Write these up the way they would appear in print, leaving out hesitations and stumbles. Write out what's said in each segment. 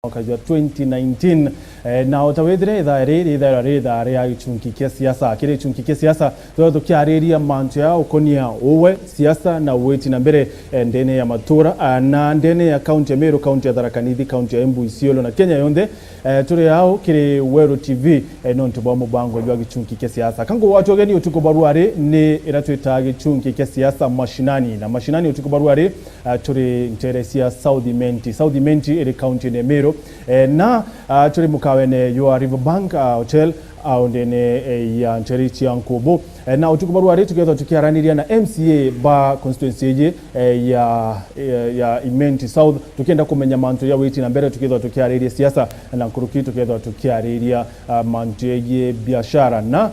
mwaka wa 2019 na utawethire ithaira ya gichunki kia siasa kire gichunki kia siasa tukiariria mantu ya ukonia uwe siasa na weti na mbere ndene ya matura na ndene ya county ya Meru, county ya Tharaka Nithi, county ya Embu, Isiolo na Kenya yonde turi yao kire Weru TV nontu bwa mubango jwa gichunki kia siasa kango watu wageni utuko baruare ni iratwita gichunki kia siasa Mashinani na Mashinani utuko baruare turi nteresia Imenti ile county ya Meru na turi mukawene your Riverbank Hotel au ndene ya nterichi ya Nkubu na utukubaruari tukiwa tukiaraniria na MCA ba constituency ya Imenti South tukienda kumenya mantu ya witi na mbere tukiwa tukiariria siasa na Nkuruki tukiwa tukiariria mantu ya biashara na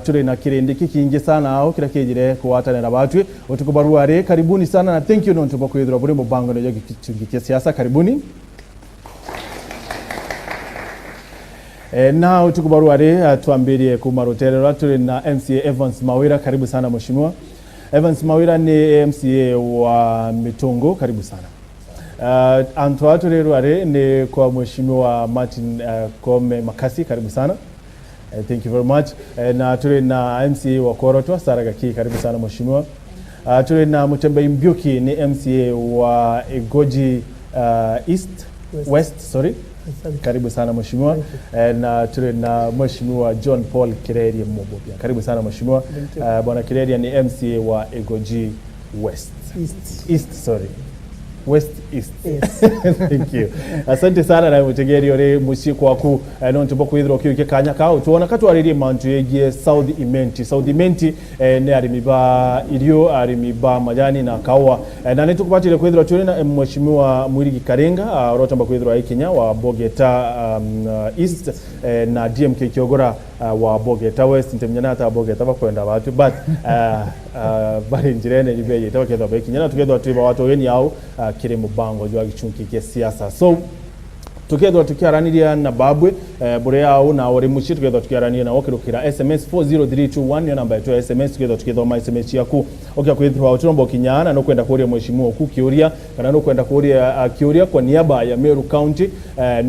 turi na kirindi kikingi sana au kila kijire kuwatana na watu utukubaruari karibuni sana na thank you nontu bakwithira buri mubango na ya siasa karibuni. Na utukubaruare tuambirie kumarotero tuli na MCA Evans Mawira, karibu sana mheshimiwa. Evans Mawira ni MCA wa Mitungo, karibu sana. Antoatu leruare ni kwa mheshimiwa Martin Kome Makasi, karibu sana. Thank you very much. Na tuli na MCA wa Korotwa Saragaki, karibu sana mheshimiwa. Tuli na Mutembe Mbyuki ni MCA wa Egoji West, sorry. Karibu sana mheshimiwa. Na tuli na mheshimiwa John Paul Kireri Mobobia. Karibu sana mheshimiwa. Bwana Kireri ni MCA wa Egoji West East. Yes. Thank you. Asante sana na mutegeri ore musiko waku nontu bokwithira okiuke kanya ka tuona katwariri mantu yegie South Imenti ne arimiba irio arimiba majani na kawa na netukupatire kwithira tuli na mheshimiwa Mwirigi Karenga rotamba kwithira ikinya wa Bogeta East na DMK Kiogora wa Bogeta West ntemnyana ata Bogeta bakwenda watu but bari njirene nibeje tawakethwa bekinya na tukethwa tuiba watu wengine yao kire mubango jwa gichunki kia siasa so tukethwa tukiaraniria na babwe bure yao na ore mushi tukethwa tukiaraniria na okirukira SMS 40321 yo namba yetu SMS tukethwa ma SMS yaku okya kwithwa uturombo kinyana no kwenda kuria mheshimiwa ku kiuria kana no kwenda kuria kiuria kwa niaba ya Meru County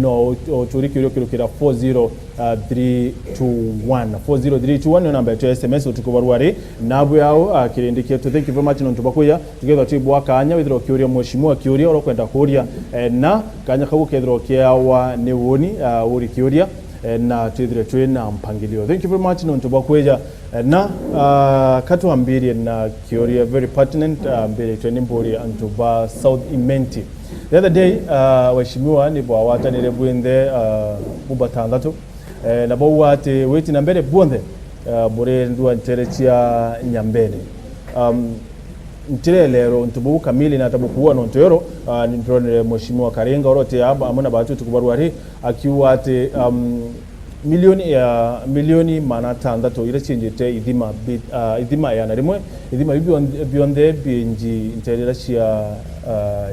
no turikiro kirukira 40321 yo namba yetu SMS utukubaruari nabo yao kirindike to thank you very much no tubakuya tukethwa tibwa kanya withro kiuria mheshimiwa kiuria oro kwenda kuria na kanya kabu kethro kiawa ni woni uri kiuria na tudire twena mpangilio. Thank you very much no ntubakweja na katuambirie na kiuria very pertinent mbele twenimburi antuba South Imenti. The other day waheshimiwa ni bwa watanire bwende mubatandatu na bo wate weti na mbele bonde bure ndua nterechia nyambene ntirelero ntubu kamili na tabukuwa no ntero nindronere mheshimiwa Karenga orote aba amuna batu tukubaruari akiwate milioni manatandatu ile chinjite idima ya narimwe idima bionde binji nterera cia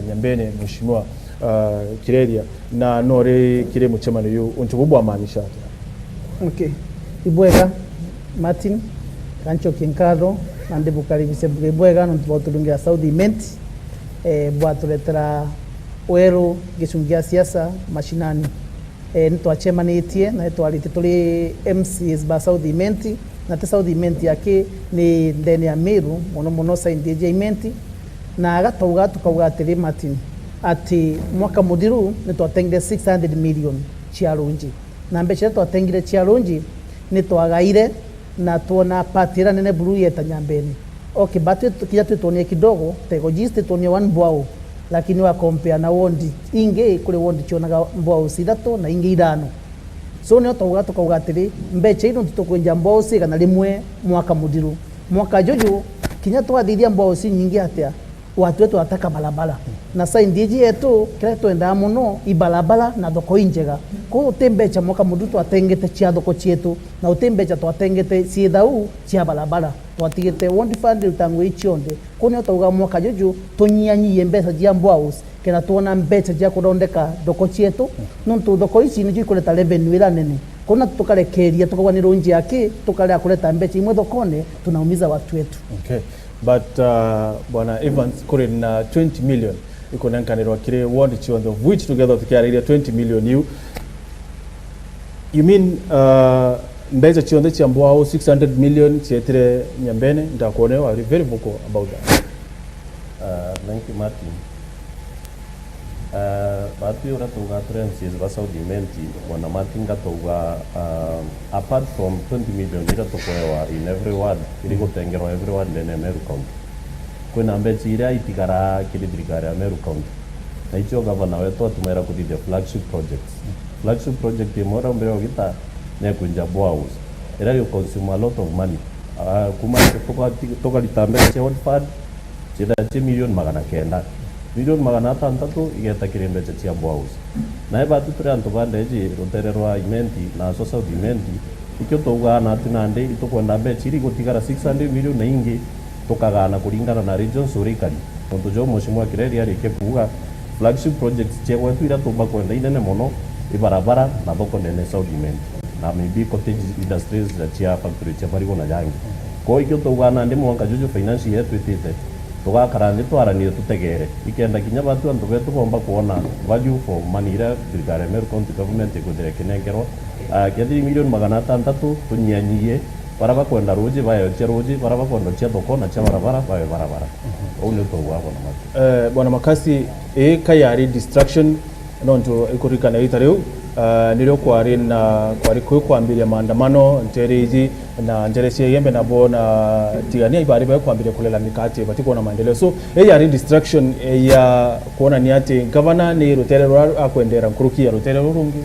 nyambene mheshimiwa Kireria na nore kire muchemano yu untubu amanisha. Okay. Ibwega Martin kancho kinkado nande bukaribise bwega no tubotulungira South Imenti bwatuletera Weru gichungia siasa Mashinani nitwachemanitie na twalite tuli MCs ba South Imenti na te South Imenti yake ni ndene ya Meru muno saindije Imenti na gatauga tukaugatire Martin ati mwaka mudiru nitwatengire 600 million chiarunji na mbecha twatengire chiarunji nitwagaire na tuona patira nene buru yeta nyambeni okay batu tukija tutonie kidogo tegojiste tonie one bwao lakini wa compare na wondi inge kule wondi chonaga bwao sidato na inge idano so ne otogato kaugatiri mbeche ino tutokwenja mbwao siga na limwe mwaka mudiru mwaka jojo kinya twadithia mbwao si nyingi atia watu wetu wataka balabala na sai ndiji yetu kile tuenda muno ibalabala na thoko injega ko utembecha mwaka mudutu atengete chia thoko chietu na utembecha twatengete ciithau chia balabala twatigete wondi fund utangu ichionde kone utauga mwaka juju tunyianyie mbesa jia mbwaus kena tuona mbesa jia kurondeka thoko chietu nontu thoko ici ni ikuleta revenue ila nene kona tukarekeria tukagwanira nji yake tukalea kuleta mbesa imwe thokone tunaumiza watu wetu. Okay. But bwana Evans kuri na 20 million ikonenkanirwa kire ward chiondo of which together tukiarĩria 20 million you mean mbeza chiondo chiambwao 600 million chietire nyambene ndakuone are very vocal about that. Thank you, Martin. Batu ora tuga trenches basa Imenti wana Martin gatoga apart from 20 million ira tokoewa in every ward irigo tengero every ward in Meru County. Kuna mbechi ira itigara kilidirikare Meru County. Na icho governor wetu atumera kuti the flagship projects. Flagship project imora mbeo gita ne kunja boaus. Ira you consume a lot of money. Kuma toka litambe che what fund chida che million magana kenda. Million magana tantatu igeta kirembe chia boaus. Na eba tutre antobande ji rotererwa Imenti na sosa Imenti ikyo toga na tinande itokwenda mbechi iri gutigara 600 million na ingi tokagana kuringana na region surikari. Tonto jo mheshimiwa kireri ari kekuga flagship projects chegwa tuira tumba kwenda inene mono ibarabara na boko nene South Imenti na maybe cottage industries za chia factory cha barigo na jangi ko ikyo togana ndi mwanka juju finance yetu itite togakarande twaranire tutegere ikenda kinya batu andu betu bomba kuona value for money ira dirigare Meru County government ikudire kinengero kedi million magana tantatu tunyanyie baraba kwenda roji bayo cha roji baraba kwenda cha doko na cha barabara bayo barabara ole to wabo na matu bwana Makasi kayari distraction nonto ikurikana itareu nilio kwari na kwari kwambiria maandamano ntereji na njeresie yembe na bona tigania ibari bayo kwambiria kulela mikate batiko na maendeleo so yari distraction ya kuona ni ati governor ni roterero akwendera nkurukia roterero rungi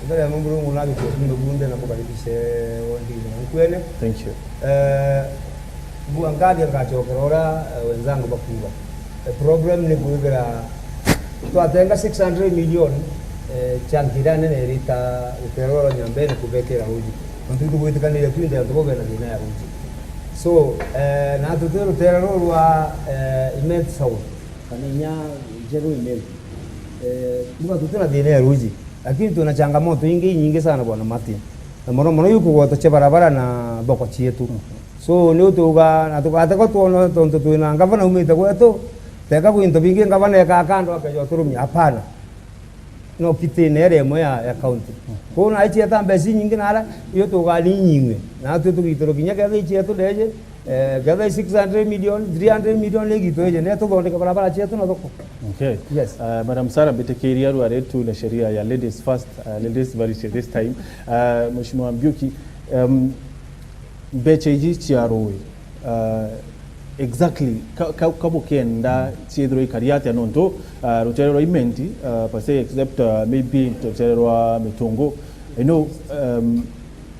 Ndaya mumburungu nabi ko bunde na kukaribishe wondi na kwene. Thank you. Buangadi ngachokerora wenzangu bakuba. Problem ni kuigira twatenga 600 million chankirane ne rita uteroro nyambene kubekera uji. Ntutu kuitikanira twinde ndogobe na dina ya uji. So na tutero teroro wa Imenti South. Kaninya jeru Imenti. Buga tutena dina ya uji. Lakini tuna changamoto nyingi sana bwana Martin. Na mono yuko kwa toche barabara na boko chietu. So leo tuga na tukata kwa tuona tonto tuina ngavana umita kwetu. Teka kuinto bingi ngavana yakakando akajo turumi hapana. No kitene ere moya ya county. Kuna aichi hata mbezi nyingi nara hiyo tuga linyingwe. Na tu tukitoro kinya kaza chietu leje kaza 600 million 300 million legi toje ne to gonde barabara chietu na doko. Okay. Yes. Madam Sarah Betekeria ruaretu na sheria ya ladies first, ladies very this time. Mheshimiwa Mbiuki, becheji chiaroi. Exactly kabo kenda chidro ikariati anonto roterero Imenti pase except maybe roterero mitungo. I know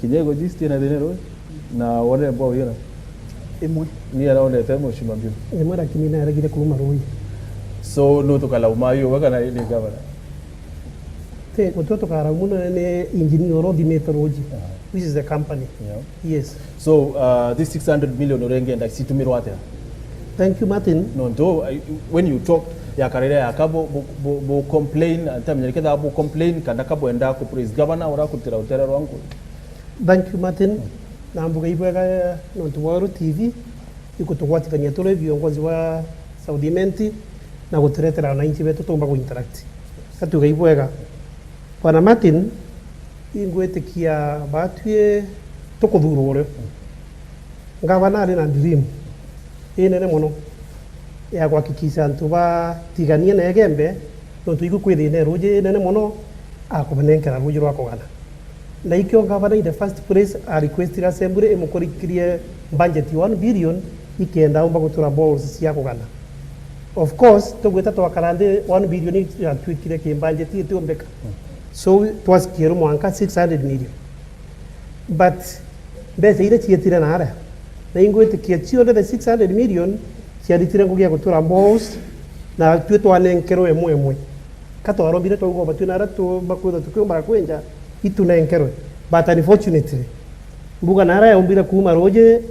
kijego jisti na denero na wale ambao yana Emwe. Ni anaona temo Mheshimiwa Mbiuki. Emwe lakini na ragile kuluma roi. So no to kala umayo wakana ile governor. Te kutoto kara muna ne engineer road meter roji. This is the company. Yeah. Yes. So this 600 million orenge and situmirwa water. Thank you Martin. No do when you talk ya karere ya kabo bo complain antamye keda bo complain kada kabo enda ku praise governor ora kutira utera wangu. Thank you Martin. Na mbuga ibwega no tuwaru TV ikutukwati kanya tole viongozi wa South Imenti na guteretera wananchi wetu tumba ku interact. Katuga ibwega. Bwana Martin ingwetikia batwie tukuthurure. Ngavana ari na dream. Inene muno ya kuhakikisha antu batiganie na egembe tontu igukwithine ruje nene muno akubanenkera ruje rwa kugana. Na ikyo ngavana in the first place a request assembly imukurikirie budget 1 billion ikenda umba gutura balls cia kugana. Of course tugweta twakarande 1 billion ya twikire ki budget itu ombeka. So twasikiro mwanka 600 million. But mbese ile chietire na ara. Na ingwete kiachio the 600 million ciaritire ngugia gutura balls na tweto anenkero emwe. Kato arobire to goba tunara to bakuda tukumba kwenja itunenkero. But unfortunately mbuga nara ya umbira kuma roje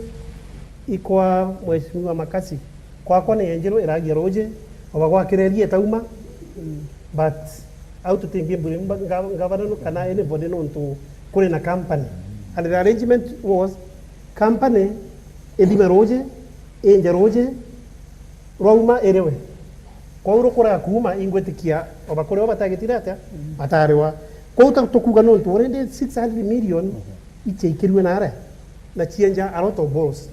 ikwa mheshimiwa Makasi kwa ne enjero iragia roje obagwa kirerie tauma but out to think mburi governor kana anybody no to kule na company and the arrangement was company edime roje enje roje rwauma erewe kwa urokora kuma ingwetikia obakore obatagitire ata atarewa kwa utakuga no to rende 600 million iche ikirwe nare na chienja a lot of balls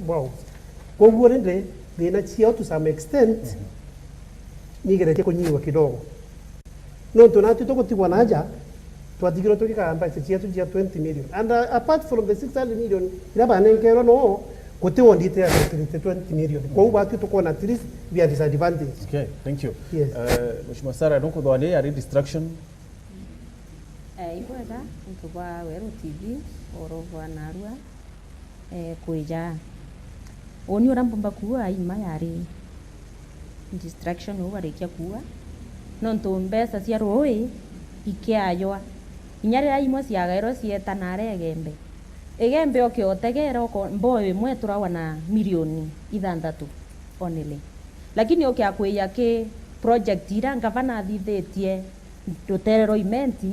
kwa urende na chia to some extent nigerete konyiwa kidogo no to natu to kotigwa naja twatigiro tukikamba chia tu 20 million and apart from the 600 million ilaba nenkero no kote wondite ya 20 million kwa ubaki to kona at least we are disadvantage. Okay, thank you. Yes. Mheshimiwa Sara nuko dwale ya distraction ibwega nkubwa weru TV orogwa narua kuija oni orambomba kuwa ima yari distraction warikia kuwa nonto mbesa cia roi ikiaywa inyarira imwe ciagairo cietanare egembe okiotegera oko mboyo imwe turawa na milioni 6 onele lakini okiakwiya ki project ira ngavana thithetie ruterero Imenti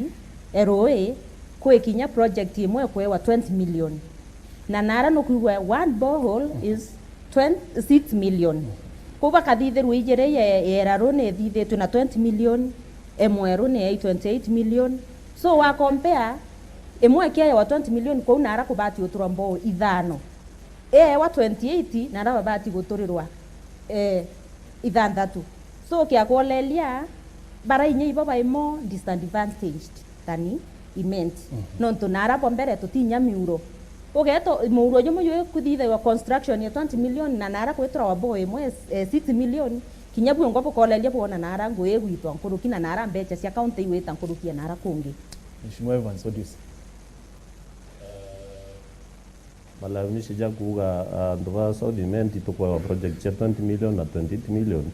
eroi kwikinya project imwe kwewa 20 million na nara no kuwa one borehole is 26 million kuba kathithiru ijere era rone thithitu na 20 million emweru ne 28 million so wa compare emwe kia wa 20 million kwa unara kubati uturombo ithano wa 28 nara babati guturirwa ithandatu so kia kuolelia bara inye ibo baimo disadvantaged tani Imenti nonto nara bombere tutinya miuro ogeto muuro jomo yo kuthithe wa construction ya 20 million na nara kwetra wa boy mwe 6 million kinyabu ngopo kolelia bona nara ngoe gwitwa nkuruki na nara mbecha cia county iweta nkuruki nara kungi. Mheshimiwa Evans, what do you say? Malamishi jakuga nduva Saudi Imenti tukwa project ya 20 million na 28 million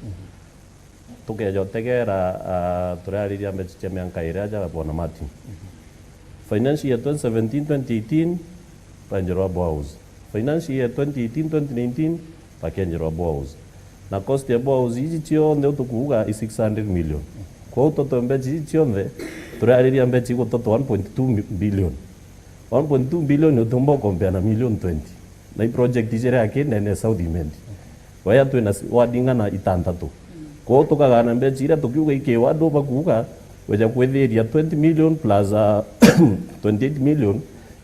tukejo tegera turariria mbecha cia mianka iraja bona Martin financial year 2017-2018 panjero bows financial year 2018-2019 pakenjero bows na cost ya bows hizi cionde utukuga 600 million kwa utoto mbecha hizi cionde turariria mbecha iko toto 1.2 billion 1.2 billion utumbo kompea na million 20 na i project ijere akende ne Saudi Imenti waya twena wadinga na itantatu kwa tukagana mbecha ira tukiuga ikewa ndo bakuga weja kwethiria 20 million plus 28 million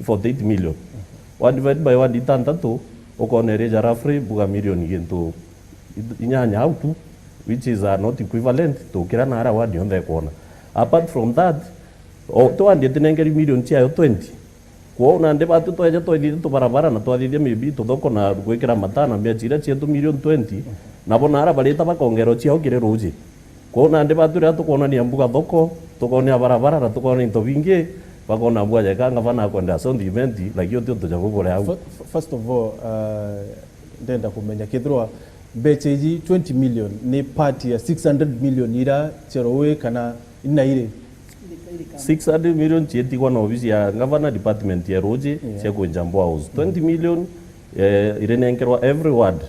48 million 1 divided by 1 itantatu ukonereja roughly buga million gintu inyanya autu which is not equivalent to kira nara wadi on the corner apart from that to andi tinengeri million cia 20 kwa na ndeba tu toja toithie tu barabara na twathithie maybe tuthoko na gwikira matana mbecha cia 2 million 20 na bona ara barita bakongero cia okire ruji kwa na ndeba tu ra tukona ni ambuga thoko tukona barabara na tukona into vingi bakona bwa jeka ngavana kwenda Saudi Imenti like yote tujakugore au. First of all ndenda kumenya kithirwa mbecha iji 20 million ni part ya 600 million ira cherowe kana ina ile 600 million chietigwa na ofisi ya governor department ya roji cia kunjambwa house 20 million irenenkerwa every ward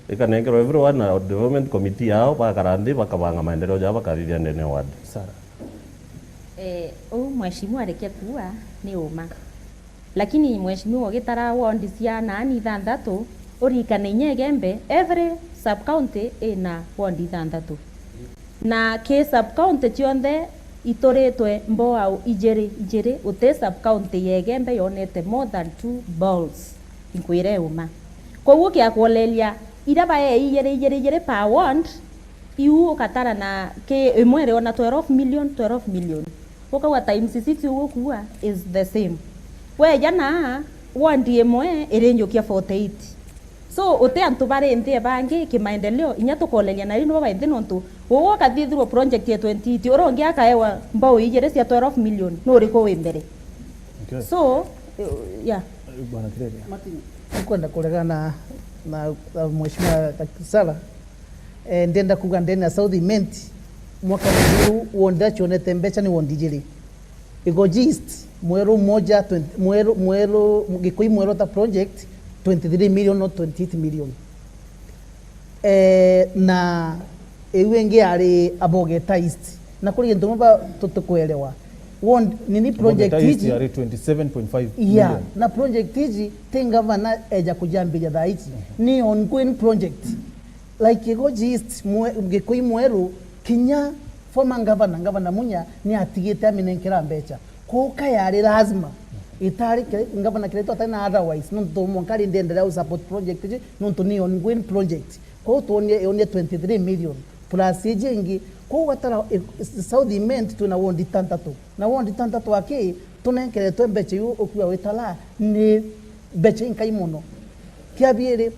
ikanenkerwa every ward na development committee yao bakarandi bakabanga maendeleo jao bakarithia ndene ward. Sara mheshimiwa reke kuwa ni uma lakini mheshimiwa gitara wondi cia nani thandatu urikane nyegembe every sub county ina wondi thandatu na ke sub county cionthe itoretwe mbo au ijere ute sub county yegembe yonete more than 2 balls inkwire uma koguo kia kuolelia ira ba ijere per ward iu katara na ke emwere ona 12 million ukawa times 6 ugokuwa is the same we jana wandi emwe erenjokia 48 so ute antu bare ntie bangi kimaendeleo inya tukolelia na rino bainde nontu wogo kathithirwo project ya 20 orongi akaewa mbao ijere cia 12 million no riko we mbere. Okay. So yeah bwana Kiredi Martin kwenda kuregana na mheshimiwa Sara ndenda kuga ndeni ya Saudi Imenti mwaka huu wonda chonete mbecha ni wondijiri iko gist mwero moja mwero gikoi mwero ta project 23 million not 28 million na ewengi ari abogetaist na kuri ndo mba tutokuelewa won nini project hii ari 27.5 yeah na project hii tenga vana eja kujambia dhaiti ni ongoing project like go gist Gikui mweru kinya former governor munya ni atigite aminenkera mbecha ko kayari lazima itari ngabana kireto tena otherwise nuntu mwankari ndendelea support project nuntu ni ongoing project ko tuone 23 million plus yengi ko watara South Imenti tuna wondi tantatu na wondi tantatu ake tunenkere twembeche yu okuwa wetala ni beche inkai muno kiabiere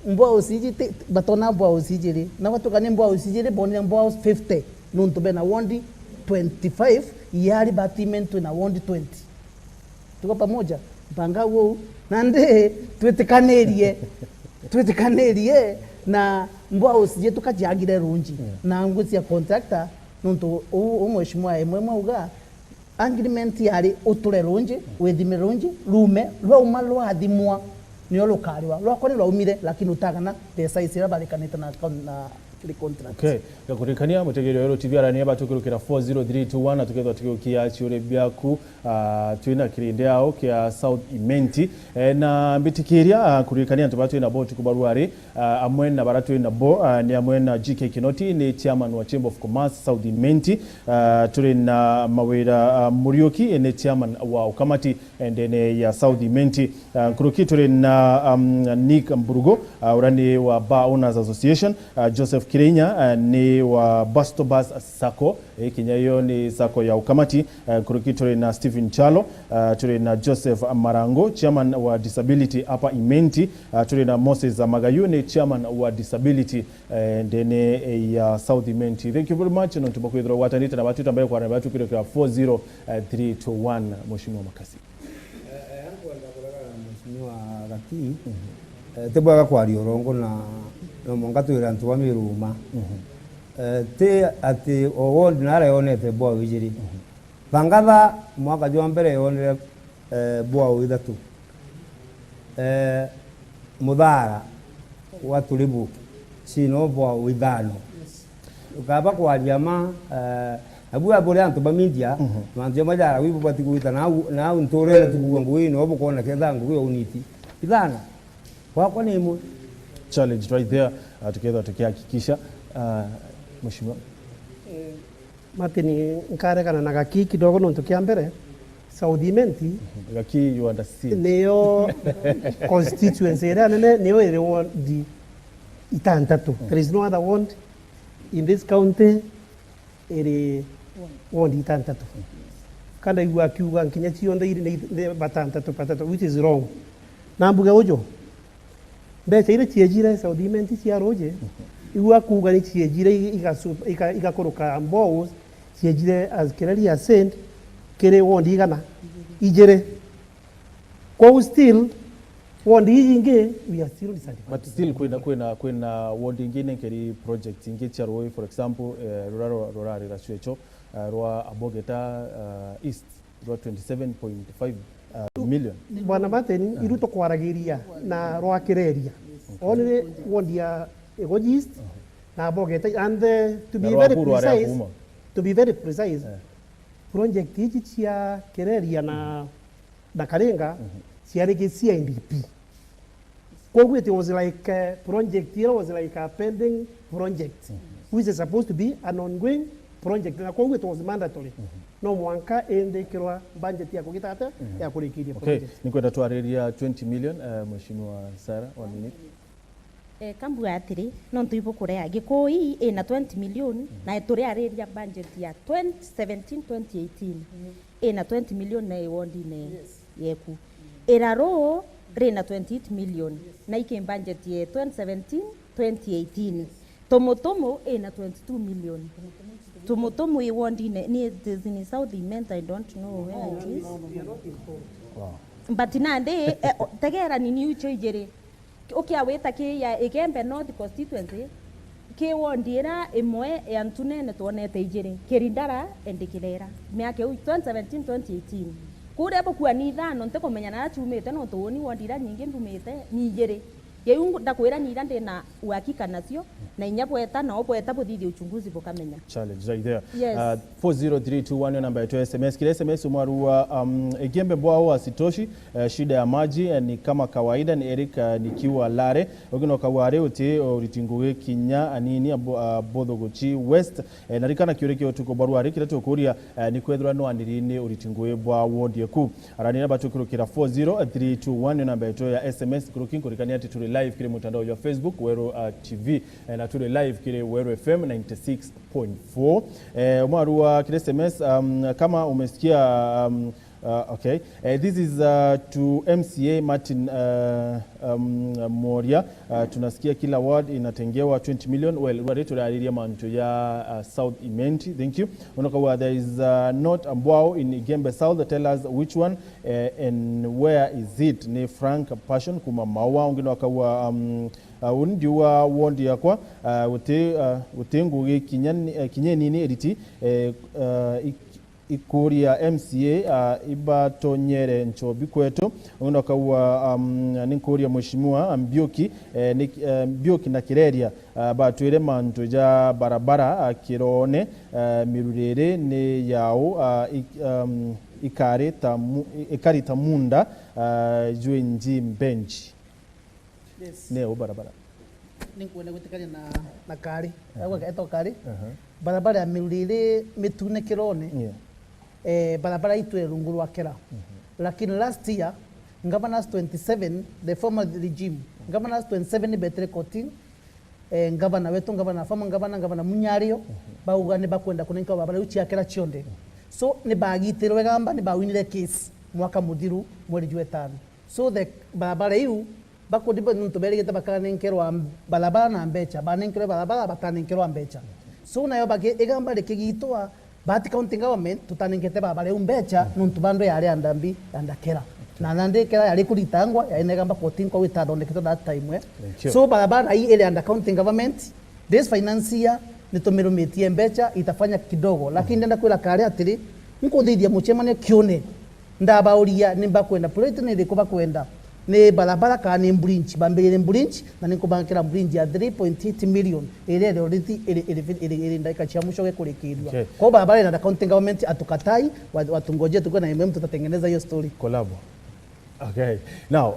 mbwa usiji batona mbwa usijiri na watu kane mbwa usijiri boni mbwa 50 nuntu bena wondi 25 yari batimentu na wondi 20 tuko pamoja mpanga huo nande twetikanerie na mbwa usije tukajagire runji na nguzi ya contractor nuntu umweshimwa emwe uga agreement yari uture runji wedime runji rume rwa rwathimwa niyo lukariwa rwakore rwaumire lakini utagana pesa isira balikanita na contract. Okay, gakurikania mutegerio rero TV arania batukirukira 40321 tukethwa tukiukia chiure biaku twina kirinde yao kia South Imenti na mbitikiria kurikania ntubatu na bo tukubarwari amwe na baratu na bo ni amwe na GK Kinoti ni chairman wa Chamber of Commerce South Imenti turi na Mawira Murioki ni chairman wa ukamati ndene ya South Imenti kuruki turi na Nick Mburugo urani wa Bar Owners Association Joseph Kirenya ni wa Bastobas Sako kinya hiyo ni sako ya ukamati kuruki turi na Stephen Chalo turi na Joseph Marango chairman wa disability hapa Imenti turi na Moses Magayu ni chairman wa disability ndene ya South Imenti. Thank you very much na tubakwithira watanita na batu tambaye kwa batu kirokira 40321 Mheshimiwa Makasi. Yangu ndakoraga Mheshimiwa Gaki tebwaga kwa riorongo na mongatu ira ntuwa miruma te ati oward nara yonete bwa wijiri bangatha mwaka jwa mbere yonere bwa withatu muthara wa tulibu sino bwa withano ukaba kwa jama abu abore antu bamindia manzo majara wibu batikuita na ntore tukuwa ngui no bukona ketha ngui uniti ithana wako ni mu challenge right there together tukihakikisha Mheshimiwa Martin nkare kana na Gaki kidogo nonto kia mbere South Imenti Gaki you understand neo constituency era neo ere ward itantatu there is no other ward in this county ere ward itantatu kada iwa kiuga nkinya chionda iri batantatu which is wrong nambuga ojo mbecha ile chiejire South Imenti cia roje iwa kuga ni chiejire igakoroka mbows chiejire as kirari ascend kere wondi igana ijere kwa still wondi inge we are still deciding but still kwena wondi ingine keri project inge cha roi for example rorari raswecho roa abogeta east roa 27.5 million bwana Martin iruto kwaragiria na roa kireria onire wondi ya egoist na bogeta and to be very precise project hii chia kireria na karenga ciarege CNDP kwa it was like a project here was like a pending project which is supposed to be an ongoing project na kwa it was mandatory no mwanka ende kirwa budget ya kugitata ya kurikiria project. Okay, nikwenda tuareria 20 million Mheshimiwa Sara 1 minute. Kambu atiri no ntuipo kurea Gikui ina 20 million na turi areria budget ya 2017-2018 ina 20 million na wondi ne yeku eraro rena 28 million na ike budget ya 2017-2018 tomotomo ina 22 million tomotomo e wondi ne ni in South Imenti. I don't know where it is. Wow. But nande tegera nini ucho ijere okia weta ke ya Ikembe North constituency ke wondira imwe ya ntunene tuonete ijere kerindara endikirera miaka 2017-2018 kure bo kwa ni thano nte komenya na chumete no tuoni wondira nyingi ndumete ni ijere Geu ndakwira ni irande na uhakika nacio na inyabweta na obweta buthithia uchunguzi bukamenya. Challenge right there. Yes. 40321 namba yetu ya SMS. Kile SMS umarua Egembe bwao asitoshi, shida ya maji ni kama kawaida. Ni Eric nikiwa Lare ogino kaware uti uritinguwe kinya anini Bodhogochi West narikana kiureke tuko barua rikira tukuria ni kwethura no anirini uritinguwe bwao ndieku aranira batukirukira 40321 namba yetu ya SMS kurukin kurikania ati tuli live kile mtandao wa Facebook Wero TV na tuli live kile Wero FM 96.4 umarua kile SMS kama umesikia okay. This is to MCA Martin Moria. Tunasikia kila ward inatengewa 20 million. Well, waretu la area manto ya South Imenti. Thank you. Unokawa there is not ambwao in Igembe South. Tell us which one and where is it? Ni Frank Passion kuma mawa ungino wakawa undiwa wondi yakwa utengu kinye nini editi ikuria MCA ibatonyere nchobi kwetu uno kawa ninkuria mheshimiwa Mbioki Mbioki na Kireria batwire mantu ja barabara kirone mirurere ne yao ikarita munda juenji bench. Yes. Ne barabara ninkuone gutikania na kari agwa eto kari barabara ya mirurere mitune kirone barabara itu rungu rwa kera lakini last year governors 27 the former regime governors 27 betre coating governor wetu governor Munyario baugane bakwenda kunenka barabara uchi yakera chionde so ni bagitirwe gamba ni bawinire case mwaka muthiru mweri jwetano so the barabara iu bakudiba ntuberigeta bakanenkerwa barabara na mbecha banenkerwa barabara batanenkerwa mbecha so nayo bage egamba rekigitwa Bati county government tutanenkete barabara umbecha nuntubando yale andambi andakera na nandekera yale kulitangwa yainegamba 14 kwa witadondeketo that time so barabara hii ile under county government this financier nitumirumitie mbecha itafanya kidogo lakini ndenda kwela kale atiri nko dhidia muchemane kione ndabauria nimba kwenda project ni kuba kwenda ne barabara ka ni bridge bambele bridge na niko bankera bridge ya 3.8 million ile ile ndaika cha mwisho ke kulikidwa kwa barabara na county government atukatai watungoje tuko na tutatengeneza hiyo story kolabo. Okay. Now,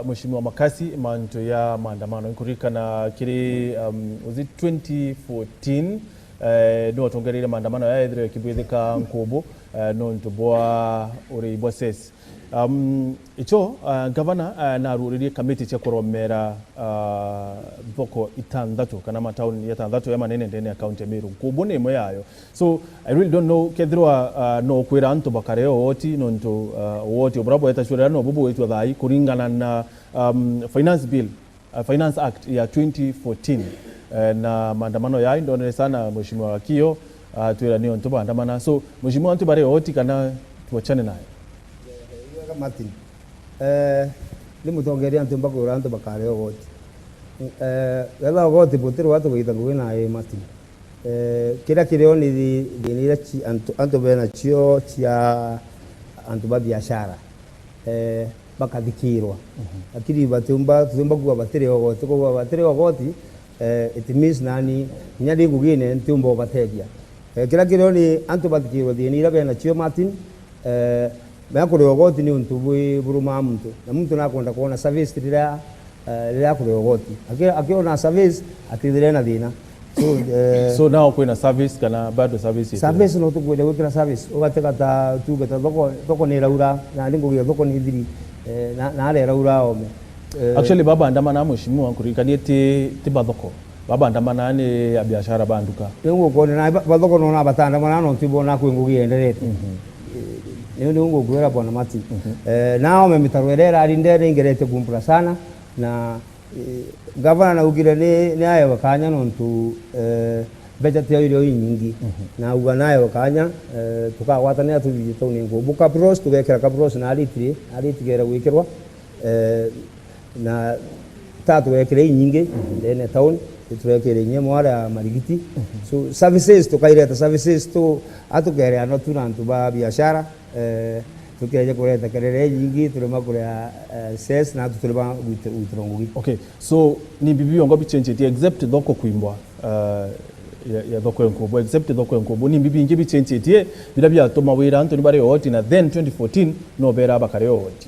mheshimiwa Makasi manto ya maandamano inkurika na kiri was it 2014 no tongerere maandamano ya edre kibwetheka nkobo no ntoboa uri bosses icho governor na ruririe committee cha kuromera boko itandatu kana matauni ya tandatu ya manene ndene account ya Meru kubo ne moyayo so I really don't know kedrwa no kwira anto bakareo oti no nto woti obrabo etashura no bubu wetu thai kuringana na finance bill finance act ya 2014 na maandamano ya ndo sana mheshimiwa Wakio tuira ni onto maandamana so mheshimiwa anto bare oti kana tuachane naye Martin ni mutongeria antu mbakura antu bakare ogoti wala ogoti butiro watu kuitangwe na Martin kila kileo ni dinira chi antu bena chio chia antu ba biashara bakadikirwa akiri batumba kuwa batire ogoti it means nani nyadi kugine ntumbo bategia kila kileo ni antu badikirwa dinira bena chio Martin kule ogoti ni untubui buruma mtu na mtu nakwenda kuona service lila kule ogoti akiona service atidire na dina so now kuna service kana bado service no tukwenda wekira service ugateka ta tugeta doko ni laura na ndingo doko ni thiri na ale laura ome actually baba andamana mheshimiwa kurikanie ti badoko baba andamana ni ya biashara banduka ngo kone na badoko no na batanda mana no tibona kwengugi enderete niyo ngo gwera bwana Mati nao memitarwerera alindere ingerete kumpura sana na gavana na ugire ni ayo wakanya no ntu budget ya iro nyingi na uga nayo wakanya tukawatania tujito ni ngo buka pros tugekera ka pros na alitigera gwikirwa na tatu wekere nyingi ndene town turekere nyemo ara marigiti so services to kaireta services to atugere ano tunantu ba biashara tukiaje kuleta kelele nyingi tulema kurea ses na tulema uitrongugi. Okay, so ni bibi ongo bichenjeti except thoko kuimbwa ya thoko enkobo except thoko enkobo ni bibi ingi bichenjeti bila bya toma wira Anthony bare oti na then 2014 no bera bakare oti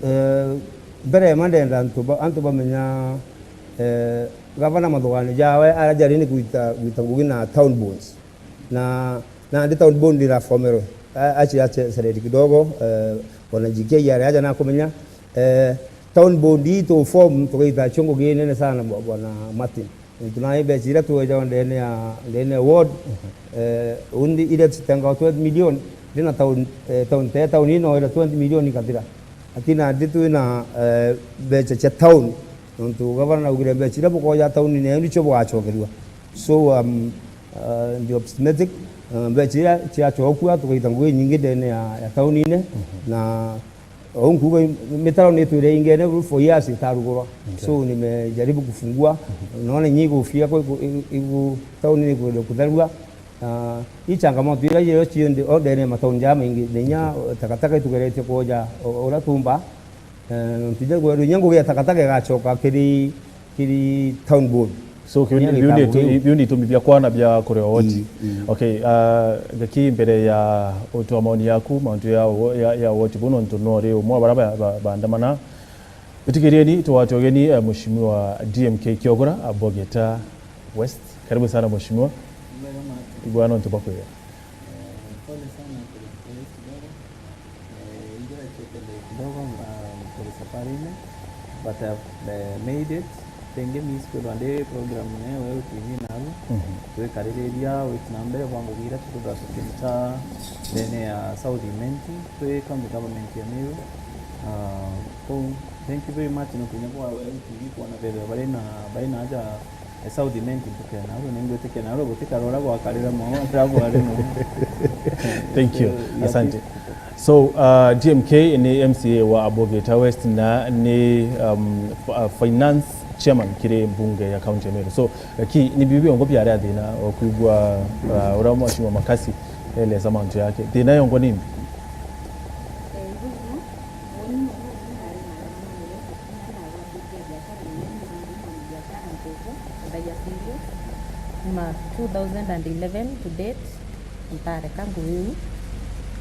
bere mandenda antuba menya gavana madhwani jawe arajari ni kuita ngugi na town bonds na ndi town bond la formero achi sereti kidogo wanajikia yale aja na kumenya town bond to form to kuita chongo gine sana bwana Martin tunaibe chira tuweja ndene ward undi ile tanga 20 million dina town ino ile 20 million katira akina ditu na becha cha town ntu gavana ugire becha ile boko ya town ne ndi chobo achogerwa so the optimistic becha cha chokua tukaita ngwe nyingi ndene ya town ine na onkugo metaro ni tuire ingene for years itarugoro so nimejaribu kufungua naona nyingi kufia kwa igu town ni kudharua hii changamoto ile hiyo chinde odene matauni jama ingi nenya takataka tugerete koja ora tumba ntije gwa runyango ya takataka gachoka kiri town board so biundi tu bya kwana bya kore woti okay gaki mbere ya oto maoni yaku mantu ya woti bono ntonore umwa baraba bandamana bitigerieni tuwatogeni mheshimiwa DMK Kiogora Abogeta West karibu sana mheshimiwa bwana ntubako ya pole sana kwa kidogo ingira chekele kidogo kwa safari ile but I've made it tenge misko wande program ne wewe TV nalo we kariria we nambere wangu gira tuda sokimta dene ya Saudi Imenti we kama government ya miyo so thank you very much no kunya kwa wewe TV kwa na bebe baina aja Saudi Imenti tuke nalo ningo teke nalo botika rora kwa kalira mo travel ale mo thank you asante so DMK ni MCA wa Abogeta West na ni finance chairman kire mbunge ya county Meru so ki ni bibi ongo byare adina okugwa uramo ashima makasi ele samantu yake dina yongo nimbi ma 2011 to date ntare kangu hiu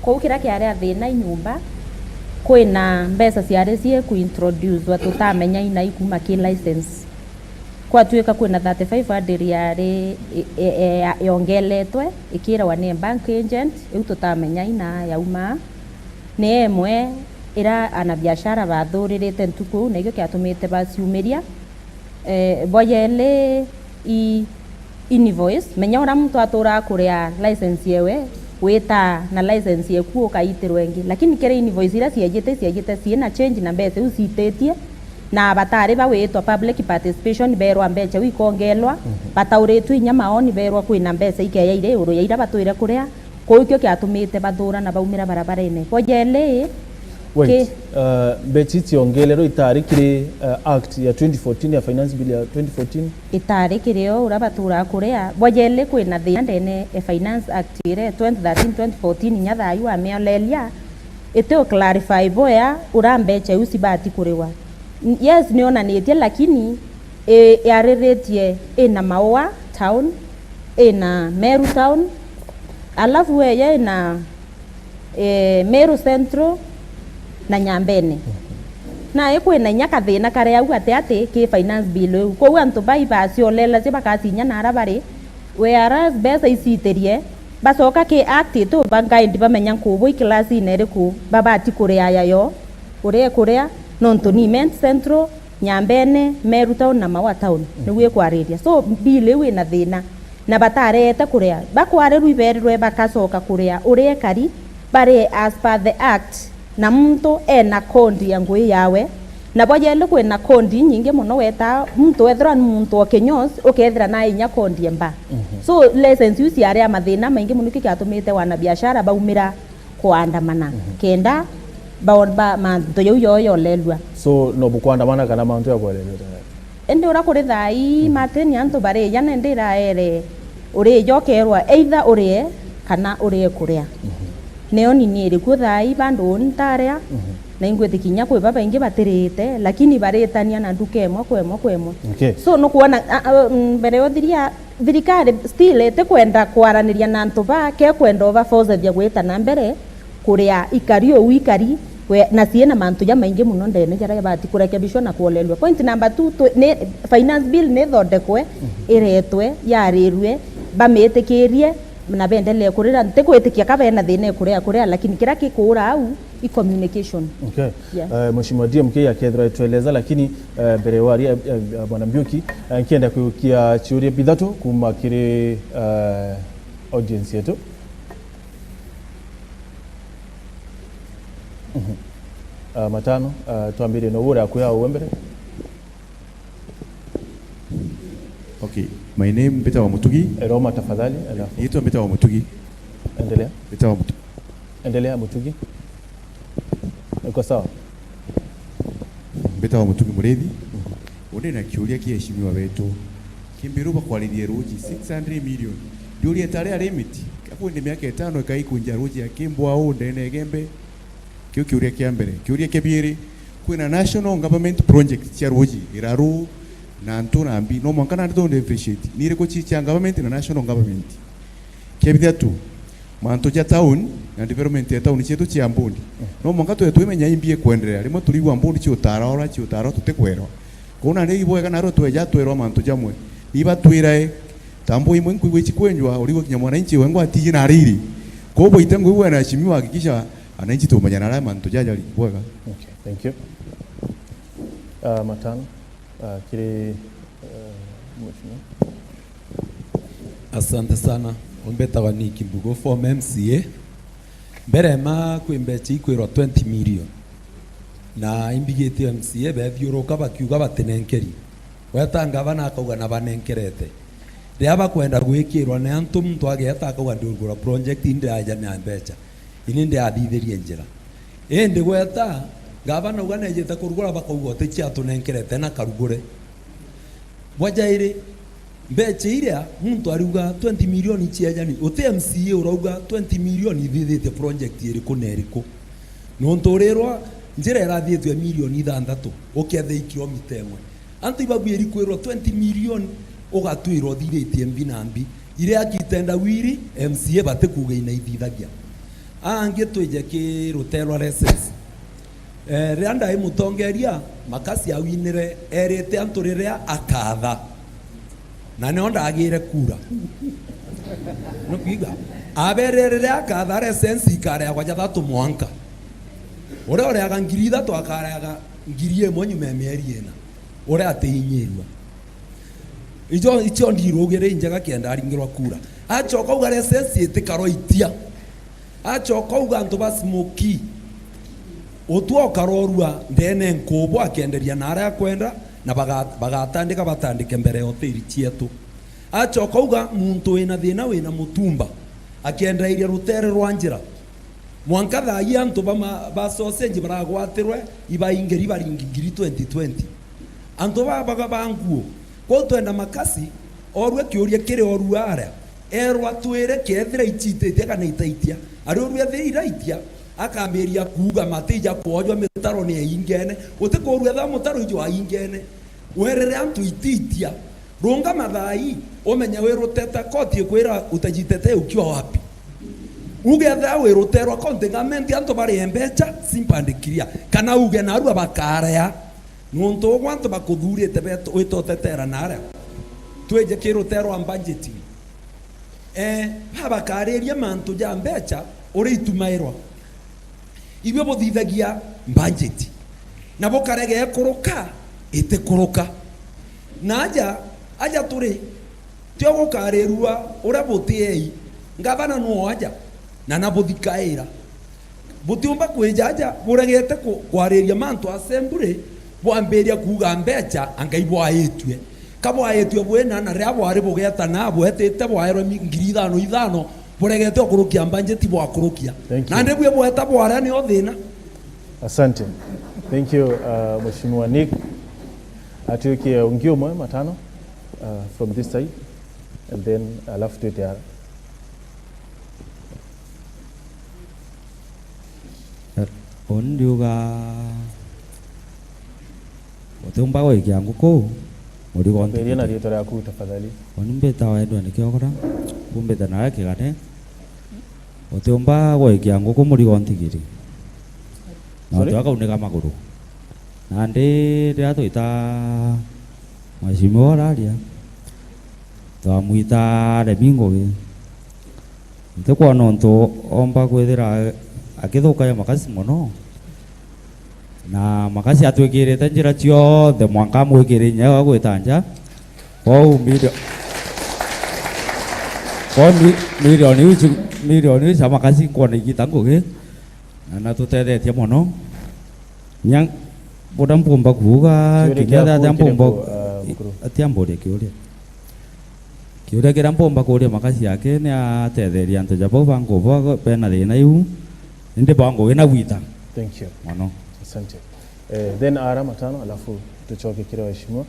ko kira kiare athina nyumba kwina mbesa ciare cie ku introduce watu tamenya ina ikuma ki license kwa tuika kwina 35 yare yongeletwe ikira wa ni bank agent iu tamenya ina yauma ni emwe ira ana biashara bathuririte ntuku na igyo kiatumite baciumiria boyele invoice menya ura mtu atura kuria license yewe weta na license yeku ukaitirwo engi lakini kere invoice ira ciejete ciena change na mbese usitetie na batari bawetwa public participation berwa mbecha wikongelwa batauretwe nyama oni berwa kwina mbese ikeya ire uru yaira batwire kuria koikyo kiatumite bathura na baumira barabara-ine bojele wait betiti ongelero itari kiri act ya 2014 ya finance bill ya 2014 itari kirio ura batura kuria bojele kwina thina ndene finance act ire 2013 2014 nyathayu ameolelia ito clarify boya ura mbecha usibati kuriwa yes nionanitie lakini yareretie ina Maua town ina Meru town alafu wewe ina Meru Central na Nyambene na kwina nyaka thina kare au ate ki finance bill ko antu bypass olela se bakasinya na arabari whereas besa isiterie basoka ki act to banga indi bamenya kubo iklasi neriku babati kuria yayo kuria nonto ni Imenti Central Nyambene Meru town na Maua town niwe kwariria so bill wina thina na batarete kuria bakware ruiberwe bakasoka kuria urie kari bare as per the act na mtu ena kondi ya ngui yawe na bojele kwina kondi nyingi muno weta mtu ethra muntu okenyos ukethra na inya kondi mba so license use yare ya mathina maingi muno kiatumite wana biashara baumira kuandamana kenda ba manto yo lelwa so no bukwandamana kana manto ya kwelelwa ende ura kuri thai mateni antu bare yana ndira ere uri jokerwa either uri kana uri kuria neo nini ku thai bandu ntarea na ingwete kinya kwe baba inge baterete lakini baretania na nduke mwa kwemwe Okay. so no kuona mbere othiria thirikari still ete kwenda kwaraniria na antu ba ke kwenda over force bya gweta na mbere kuria ikario wikari na siena mantu ya maingi muno ndene jara bati kurekebishwa na kuolelwa. Point number 2 ne finance bill ne thondekwe iretwe yarirwe bametikirie na bendelee kurira ntekwitikia kabena thine kuria lakini kira kikura au i communication. Okay. Yeah. Mheshimiwa DMK akethra tueleza lakini mbere wari bwana Mbiuki nkienda kukia chiuria bithatu kuma kiri audience yetu. Matano tuambire no ura kuya uwembere. Okay, my name Beta wa Mutugi. Roma tafadhali. Naitwa Beta wa Mutugi. Endelea. Beta wa Mutugi. Endelea Mutugi. Uko sawa? Beta wa Mutugi Murethi. One na kiuria kiheshimiwa wetu. Kimbiruba kwaririe ruji 600 million. Ndiuria tare limit. Kapo ni miaka 5 ikaikunja ruji ya Kimbwa au ndene gembe. Kio kiuria kia mbere. Kiuria kebiri kwina national government project cia ruji iraru na ntuna ambi no mwankana ndo appreciate nire ko chicha government na national government kebithia tu manto ja town na development ya town chetu chia mbundi no mwanka tu imenya imbie kwendelea rimwe turigwa mbundi chi utara tutekwerwa kuna ni ibo kana ro tweja twerwa manto jamwe iba twirae tambo imwe nkuigwe chikwenjwa uligo kinya mwananchi wengo atiji na riri kobo itengo iwe na shimiwa hakikisha ananchi tumenya na manto jaja libwaga. Okay, thank you. Matano kile mheshimiwa. Asante sana. Ombeta wa Niki Mbugo for MCA. Mbere ma kwimbechi kwirwa 20 million. Na imbigete MCA bethiuruka bakiuga batenenkeri. Wetanga bana akauga na banenkerete. Riaba kwenda gwikirwa ne antu muntu ageta akauga ndurugura project inde aja na mbecha. Ininde athithirie njira. Ende gweta gavana ugana ejeta kurugura bakauga techi atunenkerete na karugure. Wajaire mbeche iria muntu ariuga 20 million chiajani ote MCA urauga 20 million ithithite project iri kuneriko no ntorerwa njira irathithwe million 6 ukethe kilomita imwe antu ibagwiri kwirwa 20 million ugatwirwo thiritie mbinambi ire akitenda wiri MCA batekuga ina ithithagia ange tweje ki rutelwa license randa imutongeria makasi awinire erete anturiria akatha na nonda agire kura no kiga aberere akatha license ikare kwa jathatu mwanka ore agangirida to akare aga ngirie monyu memeri ena ore ateinyirwa ijo ndirugire injaga kenda aringirwa kura achoka uga license itikaro itia achoka uga antu basmoki otuo karorua ndene nkobo akenderia nara kwenda na bagatandika batandike mbere hoteli chietu achoka uga muntu ina thina wina mutumba akenda iria rutere rwanjira mwanka thaia antu ba sausage baragwatirwe ibaingeri baringi 2020 antu babaga banguo ko twenda makasi orwe kiuria kire oruara erwa twire kethira ichitete kana itaitia arorwe thira itia akameria kuga matija kwojwa mitaro ni ingene utekorwe tha mutaro ijo aingene werere antu ititia runga mathai omenya weruteta koti kwira utajitete ukiwa wapi ugetha weruterwa contingament antu bari embecha simpandikiria kana uge na arua bakarea nonto gwanto bakuthurite beto witotetera nara tweje kiruterwa budget haba kareria mantu ja mbecha uri itumairwa ibyo bothithagia budget na bokarege kuruka ite kuruka na aja turi tio gukarerua urabotiei ngavana no aja na nabothikaira butiumba kwejaja buregete kwareria mantu assembly bwamberia kuga mbecha angaibwa ayetwe kabo ayetwe bwena na rabo ari bugeta na bwetete bwaero ngiri 5 buregete okurukia budget bwakurukia na ndebwe bweta bwara ni othina. Asante. Thank you Mheshimiwa Nick. Atukie ungio mwe matano from this side and then alafu tuite ondiuga otumba go ikyangu ko muri gonti Beria na rito yaku tafadhali. onimbeta waendwa nikiogora kumbeta na kigane otumba go ikyangu ko muri gonti giri na twaka unega maguru nande ria tuita Mheshimiwa Oraria twamwita Remingo ge ntekwa nonto omba kwithira akithuka ya makasi muno na makasi atwikirite njira ciothe mwanka mwikiri nya wa gwitanja kwau milioni cia makasi kwona igita ngugi na tutethetie muno nya boda mpumba kuga kinya da mpumba atiambore kiuria kira mpumba kuria makasi yake ni atetheria antu jabo bango bo pena thina iu ndi bango wina gwita. Thank you. Mono. Asante. Then ara matano alafu tuchoke kile waheshimiwa.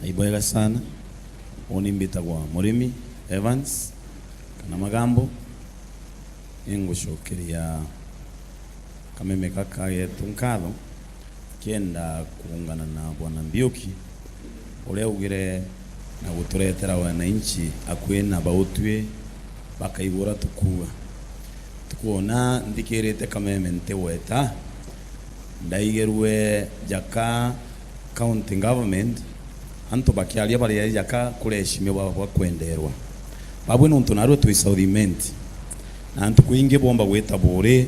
Ibwega sana unimbitagwa Murimi Evans kana magambo ingushokeria kameme kaka yetu nkatho kienda kuungana na bwana Mbiuki uria ugire na guturetera wananchi akwina bautwe bakaigura tukuona ndikirite kameme nteweta ndaigerwe jaka county government anto bakialia bari jaka kureshimiwa bwa kwenderwa babwe nuntu narwo twi South Imenti na ntukuinge bomba gweta bore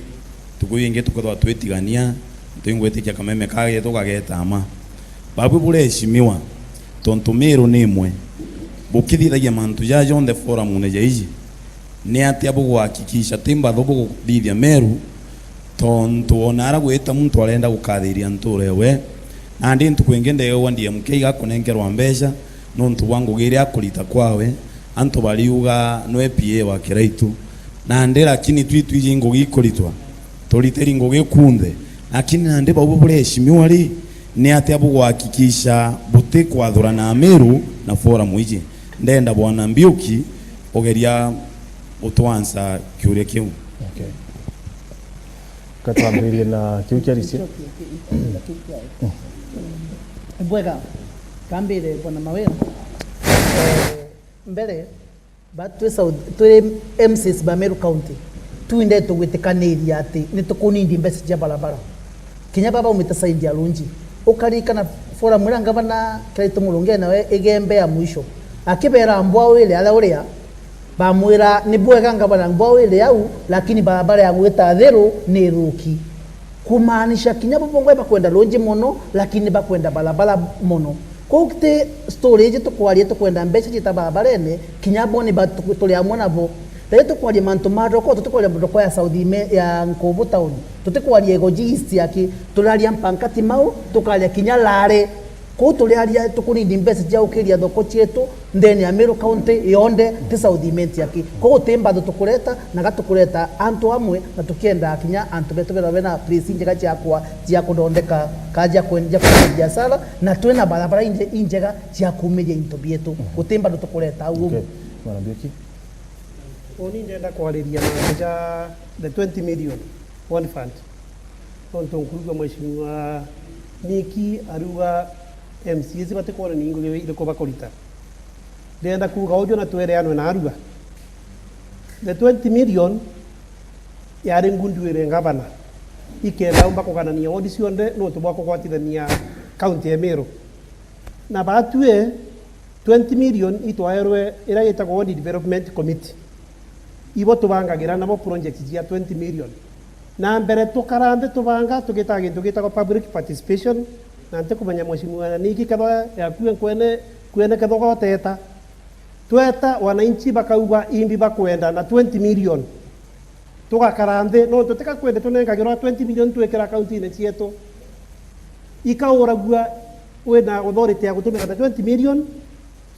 tukuyinge tukatwa twetigania ntwingwetikia kameme kage tukagetama babwe bureshimiwa tontumiro nimwe bukithithagia mantu ya jonde forum ne jaiji ni atia bugwakikisha timba thubu thithia meru tontu onara gwita muntu arenda gukathiria nturewe na ndi ntukwinge ndewa ndie mukeiga kunengerwa mbeca nuntu wangu gire akulita kwawe antu baliuga no EPA wa kiraitu na ndi lakini twitwiji ngugi kulitwa tuliteri ngugi kunthe lakini na ndi babu bureshimiwa ri ni atia bugwakikisha buti kwathura na meru na forum iji ndenda bwana Mbiuki ogeria utwansa kiuria kiu. Okay. Katwambirie na kiu kia risia. Bwega kambire bwana Mawera mbere batwe twe MCs ba Meru County tuinde tugwitikaniria ati nitukunindi mbesi cia barabara kinya baba umitasaidia lunji ukarika na forum ira ngavana Kiraitu Mulunge nawe igembe ya mwisho akibera mbwa wile ala uria bamwira ni bwega ngavana mbwa wile au lakini barabara ya gwita thero ni ruki kumaanisha kinya bongo bakwenda lonje mono lakini bakwenda barabara mono ko kite storage to kwalie to kwenda mbeca cita barabara ene kinya boni batulia mwana bo leto kwalie manto maroko to kwalie bodoko ya Saudi ya Nkobo town to kwalie goji east yake tulalia mpankati mau tukalia kinya lare ko tulalia tukunindi mbeca cia ukiria thoko cietu ndeni ya Meru County yonde ti Saudi Imenti yake ko temba tukuleta na gatukuleta antu amwe na tukienda kinya antu betu bena place njega cia kudondeka kaja kwenja kwa biashara na twena barabara njega cia kumeja into bietu utemba tukuleta au okay mwana Mbiuki oni ndenda kwariria na the 20 million one fund onto nkuruga Mheshimiwa Miki aruga MCs batekora ningo ile ko bakorita ndenda kuga ojo na twere ano na aruga the 20 million yari ngunduire ngabana ikenda umba kuganania audition de no to bako kwatithania county ya Meru na batue 20 million itwaerwe ira yetagwo ward development committee ibo tubangagira nabo project ya 20 million na mbere tukarande tubanga tugitaga public participation na nte kumenya Mheshimiwa Niki kadha ya kwene kadha teta tweta wananchi bakauga imbi bakwenda na 20 million tugakarande no tuteka kwenda tunengagirwa 20 million twekera account ine cietu ikauragua wena authority ya gutumika 20 million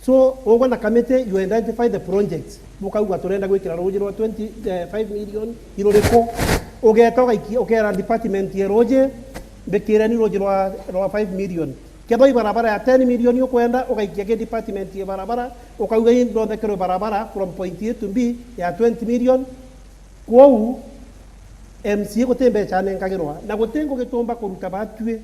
so ogo na committee you identify the projects mukauga turenda gwikira roje rwa 25 million iroreko ogetoga iki okera department ya roje bekira ni roje rwa 5 million Kedoi barabara ya 10 million yo kwenda ukaikia ke department ya barabara ukauga hii ndo thekero barabara from point A to B ya 20 million kwou MCA gotembe chane nkagirwa na gotengo getomba kuruta batwe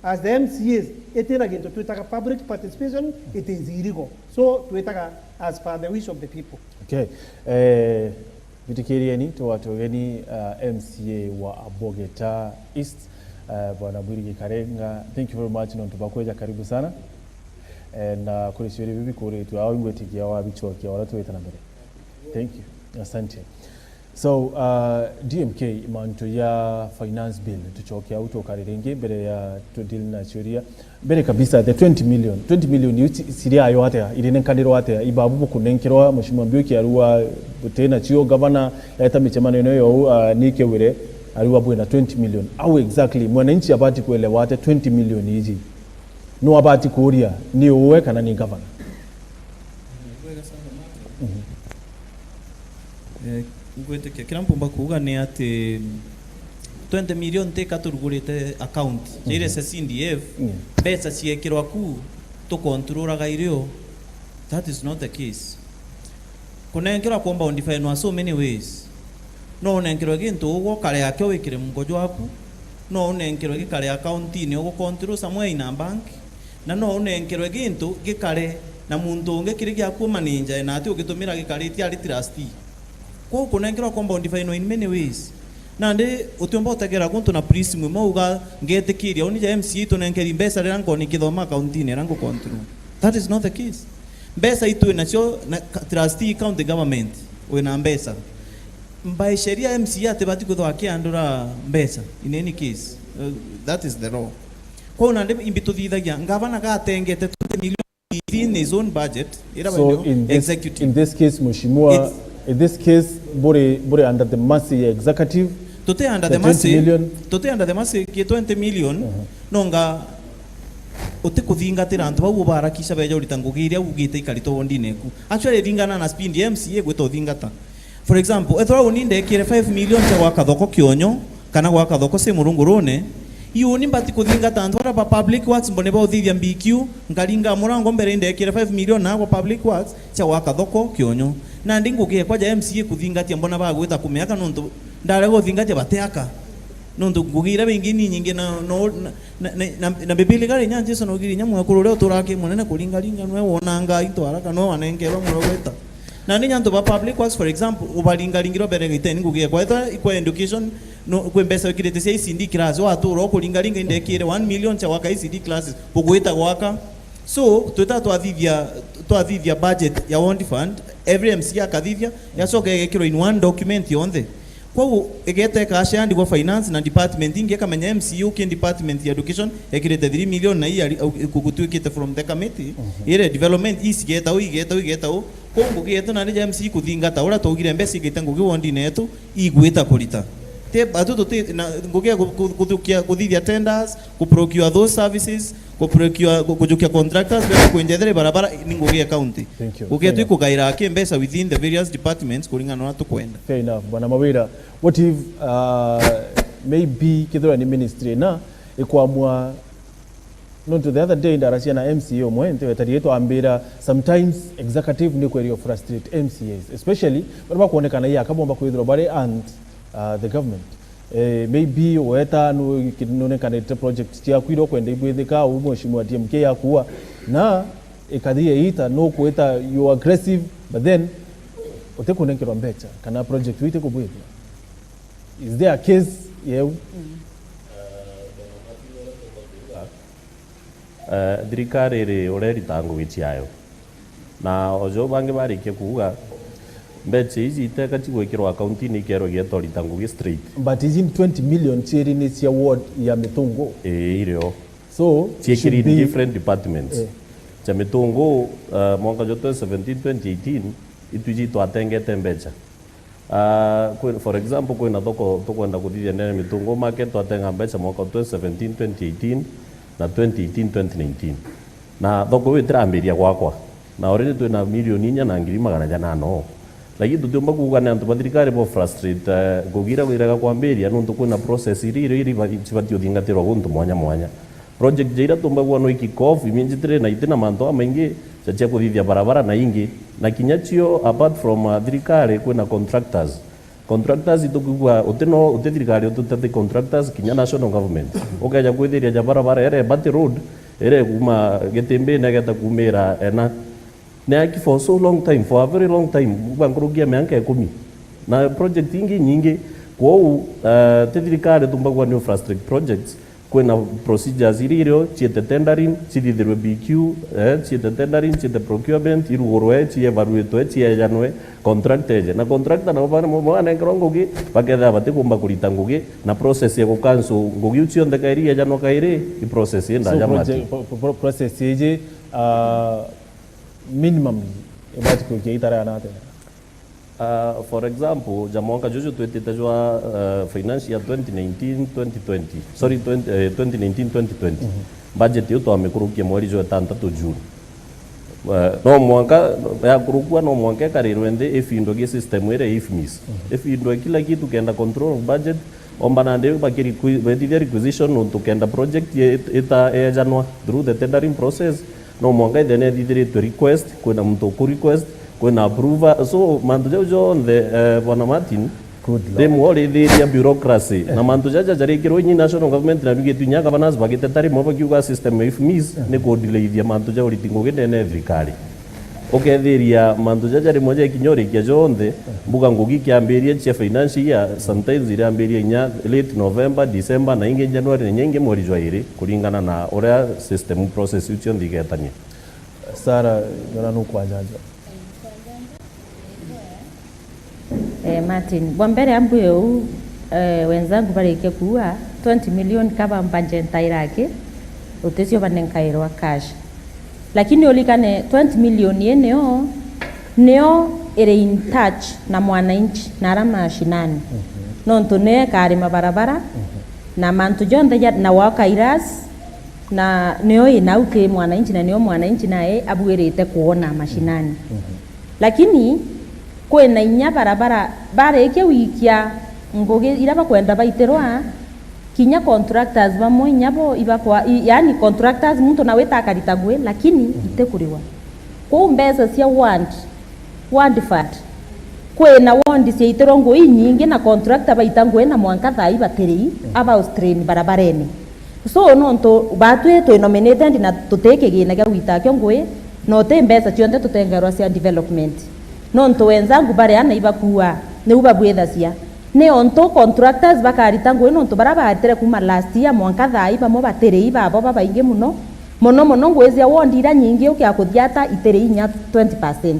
as the MCAs etena ginto twitaka public participation it is illegal so twitaka as per the wish of the people. Okay. Vitikirieni tuwatogeni MCA wa Abogeta East Bwana Bwirigi Karenga, thank you very much na tubakweja karibu sana na kurishiri bibi kuri tu au ngwetikia wa bichokia wala tuweta na mbere. Thank you. Asante. So DMK manto ya finance bill tuchokia auto kariringi mbere ya to deal na sheria mbere kabisa the 20 million yuti siria ayo hata irine kaniro hata ibabu kunenkirwa mushimwa mbyoki arua butena chio governor eta michemano yo nike wire arua bwena 20 million au exactly mwananchi abati kuelewa hata 20 million hizi no abati kuria ni uwe kana ni governor. Ngwete kira mpumba kuga ni ati 20 million te katurugurite account jire se CDF pesa ciekirwa ku to controlaga irio. That is not the case. Kunengera kwamba undifainwa so many ways. No unengero gintu ugo kare yakyo wikire mungojo waku no unengero gikare account ni ugo control somewhere in a bank na no unengero gintu gikare na muntu unge kiri gya kuma ninja na ati ugitumira gikare ti ari trustee. Kwa kunengera kwamba undifainwa in many ways. Na ndi utumba utegera kuntu na police mwe uga ngetikiria unija MCA to nenkeri mbesa rango ni kithoma account ni rango control. That is not the case. Mbesa itu nacio na trustee county government wena mbesa by sheria MCA tebati kuthwa kiandura mbesa in any case that is the law. Kwa nande imbitu thithagia ngavana gatengete 20 million in his own budget so in this case Mheshimiwa in this case bore under the mercy executive tote under the mercy ki 20 million nonga utikuthingatira antu bau barakisha beja uritangugiria ugite ikarito wondineku actually ringana na speed MCA gwito thingata. For example, ethora uninde kire 5 million cha gwaka thoko kionyo kana gwaka thoko se murungurune iyo ni mbati kuthingata antu ara public works mbone ba uthithia BQ ngaringa murango mbere inde kire 5 million na public works cha gwaka thoko kionyo na ndingugie kwaja MCA kuthingatia mbona ba gwita kumeaka nontu ndare guthingatia bateaka nontu ngugira bingi nyingi na bibili gari nyanje so no giri nyamwe kurure uturake munene kuringaringa nwe wonanga itwara kana wanengerwa murogeta na ni nyanto ba public works for example ubaringaringiro bere ngiteni ngugie kwa iko education no kwembesa kirete sei sindi class wa turo kuringaringa indekire 1 million cha waka ICD classes buguita waka so twathithia budget ya one fund every MCA akathithia yacoka gekiro in one document yonde kwa egete kasha andi kwa finance na department ingi kamenya MCU ki department ya education ekirete 3 million na hii kugutwikite from the committee ile development is igeta kongo geto na nija MC kuthingata ura togire mbesi igita ngugi wondi netu igwita kulita te batuto te ngugi kuthithia tenders ku procure those services ku procure kujukia contractors bera kuendelea barabara ni ngugi county ugetu kugaira ake mbesa within the various departments kulingana na tukwenda. Fair enough bwana Mawira, what if maybe kidhura ni ministry na ikwamwa no to the other day ndarasia na MCA mwente wetarieto ambira sometimes executive ni kweli frustrate MCAs especially baba kuonekana ya kabomba kwithro bare and the government maybe weta no kinonekana te project tia kwiro kwenda ibwethika u Mheshimiwa DMK yakuwa na ikadhie ita no kueta you aggressive but then utekunenkerwa mbecha kana project wite kubwithia is there a case thirikari ri urerita ngugi ciayo na ojo bangi barikie kuga mbeca ici iteka cigwikirwo akaunti-ini ikerwo gietorita ngugi straight but isn't 20 million cieri ni cia ward ya Mitungu irio so ciekiri in different departments cha Mitungu mwaka jo 2017-2018 ituji twatengete mbeca for example kwina thoko tukwenda kuthithia nene Mitungu market twatenga mbeca mwaka 2017-2018 na 2018-2019 na thoko witirambiria gwakwa na already twina milioni 4 na ngiri 800 lakini tutumba kuga na antu bathirikari bo frustrate ngugira wiraga kwambiria nuntu kwina process iri cibatio thingatirwa guntu mwanya project jira tumbagwa no ikikof iminjitire na itina manto maingi chacha kuthithia barabara na ingi na kinyachio apart from thirikari kwina contractors itukugwa utino uthirikari ututete contractors kinya national government ukaja kwithiria ja barabara ere Bati road ere kuma Getembe na geta kumira ena neaki for so long time, for a very long time bankurugia miaka 10 na project nyingi kwa thirikari tumbagwa new infrastructure projects kwena procedures iririo chiete tendering chithithirwe BQ chiete tendering chiete procurement irugurwe chievaluatwe chiejanwe contractor na contractor na bana mwana ngrongogi baketha bati kumba kurita ngugi na process ya gukanso ngugi ucio ndekairia jano kairi i process enda jamati process yeje minimum ibati kukiitara anate. For example, jamonka jojo twetetajwa financial 2019-2020. Sorry, 2019-2020. Budget yoto amekurukia mwezi wa 3 June. No mwaka ya kurukua no mwaka karirwende efindo ge system ere ifmis. Efindo kila kitu kenda control budget ombana ndio bakiri requisition no tukenda project eta ejanwa through the tendering process. No mwaka then didire to request kuna mtu ku request kuna approval so mantu jojo the Bwana Martin them all the bureaucracy na mantu jaja jari kiro ni national government na bigetu nya governance bagete tari mo bakiuga system if miss ne ko delay dia mantu jauri tingo gende ne vikari okay theria mantu jaja ri moja kinyori kia jonde mbuga ngugi kiamberia cha financial year sometimes iri amberia nya late November December na inge January na nyenge mweri jwairi kulingana na ora system process ucho ndigetania Sara ngana nuko ajaja Martin, bombere ambuyo wenzangu bareke kuwa 20 million kaba mbanje ntairake utesio banenkairwa cash lakini olikane 20 million yeneo neo ere in touch na mwananchi na ara mashinani nonto ne kari mabarabara na mantu jonde na wakairas na neo inauke mwananchi na neo mwananchi nae abuerete kuona mashinani lakini kwena inya barabara bareke wikia ngoge iraba kwenda baiterwa kinya contractors bamwe nyabo ibakwa yani contractors muntu nawe takaritague lakini itekuriwa kwa mbesa cia want fat kwena wondi cia iterongo inyingi na contractor baitangwe na mwanka thai bateri aba Australia barabarene so nonto batwe to nominated na tuteke gina ga witakyo ngwe no te mbesa cionde tutengerwa cia development nonto wenzangu bare ana ibakuwa ne ubabwethacia ne onto contractors bakarita ngwe nonto barabatere kuma last year mwanka thai bamo batere ibabo babainge muno ngwezia wondira nyingi ukia kuthiata itere inya 20%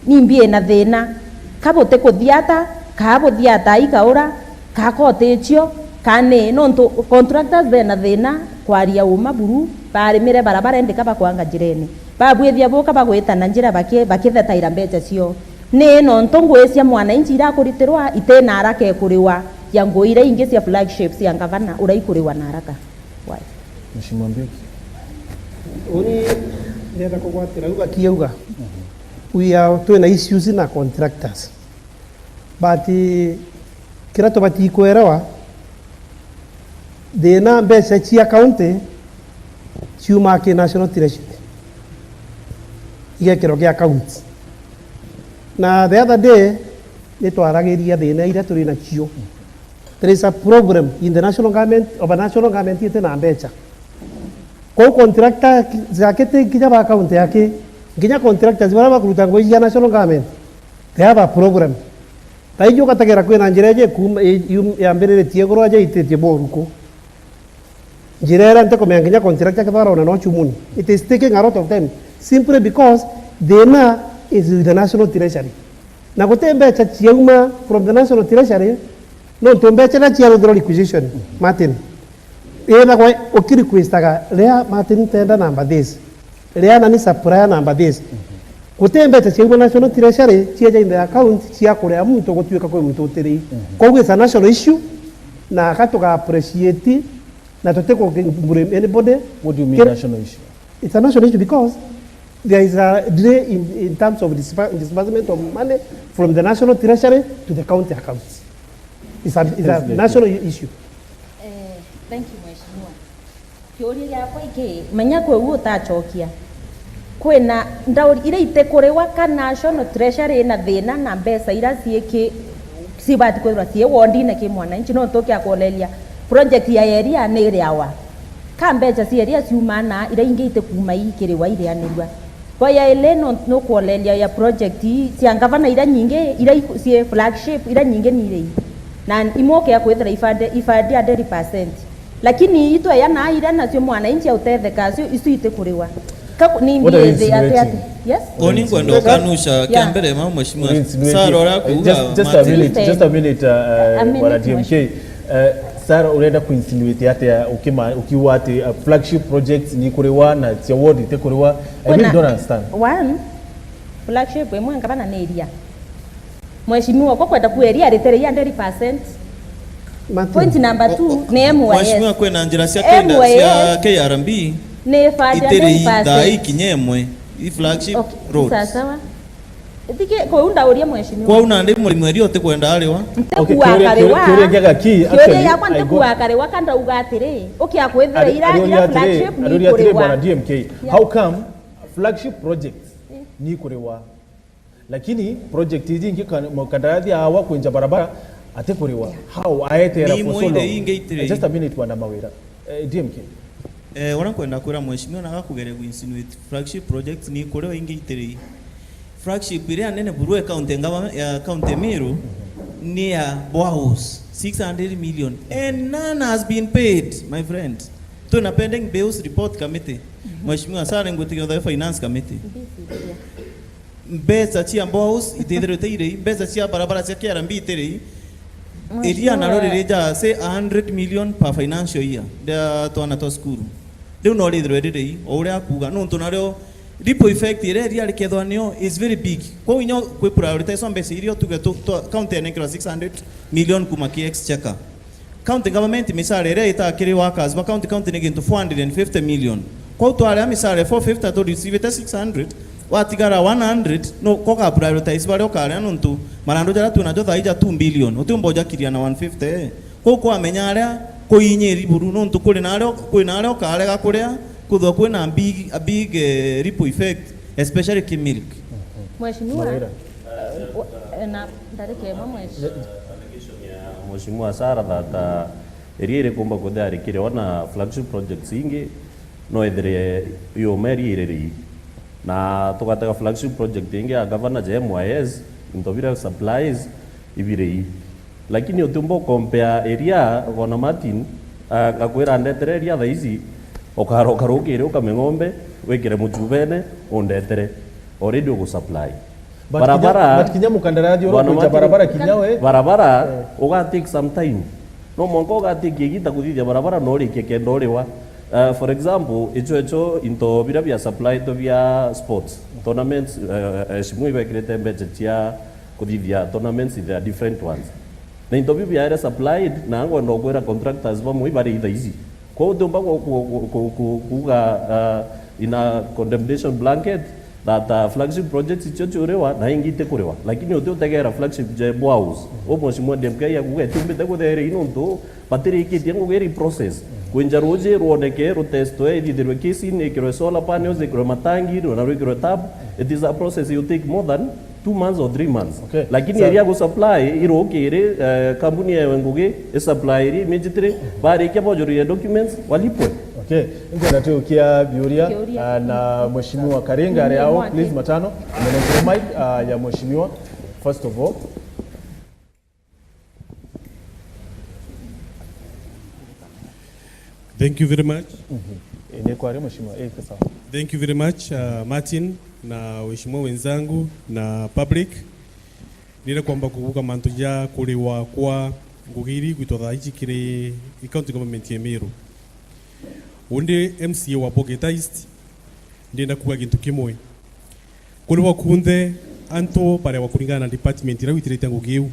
nimbie na thina kabote kuthiata kabo thiata ikaura kakotechio kane nonto contractors bena thina kwaria uma buru bare mire barabara ende kaba kwanga jireni babwethia boka bagweta na njira bakithetaira mbeca cio ne nonto ngwecia mwananchi ira kuritirwa itena haraka kuriwa ya ngoire ingi cia flagships ya gavana uraikuriwa na haraka why mshimwambeki uni ndenda kugwatira uga kiuga we are twina issues na contractors but kira to bati kwerawa thina mbeca cia county ciuma ki national treasury igekiro gia account na the other day nitwaragiria thina ira turi na cio there is a problem in the national government of a national government ite na mbeca ko contractor zakete kinya ba account yake kinya contractors bara bakuruta ngoji ya national government they have a problem taijo katagera kwena njireje ya mbere tiegoro aje ite boruko njirera nteko menginya contractor kabara ona no chumuni it is taking a lot of time simply because dena is the national treasury na gotembe cha chiuma from the national treasury no tombe cha na chia withdraw requisition Martin ena kwa okiri kwestaga lea Martin tenda number this lea nani supplier number this gotembe cha chiuma national treasury chia in the account chia kore muntu gotuika kwa muntu tiri kwa it's a national issue na katoka appreciate na toteko anybody. What do you mean national issue? It's a national issue because there is a delay in terms of disbursement of money from the national treasury to the county accounts. It's a national issue. Thank you, Mheshimiwa. Kiuria giakwa iki menya kwe uo tachokia kwena ndauri ire itekuriwa ka national treasury na thina na mbeca ira ciiki cibati kwithwa cie wondine ki mwananchi no tokia kulelia project ya area ni ire awa ka mbeca cia area ciumana ira ingiite kuma ikiriwa ire anirwa kwa ya ile no kulelia ya project cia ngavana ira nyingi ira cie flagship ira nyingi ni ire na imoke ya kwithira ifadi 100%. Lakini ito ya na ira nacio mwananchi autetheka cio isu itekuriwa ni mbieze ate yes oni kwenda kanusha kiambere mama mheshimiwa Sara just a minute wala DMK Sara urenda kuinsinuate ate ukiwa ate flagship projects ni kuriwa na cia ward itekuriwa I really don't understand. One flagship emwe ngabana na area mheshimiwa kwa kwenda ku area retere ya 100%. Point number 2 ni MYS. Mheshimiwa kwena njira cia kenda cia KRB ne fadi ya dai kinyemwe I flagship roads. Sawa. Etike ko unda uria mheshimiwa. Kwa una ndi muri mweri ote kwenda ariwa. Okay, kiuria giaga ki actually ya kwante kuakarewa kanda ugatire. Ukia kwethira ira flagship ni kuriwa. Bwana DMK. How come flagship projects ni kuriwa? Lakini project hizi mkandarasi hawa kuenja barabara atekuriwa. How aetera for so long? Just a minute bwana Mawira. DMK. Wana kwenda kwira mheshimiwa na gakugere insinuate flagship projects ni kurewa ingiitire. Flagship ire nene burue county ngaba ya county Meru ni ya Boahouse 600 million and none has been paid my friend. Tuna pending bills report committee. Mheshimiwa Sara ngutikia the finance committee. Mbeza chia Boahouse itethirete ire mbeza chia barabara cia KRB itire iria narorireja say 100 million per financial year da twana to school riu no rithirwe o uria kuga no tunario ripple effect ire ria rikethwa nio is very big kwa inyo kwi prioritize mbesa irio tuge to county ya 600 million kuma KX cheka county government misare ire itakiri workers ba county ni gintu 450 million kwa utware misare 450 to receive 600 watigara 100 no koka prioritize bale okare nuntu marando jara tuna jo thaija 2 billion utumboja kiria na 150 kwa amenyara kuinyeri buru nuntu kuri naryo kwinaryo kare gakuria kuthwa kwina a big ripple effect especially kimilk. Mheshimiwa na ndareke Mheshimiwa Sara that eri kumba kodari kire wana flagship projects ingi no edre yo meri iri na tukataka flagship project ingi ya governor je MYS intovira supplies ibirei lakini utumbo compare area kona Martin akwira ndetere area thaizi okarokire ukamengombe wekire mutubene undetere already ugo supply barabara kinya mukandaraji oro barabara kinyawe barabara uga take some time no monko ga take gita kuthithia barabara no rike kendo riwa for example echo into bira bia supply to bia sports tournaments shimwe bekirete mbeche tia kuthithia tournaments there are different ones na into bia era supplied na ngo ndo kwera contractors ba mwi bari hizi kwa utomba kuga in a condemnation blanket that flagship projects ichochorewa na ingite kurewa lakini utegera flagship je Boahouse mheshimiwa DMK ya kuga tumbete kuthere inonto patiri ikiti ngo geri process kwenja roje ruoneke rutesto ithirwe kisi ni kiro solar panels ikiro matangi na rwikiro tab it is a process you take more than 2 months or 3 months okay. Lakini area go supply iro kire company ya wenguge supply iri immediately bari kia bojori documents walipwe. Okay, ingena tu kia biuria na mheshimiwa Karinga yao please matano mwenye mic ya mheshimiwa first of all. Thank you very much. Thank you very much Martin na waheshimiwa wenzangu na public. Nile kwamba kuvuka manto ya kulewa kwa ngugiri kutoka hichi kile county government ya Meru. Unde MCA wa Bogeta East ndenda kuwa gintu kimwe. Kulewa kunde anto pale wakulingana na department ila witireta ngugiu.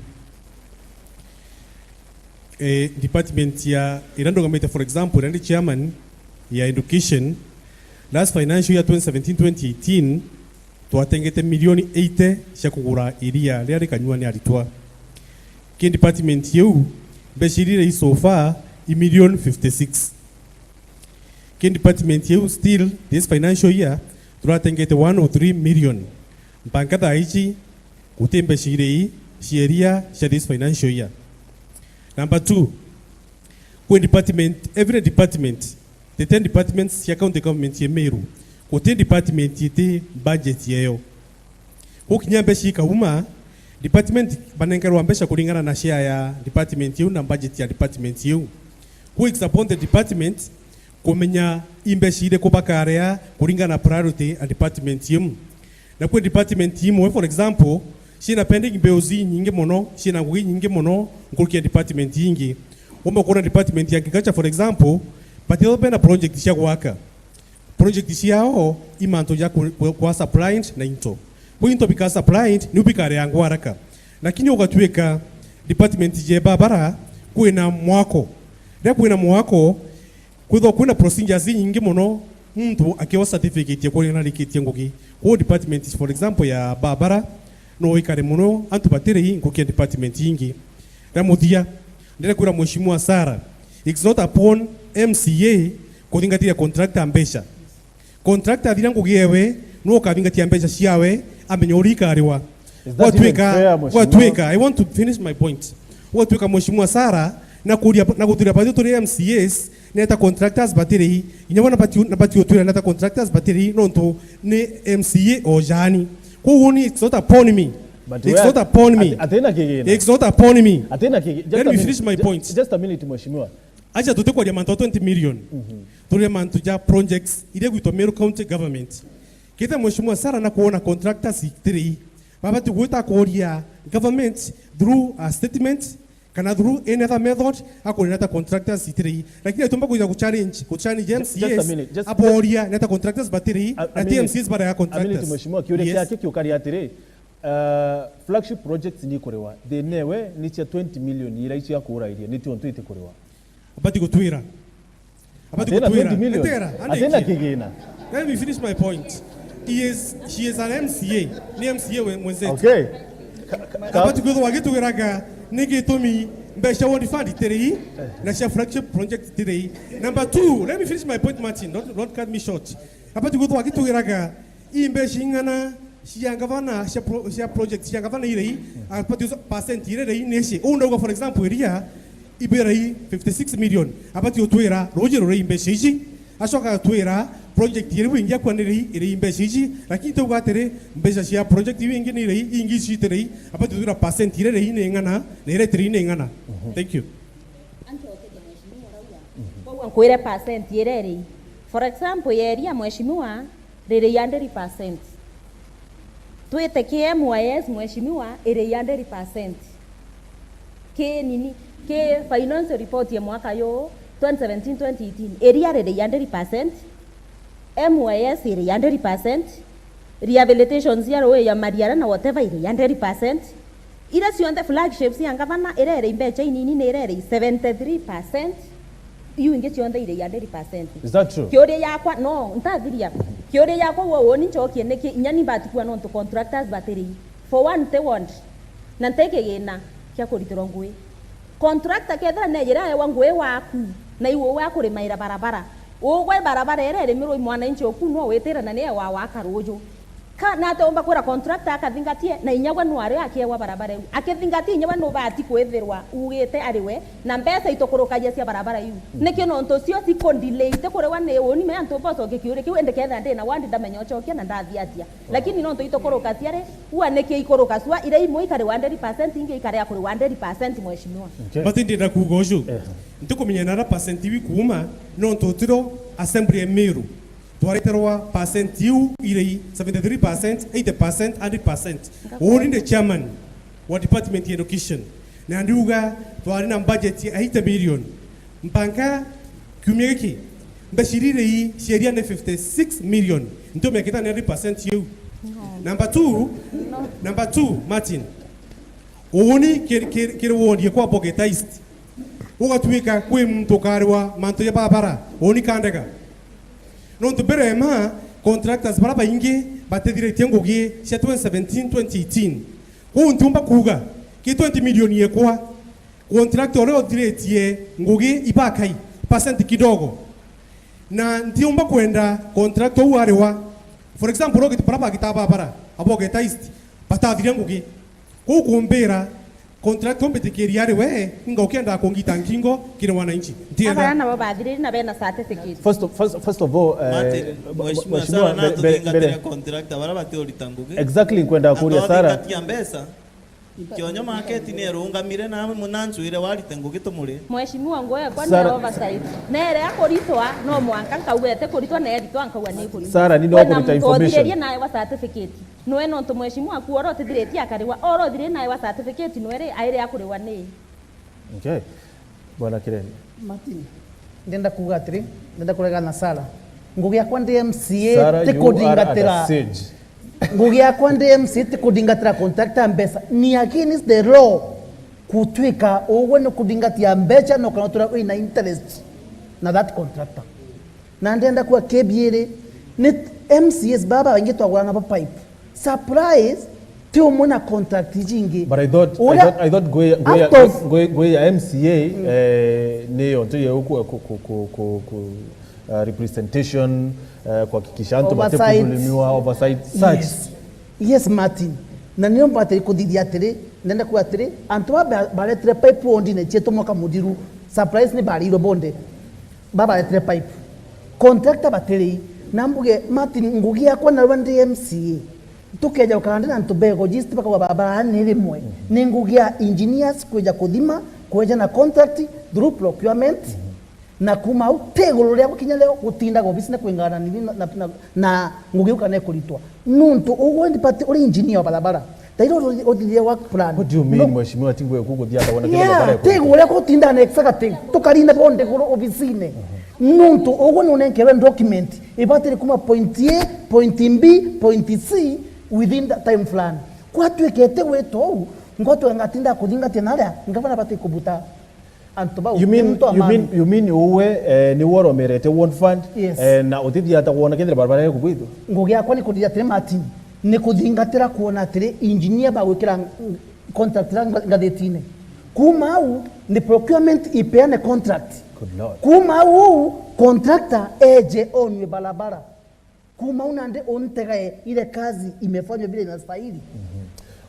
Department ya irando gameta for example irandi chairman ya education last financial year 2017-2018 twatengete milioni 80 cia kugura iria ria rikanywa ni aritwa ki department yu beshirire so far i million 56 Kin department yeu still this financial year turatengete 103 million. Mpaka taichi kutembe shirei sheria sha this financial year. Number 2, when department, every department, the 10 departments ya county government ye meru, ko 10 department yete budget yeo. Hukinyambe shika uma, department banenkaru ambesha kulingana na share ya department yeu na budget ya department yeu. Who is upon the department, kumenya imbeshide kubakarea kulingana na priority a department yeu. Na kwa department yeu, for example, shina pending beuzi nyingi mono, shina ngui nyingi mono, nkulkia department yingi. Wamba kuna department ya agriculture, for example, patilo pena project isha waka. Project isha hao, imanto ya kwa supplied na into. Kwa into bika supplied, ni ubika reangu haraka. Lakini wakatuweka department je babara, kuena mwako. Rea kuena mwako, kuna procedures nyingi mono, mtu akiwa certificate ya kwa inalikiti yangogi. Kwa department is for example ya babara, no ikare mono antu batire hii nkukia department yingi ramudia ndere kura mheshimiwa Sara, it's not upon MCA kuzingatia contractor ambesha contractor adira ngugewe no kazingatia ambesha ciawe amenyorika ariwa watweka I want to finish my point. Watweka mheshimiwa Sara na kuturia pati turi MCAs neta contractors batire hii inyabona pati oturia neta contractors batire hii nonto ni MCA ojani. It's not upon me. But it's not upon me. It's not upon me. Let me finish my point. Just a minute, Mheshimiwa. Acha tutekwa diamanto 20 million. Tule mantu ja projects ile kuito Meru County government. Kita Mheshimiwa Sara na kuona contractors 3. Baba tukuita kuoria government through a statement kana through any other method ako neta contractors 3. Lakini tumba kuja kuchallenge MCS aboria neta contractors batiri na TMCs bara ya contractors. Amini Mheshimiwa kiure yake kiukari atire flagship projects ni korewa de newe ni tia 20 million ira ichi ya kura iria ni tionto ite korewa abati gutwira 20 million atena kigina. Let me finish my point. She is an MCA ni MCA mwenzetu. Okay. Abati gudu wagitugiraga nige tomi mbesha wodi fund iterei na share flagship project iterei. Number 2, let me finish my point, Martin, not cut me short. Abati gudu wagitugiraga imbeshi ngana shiyangavana share project shiyangavana irei abati percent irei neshi undo for example area iberei 56 million abati otwera rojero rei imbeshi ashoka twera project yeri wingia kwa niri iri imbeshiji lakini to gatere mbesha cia project wingi ni iri ingi citere apa tutura percent ire ri ne ngana ne ire tri ne ngana. Thank you. Anto oteja mheshimiwa rauya kwa kwere percent ire ri for example yeria mheshimiwa rire yande 100% tuite KMYS mheshimiwa ire yande 100% ke nini ke financial report ya mwaka yo 2017-2018 area rire yande 100%. MYS iri 100%, rehabilitation zero ya Mariara na whatever iri 100%, ira sionte flagships ya ngavana iri imbecha inini ne iri 73%, iyo inge sionte iri 100%. Is that true? Kiore yakwa no ntadhiria. Kiore yakwa wo ni chokie neki nyani batikwa no to contractors battery. For one they want. Na nteke gena kya kuritiro ngui. Contractor kedra ne yira ya ngui waku na iwo wako re maira barabara. Ogwe barabara ere miro mwana inchi okuno wetera na ne wa wakarojo ka na tomba kora contractor akathingatie na inyagwa no ari akiewa barabara akithingatie inyagwa no bati kwetherwa ugete ariwe na mbesa itokorokaje cia barabara yu nekio no nto cio ti delay te korewa ne woni me anto boso kiure kiwende ketha ndena wandi ndamenya ochokia na ndathiatia lakini no nto itokoroka ciare ua nekio ikoroka swa ire imwe ikare 100% inge ikare akore 100% mheshimiwa. Bati ndira kugojo ntukumenya na percent wi kuma no nto tiro assembly ya Meru tuareterwa percent yu irei 73%, 80%, 100%. Woni the chairman wa department ya education na ndiuga tuari na budget ya 8 million mpanka kumyeki mbashirire hii sheria na 56 million ndio meketa na 100% yu. Number 2 Martin woni kire woni kwa pocketized ugatwika kwe mtokarwa manto ya barabara woni kandega non to berema contractors baraba inge bate direction gogie cia 2017-2018 ntumba kuga ki 20 million yekwa contractor leo direct ye ngogie ibakai percent kidogo na ntiumba kwenda contract ou arewa for example rogi parapa kitaba para aboge taist patathire ngugi ku kumbira contract kompetikeria arewe nga ukienda kongita nkingo kile wananchi ndienda na baba athire na bena certificate first of all mheshimiwa sana na tuzingatia contract bara bateorita ngugi exactly kwenda kuria Sara kionyo market ni rungamire na munanzu ile walite ngugi tumuri mheshimiwa ngoya kwa ni oversight nere akoritwa no mwanka kaugete koritwa na editwa nkauga ni koritwa Sara ni ndo kurita information na wa certificate no eno nto mheshimiwa ku oro tithireti akariwa oro thire na wa certificate no ere aire akuriwa ni okay bwana Kireni Martin ndenda kuga atiri ndenda kurega na Sara ngugi akwa ndi MCA te kodingatira ngugi akwa ndi MCA te kodingatira contractor mbesa ni against the law kutwika ogwe no kodingatia mbecha no kana tura ina interest na that contractor na ndenda kwa KBL ni MCS baba wengi twagura na pipe surprise tio mona contract jingi but I thought go ya MCA ne onto ye ku representation kwa kikishanto batepulimiwa oversight such yes Martin na niyo mpate kudidi atire nenda ku atire antwa baletre pipe ondi ne cheto moka mudiru surprise ni bali ro bonde baba baletre pipe contractor bateri nambuge Martin ngugi yakwa na wandi MCA tukeja ukanda na ntubego just paka wa baba ni rimwe ni ngugi ya engineers kuja kudima kuja na contract through procurement na kuma utegolo lya kinya leo gutinda go business kwingana ni na ngugi ukane kulitwa nuntu ugondi pati uri engineer barabara tairo odiye work plan what do you mean mheshimiwa tingwe kuguthia ndabona kile barabara tego lya kutinda na exact tukarinda bonde ko ofisine nuntu ugoni unenkewe document ibatire kuma point A point B point C within that time plan kwa twekete weto ngoto ngatinda kudingatia naria ngavana bati kubuta you mean uwe ni woro merete one fund na utithia ta kuona kendre barabara yako bwitu ngugi yakwa ni kudia tire Martin ni kudingatira kuona tire engineer ba wikira contractor ngadetine kuma au ni procurement ipeane contract kuma au contractor eje onwe barabara kuma unande ontega ile kazi imefanywa vile inastahili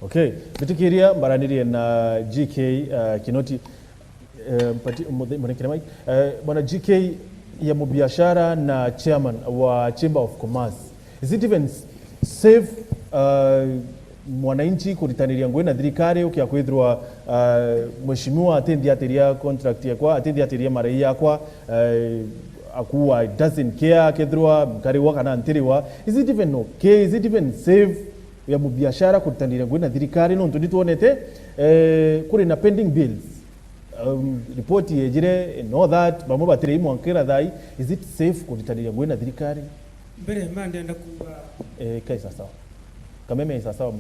okay bitikiria mbaranirie na GK Kinoti bwana GK ya mubiashara na chairman wa Chamber of Commerce, is it even safe mwananchi kuritaniria ngwe na thirikari ukia kwithirwa mheshimiwa atendi atiria contract yakwa atendi atiria marai yakwa akuwa doesn't care kithirwa mkariwa kana ntiriwa, is it even okay, is it even safe ya mubiashara kuritaniria ngwe na thirikari no ntituonete kuri na pending bills report yejire and all that bamwe batire imwankira thai, is it safe kuritaniria ngwe na thirikari mbere mandenda kuga kai sasa kameme sasa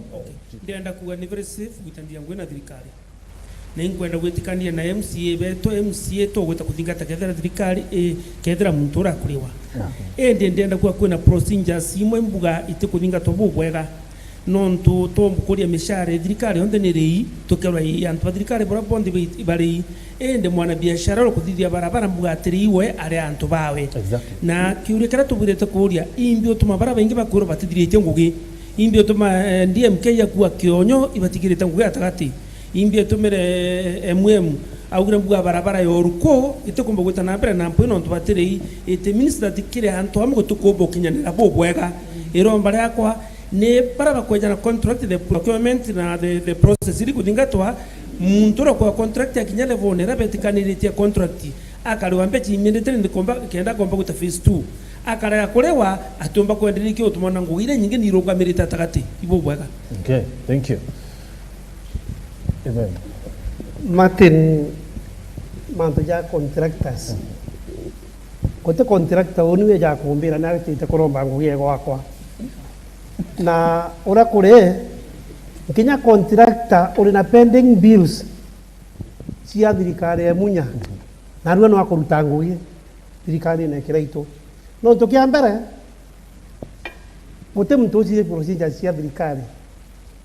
ndenda kuga ni very safe kuritaniria ngwe na thirikari na ingwenda gwitikania na MCA beto MCA to gweta kuthingata kethera thirikari kethera muntu urakuriwa ndenda kuga kwina procedures imwe mbuga ite kuthingatwa bugwega nontu to mukuria mishare thirikari onde ni rei tukerwa antu thirikari bora bondi bari ende mwana biashara ro kuthithia barabara mbugatiri iwe ari antu bawe na kiuri kara tubirete kuria imbi utuma bara bengi bakuru batithirite ngugi imbi utuma DMK yakua kionyo ibatigirite ngugi atagati imbi utumire augira mbuga barabara yoruko itekumba gwita na mbere na mpo no ntu batiri ite minister tikire antu amugo tukumba kinyanira bobwega iromba yakwa ne para bakweja na contract the procurement na the process iri kudingatwa muntu kwa contract ya kinyale vonera betikanirite contract akariwa mbechi immediately ndikomba kenda komba guta phase 2 akara yakorewa atomba kwendelea kio tumona ngugire nyingi ni roga merita takati ibo bwaga. Okay, thank you. Amen. Martin manto ja contractors kote contractor uniwe ja kumbira na te koromba ngugie gwakwa na ora kure kinya contractor uri na pending bills cia thirikari ya munya na ruo no akuruta ngugie thirikari na kiraito no tukia mbere mute mtu cie procedure cia thirikari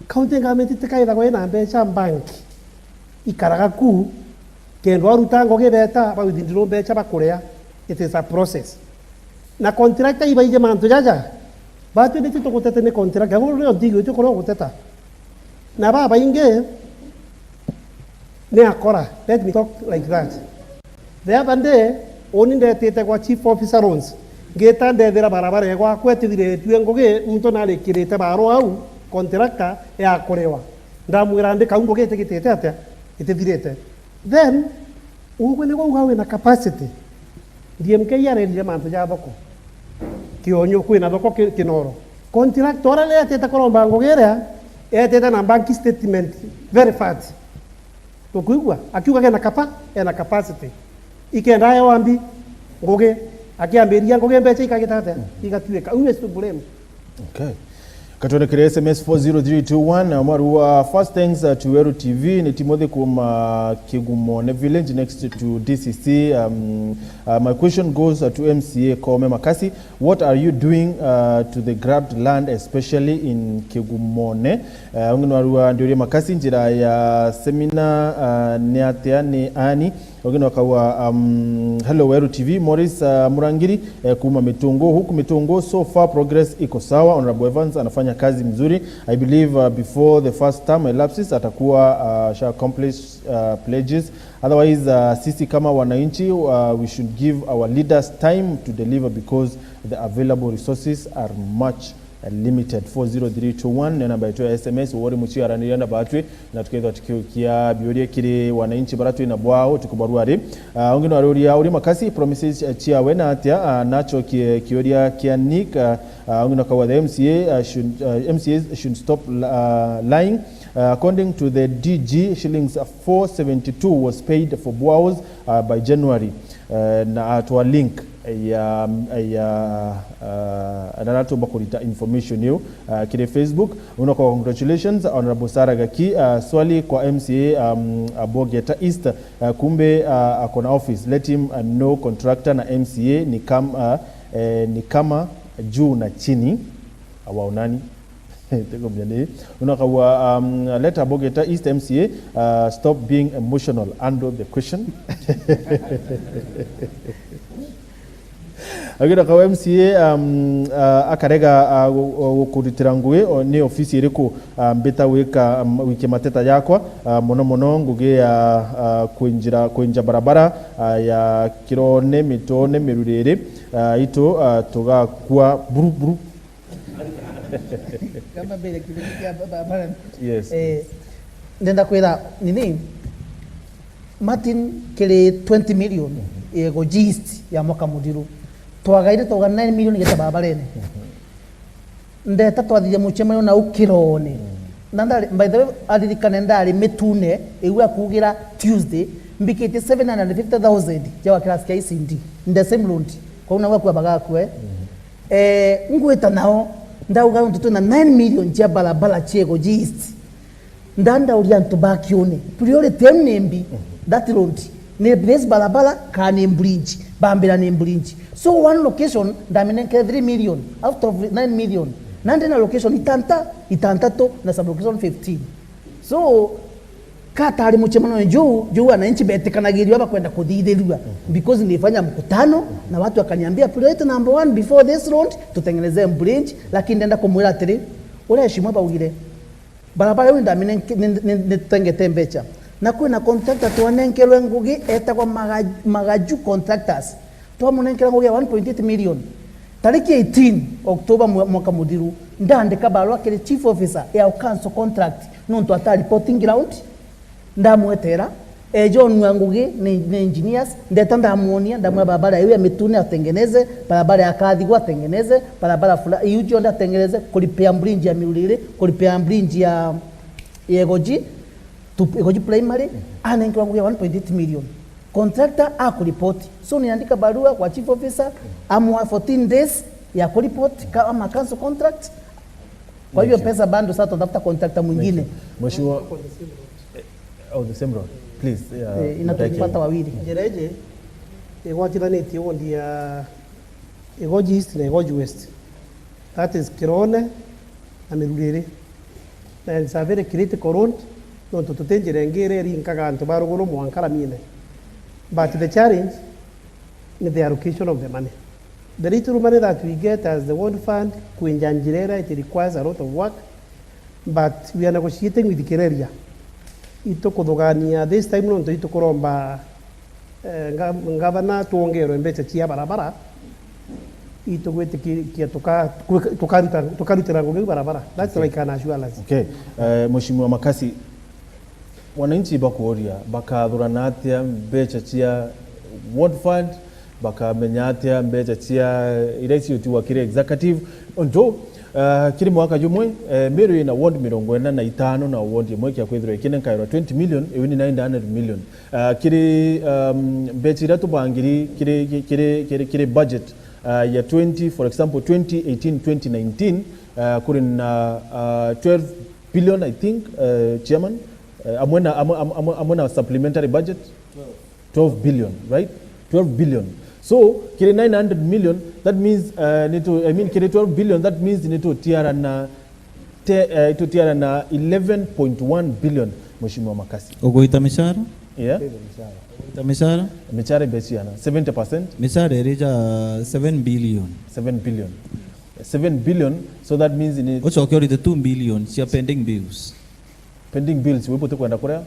county government tikaitha kwa na mbeca bank ikaraga ku kendo aruta ngugie beta ba withdraw mbeca bakurea, it is a process na contractor iba ije manto jaja batu ni tito kuteta ni contractor ngo leo digo tu kono kuteta na baba inge ne akora. Let me talk like that. The other day oni nde tete kwa chief officer ons ngeta nde dira barabara ya kwa kwete dire tuengo ge mtu na le kirete baro au contractor ya korewa ndamwira ndi kaungo gete gitete atia ite direte then ugo ne go na capacity DMK yare ile manto ja boko kionyo kwina boko kinoro contractor le ateta kolomba ngogera eteta na bank statement verified to kuigwa akiuga na capacity ikenda yo ambi ngoge akiambiria ngoge mbeche ikagitata igatuika uwe problem. Okay. Katuonekere SMS 40321 Marua. First thanks to Eru TV ni Timothy kuma Kigumone village next to DCC. My question goes to MCA Kome Makasi. What are you doing to the grabbed land, especially in Kigumone? Marua Nduri Makasi njira ya seminar neatea ni ani. Ogino kawa hello Eru TV Morris Murangiri kuma Mitungo huku Mitungo so far progress iko sawa. Honorable Evans anafanya kazi mzuri. I believe before the first term elapses atakuwa shall accomplish pledges. Otherwise sisi kama wananchi we should give our leaders time to deliver because the available resources are much limited. 40321 nena baitwa SMS wori muchi araniriana batwe na tukeza tukiukia biyorie kire wananchi baratu ina bwao tukubaruari ongino aruria uri Makasi promises chia wena atia nacho kioria kianika ongino kwa the MCAs should stop lying. According to the DG, shillings 472 was paid for bwaos by January na to a link ya ananato bakurita information you kile Facebook unako congratulations Honorable Sarah Gaki. Swali kwa MCA Abogeta East kumbe akona office, let him know contractor na MCA ni kama juu na chini awaonani. Let Abogeta East MCA stop being emotional. Under the question. Agenda kwa MCA akarega kuritiranguwe ni ofisi iriko mbeta weka wiki mateta yakwa mono nguge ya kuinja barabara ya kirone mitone mirurere ito toga kwa buru kama bele kile barabara. Yes. Ndenda kwera nini Martin kile 20 million ego gist ya mwaka mudiru twagaire toga 9 million geta babarene ndeta twathire muchema na ukirone nandari by the way adirikane ndari metune ewa kugira Tuesday mbikete 750,000 jawa class ya ICD nda same loan kwa una wakwa bagakwe ngweta nao ndauga mtoto na 9 million ja balabala chego gist ndanda urianto bakione tuliole temnembi that road ne place balabala kane bridge bambira ne bridge so one location ndaminenke 3 million out of 9 million nande na location itanta to na sub location 15 so kata ali muchemano juu wananchi betekanagiria hapa kwenda kudideliwa because nilifanya mkutano na watu wakaniambia priority number 1 before this road tutengenezee bridge, lakini ndenda kumwela tiri ule heshima baugire barabara yo ndamine tembecha na kuna contractor tuanenkelwe ngugi eta kwa magaju contractors tuamunenkela ngugi 1.8 million tariki 18 Oktoba mwaka mudiru ndandika barua kile chief officer ya cancel contract nonto ata reporting ground ndamwetera John Mwangugi ni engineers ndeta ndamuonia ndamwa barabara hiyo mitune atengeneze barabara ya Kadhigwa atengeneze barabara fulani hiyo ndio atengeneze kulipea bridge ya Mirulire kulipea bridge ya Egoji Egoji primary anaingia nguya 1.8 million contractor akuripoti so niandika barua kwa chief officer amwa 14 days ya kuripoti kama cancel contract kwa hiyo pesa bando sasa tunatafuta contractor mwingine mheshimiwa the same road please inatupata wawili jereje egojiraneti ondi ya Egoji East na Egoji West, that is Kirone na Mirulire na it's a very critical road no to tenjere ngere rinkaga anto baruguru mwankala mine but the challenge is the allocation of the money The little money that we get as the World Fund, kuinjanjirera, it requires a lot of work, but we are negotiating with Kireria. Ito kudogania, this time no ito kuromba ngavana tuongero mbecha chia barabara, ito gwete kia tukarutira ngugi barabara. That's like an assurance. Okay, Mheshimiwa Makasi, wananchi bakuoria bakathurana atia mbecha chia World Fund, bakamenya atia mbecha chia iraisi utiwa kire executive onto kiri mwaka jumwe Meru ina ward 45 na ward imwe kya kwithira ikine kairo 20 million ewini 900 million kiri mbecha iratu bangiri kiri budget ya 20, for example 2018-2019 kuri na 12 billion I think chairman amwena supplementary budget 12 billion, right? 12 billion. So kile 900 million, that means kile 12 billion, that means nito tiara na 11.1 billion. Mheshimiwa Makasi. Ogoita mishara? Yeah. Ogoita mishara? Mishara besiana 70%. Mishara erija 7 billion. 7 billion. 7 billion, so that means in it. Ocho the 2 billion sia pending bills. Pending bills wepo tukwenda Korea?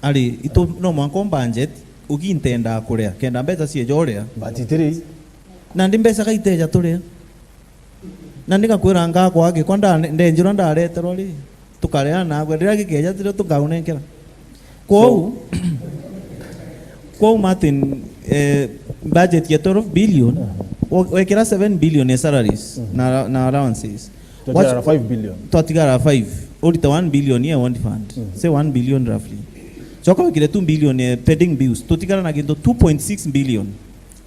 Ali ito no mwanko budget ugintenda Korea. Kenda mbeza siye jorea. Batitiri. Nandi mbeza kaiteja turea. Nandi kakwira ngako ake kwanda ndenjiro ndarete roli. Tukarea na gwedira gikeja tiro tukaunekera. Kwa Martin budget ya 12 billion wekera 7 billion salaries na allowances. Tuatigara 5 billion. Tuatigara 5. Audit 1 billion here one fund. Say 1 billion roughly. Choko wekira 2 billion pending bills. Tuatigara na gendo 2.6 billion.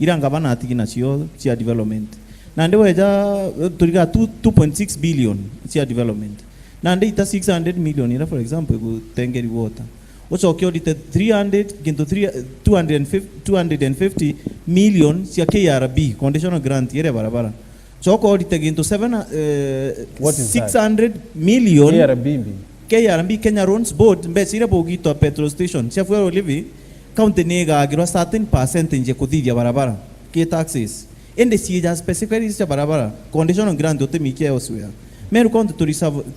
Ira ngabana atigina chiyo chia development. Na ndewe ja tuliga 2.6 billion chia development. Na nde ita 600 million ira for example ku tengeri water. Ocho audit 300 gendo 250 million chia KRB conditional grant ire barabara. Choko audit gendo 600 million KRB Kenya Roads Board mbesire bogito petrol station chia fuero livi county nega agirwa certain percentage kudhia barabara ke taxes ende sija specifically cha barabara conditional grant ote mikia elsewhere. Meru county to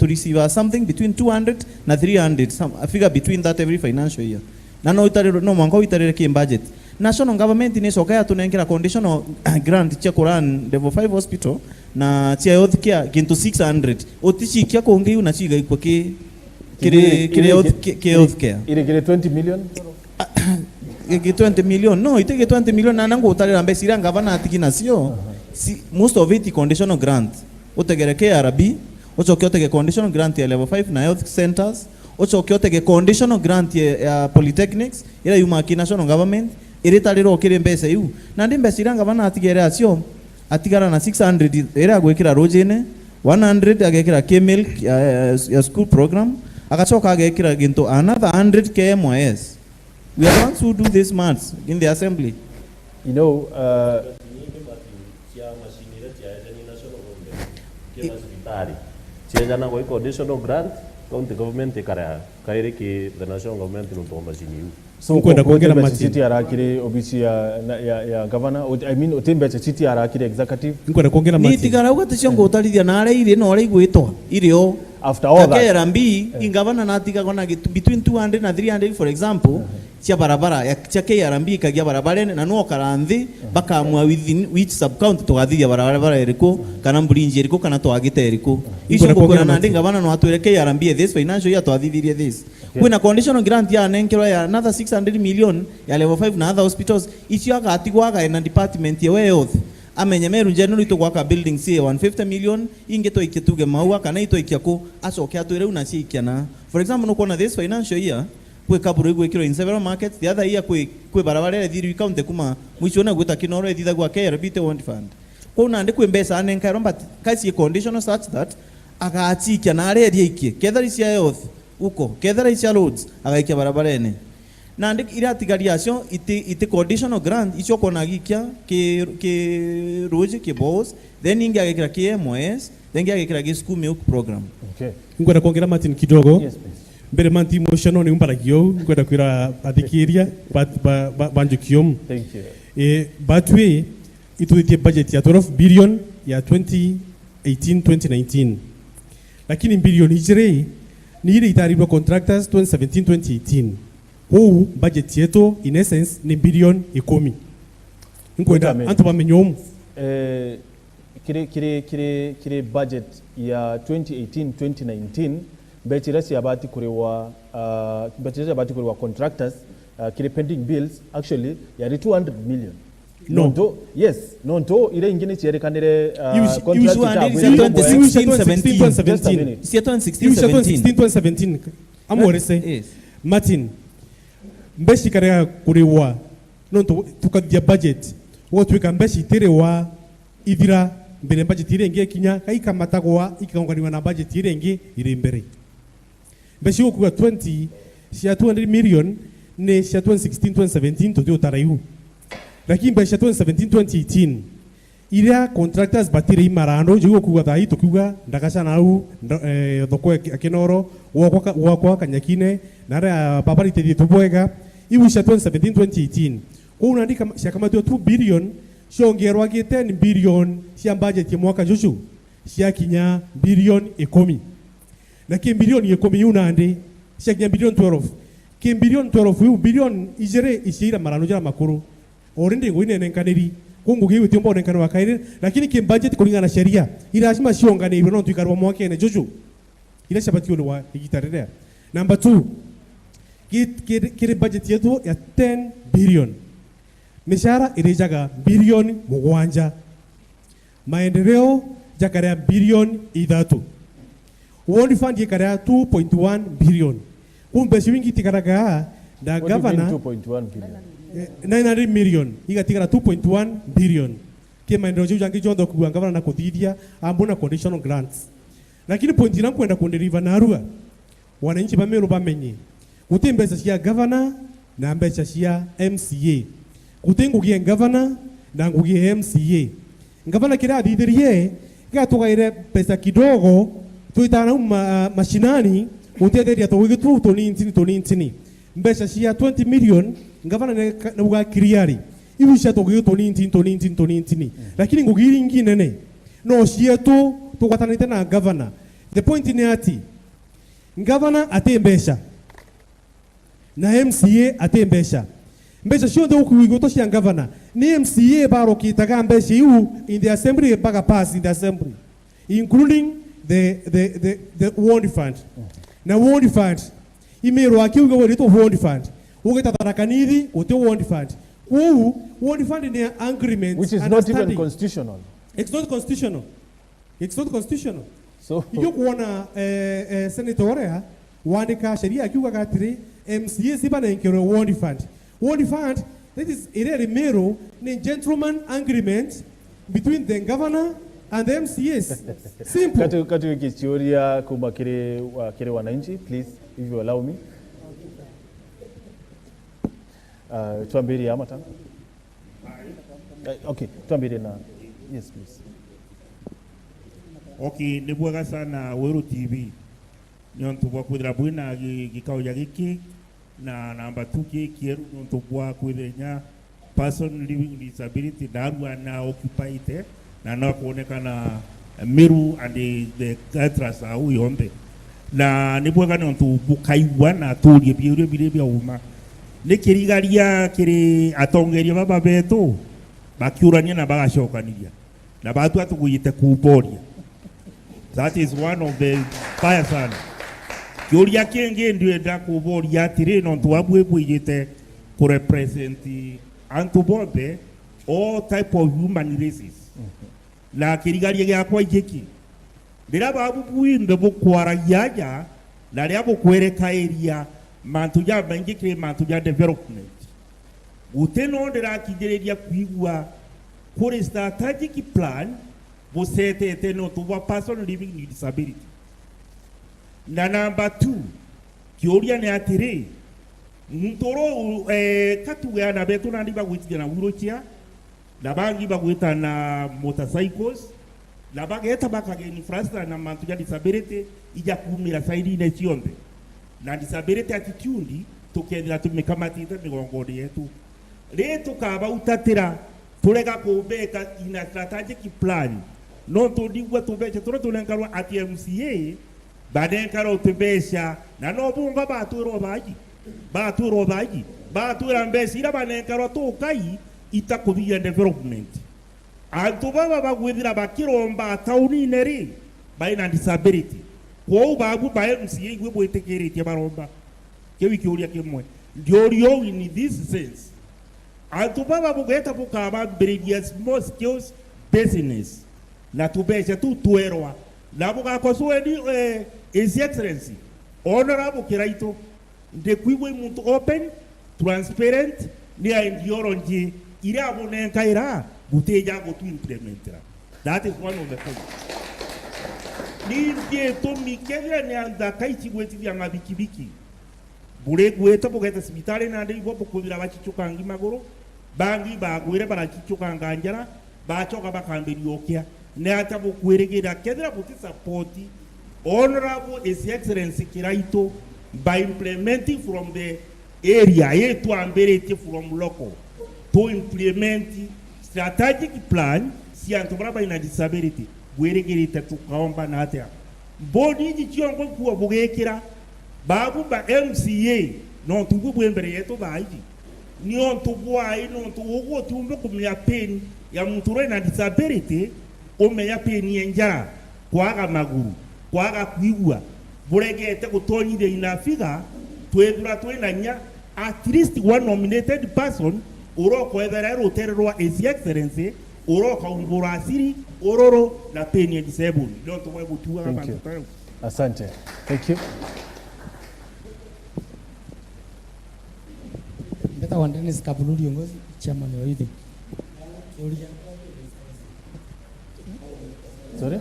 receive something between 200 na 300, a figure between that every financial year. Na no itare no mwango itare ke budget. National government ni sokaya tunankira conditional grant cha Quran level 5 hospital na cha health care kintu 600. Otichi kia konge una chiga iko ke health care. Ile 20 million. 20 million. No, iteke 20 million na nango utare ambe sira ngavana atikina sio. Most of it conditional grant. Utegere KRB, oteke conditional grant ya level 5 na health centers, oteke conditional grant ya polytechnics, ila yumaki national government, iritaliro kire mbese yu. Nandi mbese iranga bana atigere asio, atigara na 600, ira agwekira rojene, 100 agekira K-Milk ya school program, akachoka agekira ginto another 100 KMOS. We are the ones who do this maths in the assembly. You know, Chejana kwa conditional grant, county government ikara kairi ki the national government no tomba chini. So kwenda kuongea na chiti arakire obisi ya governor, I mean utembe chiti arakire executive. Kwenda kuongea na mati. Nitigara ugatishio ngotalithia na ara ire no ara igwitwa irio. After all that. KRB ingavana natika kona between 200 na 300 for example. Chia barabara ya chia KRB kagia barabara na no karanthi bakamwa within which sub county to gathia barabara eriko kana mburinje eriko kana to agite eriko icio ngokora na ndinga bana no atwire KRB this financial year to athithirie this kwina conditional grant ya nenkero ya another 600 million ya level 5 na other hospitals icio agatigwaga na department ya health amenye Meru general ito gwaka building cia 150 million ingeto ikituge maua kana ito ikiako acoke atwire una cikiana for example no kona this financial year kwe kaburu igwekiro in several markets the other year kwe barabara ya thiri county kuma mwisho na gweta kinoro ethitha gwa KRB te want fund kwa na ndikwe mbesa anenka romba kasi conditional such that agachikia na are ria ikie kethari cia health uko kethari cia roads agaikia barabara ene na ndik ira tigariacio ite conditional grant icio kona gikia ke roads ke boss then ingia gekira KMOS then ingia gekira school milk program. Okay, ngwenda kuongera Martin kidogo. Yes, please. Mbere manti Mashinani umbaragio ngwenda kwira athikiria banjukium. Thank you. Batwe ituitie budget ya 12 billion ya 2018-2019 lakini bilioni ijire ni ile itaaribiwa contractors 2017-2018 huu budget yetu in essence ni bilioni 10 nkwenda antu bamenyomu kire budget ya 2018-2019 betirasi abati kurewa contractors kire pending bills actually yari 200 million. No. Yes. No. Ile ingine chiyere kanire contract. 2016-17. Amorese. Martin. Mbeshi karea kurewa. Nonto tukadia budget. Wotweka mbeshi terewa idira mbere budget irenge kinya kaika matagwa ikaunganiwa na budget irenge ire mbere. Mbeshi okuga 200 million ne 2016-2017 to tarayu. Lakini mbeshi 2017-2018 ira contractors batire imarano jugo kuga thai tukuga ndakasha nau thoko akinoro wakwa kanyakine nara babari tedi tubwega ibusha 2017-2018 kwa unaandika shakamatu 2 billion shongerwa ge 10 billion cia budget ya mwaka jushu cia kinya billion 10 na ke billion 10 unande cia kinya billion 12 ke billion 12 billion ijere ishira marano jara makuru orende ngoine nenkaneri kungu giwe tiomba onenkano wakaire lakini ke budget kulingana na sheria ilazima siongane hivyo ndio ikarwa mwaka ene jushu ile shabati yule wa igitarere. Number 2 kire budget yetu ya 10 billion mishahara irejaga bilioni 7 maendeleo jakarea bilioni 3 world fund yakarea 2.1 billion kumbe shilingi tikaraga da governor 2.1 billion 900 million igatikara 2.1 billion ke maendeleo jangi jondo kuwa governor na kuthidia ambona conditional grants lakini point ina kwenda kunderiva na arua wananchi bamero bamenye utembeza cia governor na mbecha cia MCA kutengugie governor na ngugie MCA governor kira thithirie gatugaire pesa kidogo tuitana mashinani utetheria tugitu tunini mbecha cia 20 million governor na uga kiriari ibusha tugitu tunini lakini ngugiri ingine ne no cietu tugatanite na governor the point ni ati governor atembesha na MCA atembesha mbesha cio ndo kuigoto cia governor ni MCA baro kitaga mbesha iu in the assembly baga pass in the assembly including the ward fund na ward fund imero akiuga werito ward fund ugeta tarakanithi uti ward fund ward fund ni agreement which is not even constitutional. It's not constitutional. So you kuona senator wandika sheria akiuga gatiri MCA sibana enkero ward fund that is a mero ni gentleman agreement between the governor and the MCAs. Simple. Katu kichoria kuba kire wananchi, please, if you allow me. Tuambiri ama tanga? Okay, tuambiri na. Yes, please. Okay, nibuaga sana Weru TV. Nyontu kwa kudra buina gikao ya giki na namba 2 kieru nyontu kwa kudenya person living with disability darwa na occupied na kuonekana miru and the catras au yonde na nibuaga nyontu bukaiwa na tulie bia uma nikirigaria kiri atongeria baba betu bakiurania na bagacokaniria na batu atuguyite kuboria. That is one of the fire sana. Kioria kenge ndio nda kuboria atire no tuabwe buyite ku represent antu bobe all type of human races. La kirigaria ya kwa jeki. Ndira babu buinde bukwara yaja na ria bukwereka area mantu ya bangike mantu ya development. Uteno ndira kijereria kuigwa kuri strategic plan busete eteno tuwa person living with disability. Na number 2 kioria ni atire mtoro katuga na betu na ndiba gwitira na wheelchair na bangi bagwita na motorcycles na bageta bakageni frastra na mantu ya disability ija kumira saidi ne cionde na disability attitude tukendera tumekamati ite migongoni yetu leto kaba utatira tureka kubeka ina strategic plan no tudigwa tubecha tulenkarwa at MCA badenkaro tubesha na no bumba baturo baji batura mbesi ira banenkaro tukai itakubia development antu baba bagwithira bakiromba tauni neri baina disability kwa babu ba MCA gwe bwetekeritie baromba kewikiuria kimwe ndiorio in this sense antu baba bugeta bukaba bredia small skills business na tubesha tuerwa na bugakosueni His Excellency Honorable Kiraito ndekwiwe muntu open transparent ni indioronji ire abonenka ira buteja go to implementera. That is one of the things. Ni to mikenya ni anda kaichi gweti ya mabikibiki bure gweta bugeta sibitale na ndi bobo kubira bachichukangi magoro bangi bagwire barachichukanga njara bachoka bakambiriokia ne atabu kweregera kedra buti support Honorable His Excellency Kiraito by implementing from the area yetu ambere from local to implement strategic plan si antobra ina disability gweregerita tukaomba na atia bodi jichiongo kuwa bugekira babu ba MCA no tugubu embere yetu baiji ni on tubwai no tuwo tumbe kumya peni ya mtu ina disability omeya peni enjara kwaga maguru kwaga kwigwa buregete gutonyire inafiga twethura twenanya at least one nominated person uroko ethera rutererwa His Excellency uroko umbura asiri ororo na peni disabled don't we butua abantu. Asante. Thank you. Beta Wandenis Kabuluri Yongozi, chairman wa youth. Sorry?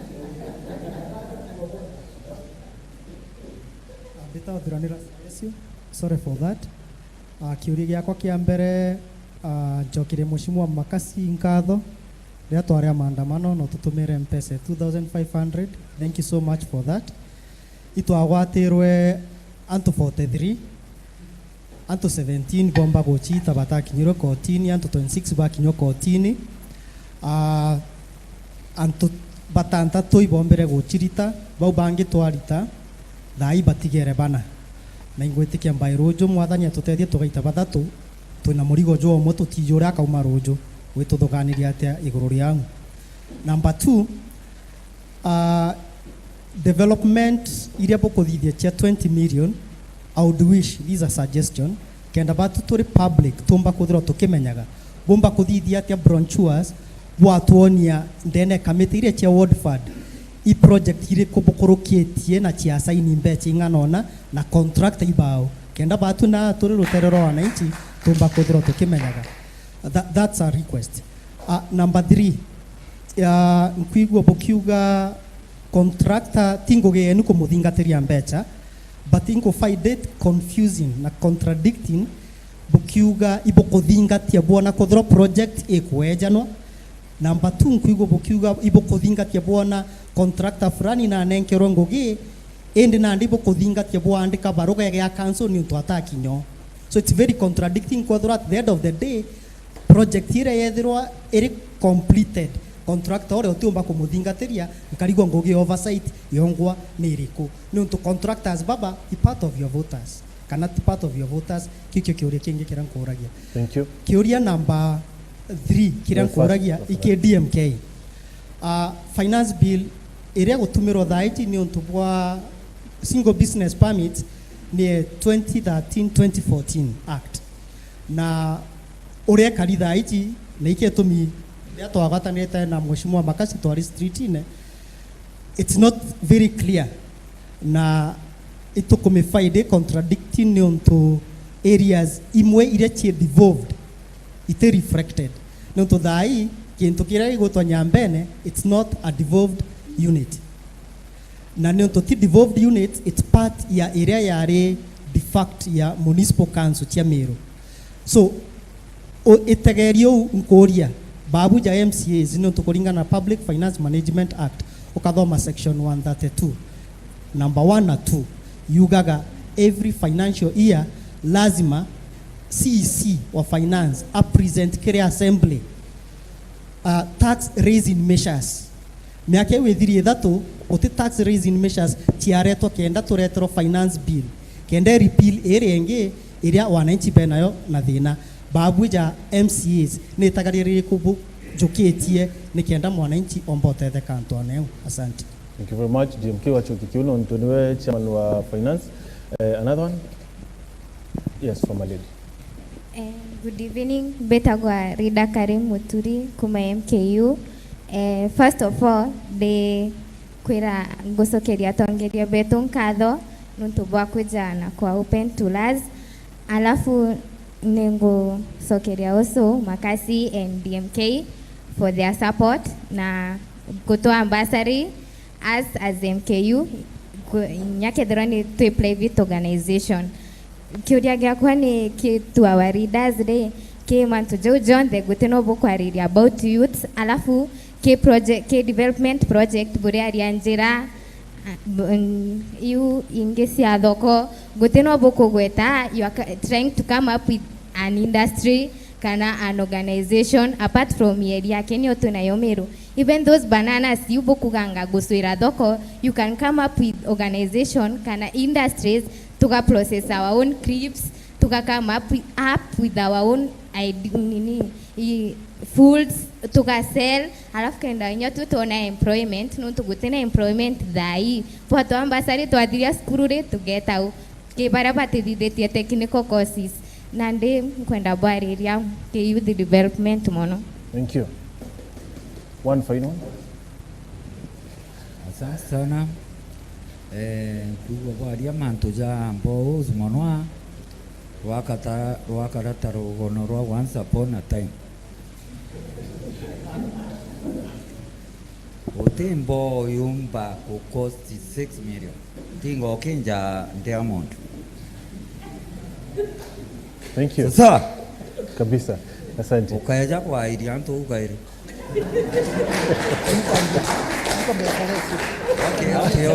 Beta Odranira Salesio, sorry for that. Kiuri giakwa kia mbere njokire Mheshimiwa Makasi nkatho ria twaria maandamano no tutumire mpesa 2500. Thank you so much for that. Itwagwatirwe antu 43 antu 17 bomba gochita batakinyiro kotini antu 26 bakinyo kotini antu batanta toibombere gochirita bau bangi twarita thai batigere bana na ingwetikia mbairojo mwathani atutethie tugaita bathatu twina murigo jo mo tutijura kauma rojo wituthuganiria atia iguru riangu. Number 2, development iria bokuthithia chia 20 million. I would wish, this is a suggestion, kenda batu turi public tumba kuthira tukimenyaga bomba kuthithia atia brochures bwatuonia ndene kamiti iria chia ward fund i project ire kubukurukitie na chia saini mbechi ng'anona na contract ibao kenda batu na turi ruterero wananchi tumba kuthira tukimenyaga. That's a request. Number 3, nkwigwa bukiuga contractor tingoge enu kumuthingateria mbecha but ingo find it confusing na contradicting bukiuga ibokuthingatia bwana kuthira project ekwejanwa. Number 2, nkwigwa bukiuga ibokuthingatia bwana contractor fulani na nenkero ngogi ende na ndipo kuthingatia bwandika baruga ya council ni twatakinyo. So it's very contradicting kuthira at the end of the day project ire yethirwa iri completed contractor ore otiumba kumuthingateria nkarigwa ngogi oversight yongwa ni iriku nuntu contractors baba i part of your voters kana ti part of your voters kikyo kiuria kingi kirankuragia. Thank you. Kiuria number 3 kirankuragia iki DMK finance bill area gutumiro thaiti ni untu bwa single business permit ni 2013-2014 act na uria kari thaiti na iketumi ya twagatanite na Mheshimiwa Makasi twari street ine it's not very clear na itukumifaide contradicting onto areas imwe ire chi devolved ite reflected nonto thai kintu kira igotwa Nyambene it's not a devolved unit na nonto ti devolved unit it's part ya area yare de facto ya municipal council tia Meru. So itegerio nkoria babu ja MCA zino tukuringana na Public Finance Management Act ukathoma section 132 number 1 na 2 yugaga every financial year lazima CEC wa finance a present kire assembly tax raising measures miaka withiri ithatu uti tax raising measures tiaretwo kenda turetero finance bill kenda repeal enge iria wananchi benayo na thina babuja MCAs ni tagariri kubu juketie ni kenda mwananchi ombotete kantone. Asante. Thank you very much. GMK wa chuo kikuu Ntoniwe, chairman wa finance. Another one? Yes, from a lady. Good evening. Betagwa Rida Karim Muturi kuma MKU. First of all, de kwira ngosokeria tongeria beto nkatho nuntubwa kujana kwa open to us. Alafu nengo sokeria also makasi and DMK for their support na kutoa ambassador as MKU nyake dhrani to private organization. Kiuria gyakwa ni to our leaders de ke mantu John the guteno bokwariria about youth alafu ke project ke development project buri arianjira you ingesia thoko guteno bokugweta you are trying to come up with an industry kana an organization apart from area kenyo tunayomeru. Even those bananas you bokuganga guswira thoko, you can come up with organization kana industries tuka process our own crepes, tuka come up with our own foods, tuka sell, alafu kenda nyotu tuona employment, nuntu gutena employment dhai. Pato ambasari tuadiria skurure tugeta ke barabati didetia technical courses. Nande kwenda bwariria ke youth development mono. Thank you. One final one. Asante sana. Kuwa bwaria mantu ja mbo uzmonwa wakata rogono once upon a time. Utembo yumba ku cost 6 million. Tingo kenja Diamond. Thank you. Sasa kabisa. Asante. Ukaja kwa irianto ukairi.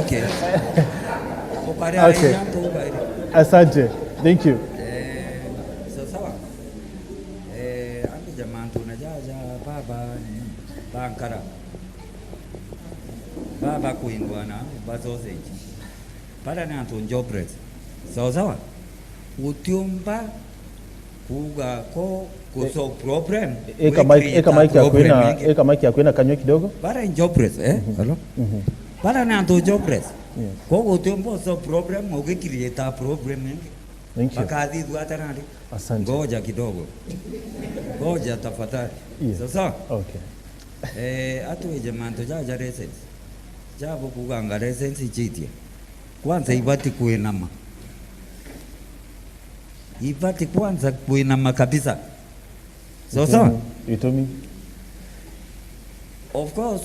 Okay. Okay. Asante. Thank you. Sasa anti jaman tunajaja bankara baba kuingwana bazozeji para na tunjobret sawa utiomba kuga ko kuso problem eka mike yakwena kanywe kidogo para jobret hello para na tunjobret ko utiomba so problem ukicreate problem thank you akazi duatanali asante ngoja kidogo ngoja tafadhali sasa okay atu jaman tujaja reset jabo kuganga resensi chitia kwanza ibati kuinama kwanza kuinama kabisa so itomi of course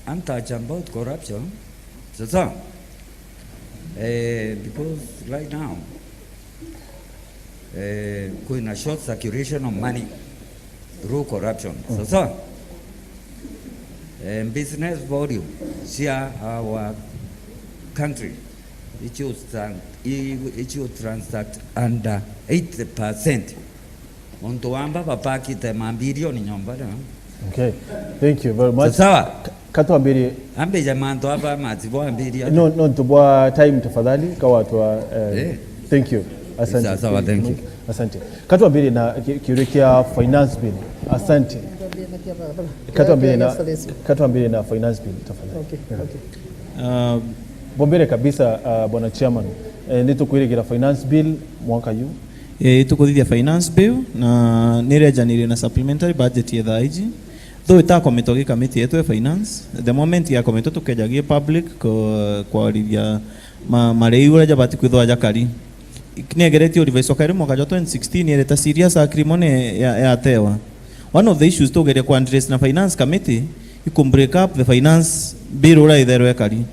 I'm touching about corruption so because right now kuna short circulation of money through corruption so business volume share our country it should transact under 80%. Ontoamba papaki te mambilioni nyomba. Okay, thank you very much. Sawa. Kato ambiri. Ambe jamanto hapa matibo ambiri. No tubwa time tafadhali kwa watu wa thank you. Asante. Sawa, thank you. Asante. Kato ambiri na kiurikia finance bill. Asante. Kato ambiri na finance bill tafadhali. Okay. Bombere kabisa bwana chairman nitukwirigira finance bill mwaka yu tukuthithia finance bill na nirejanire na supplementary budget ya thaiji though itakometwo gi committee yetu ya finance the moment ya kometwo tukejagie public kwa rivia marei ura jabati kwithwa jakari negeretio reviso kari mwaka 2016 yereta serious acrimony ya tewa one of the issues tugeria kwa address na finance committee ikum break up the finance bill ura itherwe kari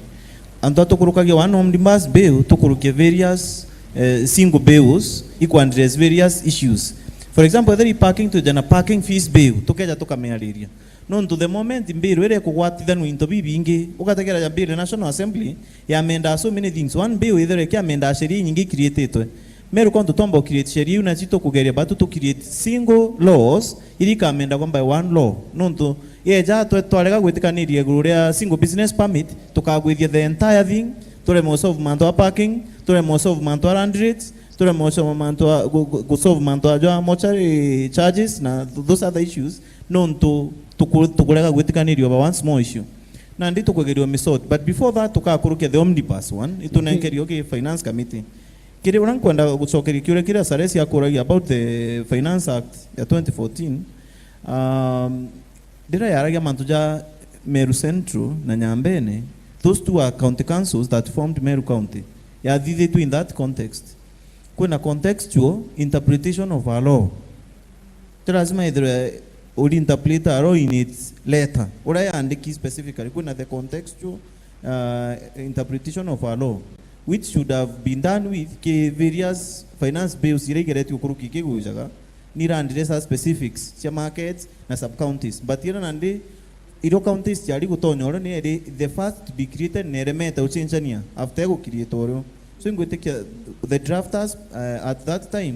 anto tukurukagia one omnibus bill tukurukia various single bills equal address various issues. For example, whether parking to jana parking fees bill tukeja tukameariria no to the moment bill ere kugwatithanu into bibingi ukategera ya bill National Assembly ya amenda so many things one bill either kia amenda sheria nyingi created Meru County tombo create sheria una chito kugeria batu to create single laws ili kamenda kwamba one law nonto yeja twalega gwitikanirie guria single business permit tukagwithia the entire thing tore mo solve manto parking tore mo solve manto land rates tore mo solve manto go solve manto jo mortuary charges na those other issues nonto tukulega gwitikanirie over one small issue na ndi tukugerio misort but before that tukakurukia the omnibus one itunenkerio ke finance committee kile unakwenda gucokeria kiure kile saresi yakuragia about the finance act ya 2014 dira yaragia mantuja Meru Central na Nyambene, those two are county councils that formed Meru County ya dhidi tu in that context kuna contextual interpretation of our law lazima either uli interpret our law in its letter ora ya andiki specifically kuna the contextual interpretation of our law which should have been done with ke various finance bills iregereti ukuruki kigujaga nirandire specifics cha markets na sub counties but ira nandi iro counties chali gutonyoro ni the first to be created neremeta uchenchania after go create oro so ingwete the drafters at that time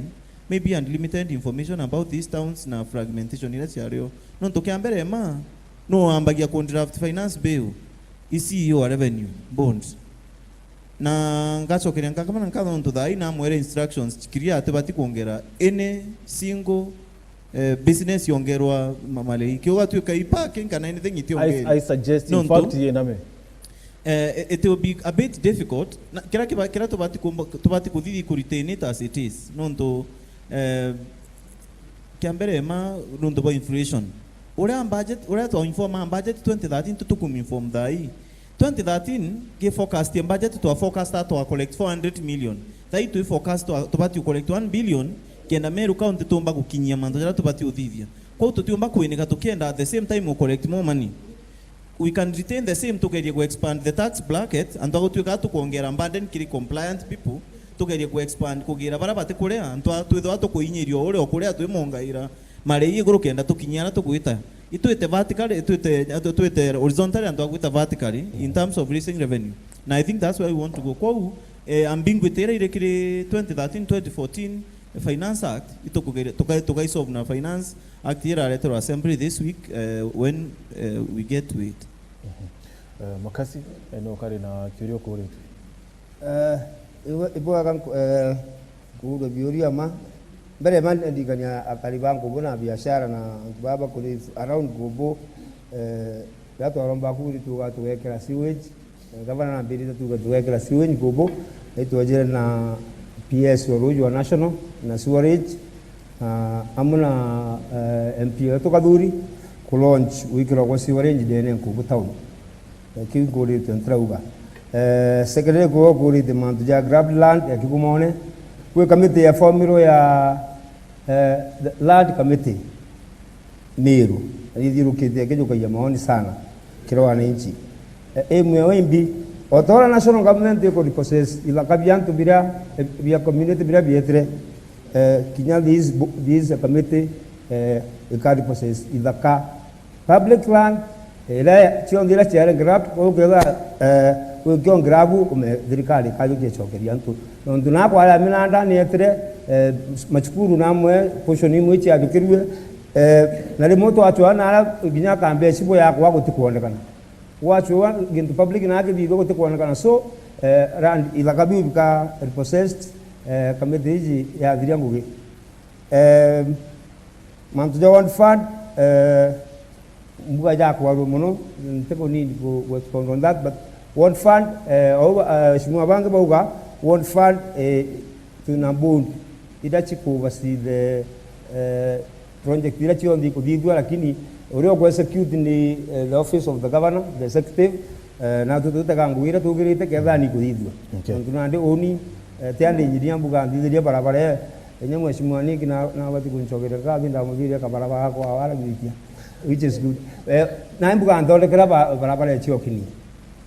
maybe unlimited information about these towns na fragmentation ira chario no tokiambere ma no ambagia contract finance bill isi yo revenue bonds na ngacokeria kama nkatho ntutha ina mwere instructions chikiria atebati kuongera any single business yongerwa mamale ikiwa tu kai parking kana anything itiongera I suggest in fact yename it will be a bit difficult kira tubati kudhidi ku retain it as it is nonto kiambere ma nonto by inflation ora budget ora to inform budget 2013 tutukum inform dai 2013 ke forecast in budget to forecast to collect 400 million dai to forecast to bati collect 1 billion kenda Meru County tumba kukinyia manzo to bati uthithia kwa tutumba kuinika tukienda at the same time we collect more money we can retain the same to get expand the tax bracket and to to kuongera burden kiri compliant people to get expand kugira barabate kurea anto twitho to kuinyirio ore okurea twimongaira mare iguru kenda tukinyana tukuita ituite vertically ituite horizontally and tukuita vertically in terms of raising revenue now I think that's where we want to go kwa ambingwitera ile kile 2013 2014 finance act itokugere tokai solve na finance act ira letter assembly this week when we get to it makasi eno kare na kiurio kore ibwaga kuudo biuria ma mbere man ndiganya akali bangu bona biashara na baba kuli around gobo watu waromba kuri tuwekera sewage gavana na bili tuwekera sewage gobo itwajira na PS wa national na sewerage amuna MP to kaduri ku launch wikira kwa sewerage dene ku town kingori tentrauga secretary ko gori de mantuja grabland ya kigumone ku committee ya formiro ya land committee Meru yidiru kide kejo kwa maoni sana kila wananchi mwembi otora national government ko process ila kabiantu bira via community bira bietre kinya these committee ikari process idaka public land ila chiondira chiare grab ko kela ko kion grabu ume dirikali kajo ke chokeria ntu ndu na kwa ala minanda ni etre machukuru namwe portion imwe chi abikirwe na remoto atwana ala ginya kambe sibo yakwa gutikuonekana wacho gintu public na age bigo gutikuonekana so rand ilakabi bika repossessed committee ya dhiria ngugi mantuja one fund mbuga jakwa muno nteko need go expand on that but one fund shimwa bange bauga one fund tunabund idachi ku basi the project idachi on the kudidwa lakini uriyo kwa execute ni the office of the governor the executive na tutakaanguira tugirite kethani kudidwa tunande oni tiande engineer mbuga ndithia barabara enye mweshimwani kina na wati kunchogera kabi ndamugiria kabarabara kwa awara gikia which is good na mbuga ndolekera barabara chiokini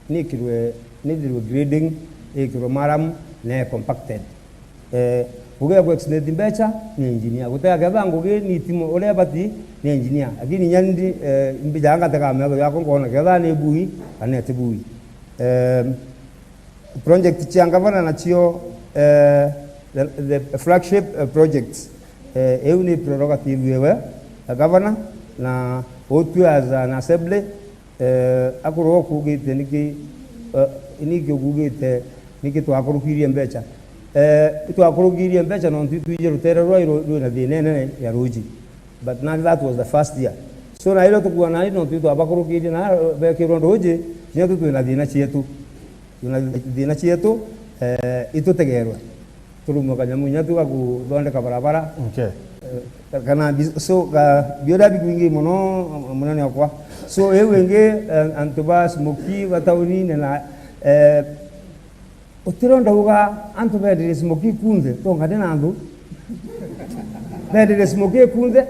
nikirwe grading ikirwe maram ne compacted uge kwa extend mbecha ni engineer gutaya kethangu gi nitimo ule bati ni engineer lakini nyandi mbijanga takame yako ngona kethani bui anete bui project chiangavana na chio the flagship projects eu ni prerogative yewe a governor na otu as an assembly akoro kugite niki kugite niki twakurukirie mbecha twakurukirie mbecha no twije rutere rwa na thinene ya ruji, but now that was the first year. So na ile tukua na ino tito abakurukirie na bekiro ruji nya tutu na thina chietu itutegerwa turumuka nyamunya tuga kuthondeka barabara kana so bioda bikwingi muno munene akwa so ewenge antuba smoki watauni na utironda uga antu bedire smoki kunde to ngade nandu bedire smoki kunde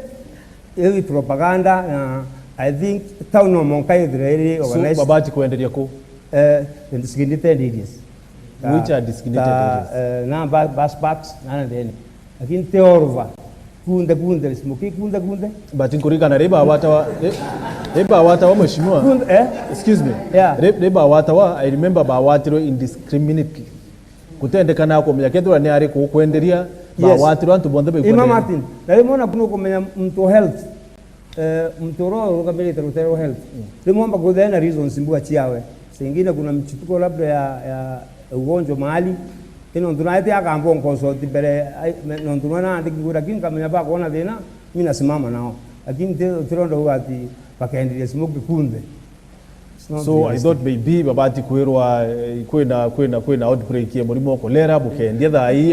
ewi propaganda I think town no monkai dire organized so babati kuendelea ku designated areas which are designated areas na bus parks na ndene lakini teorva kunde smoki kunde but inkurika reba wata wa mheshimiwa excuse me reba wata wa I remember ba watiro indiscriminately kutendekana ko myakethura ni ari kukwenderia ba watiro antu bonde be kwendera Martin na imona kuno kumenya mtu health mtoro kabeleta rutero health limomba kudena reasons mbuga chiawe singine kuna mchituko labda ya ugonjwa mahali ino tunaite akambo consult bere no tunana ndikigura kinga menya ba kuona thina mimi nasimama nao lakini tirondo wati pakaendelea smoke kunde. So I thought maybe babati kwirwa kwena outbreak ya murimo kolera bukendia thai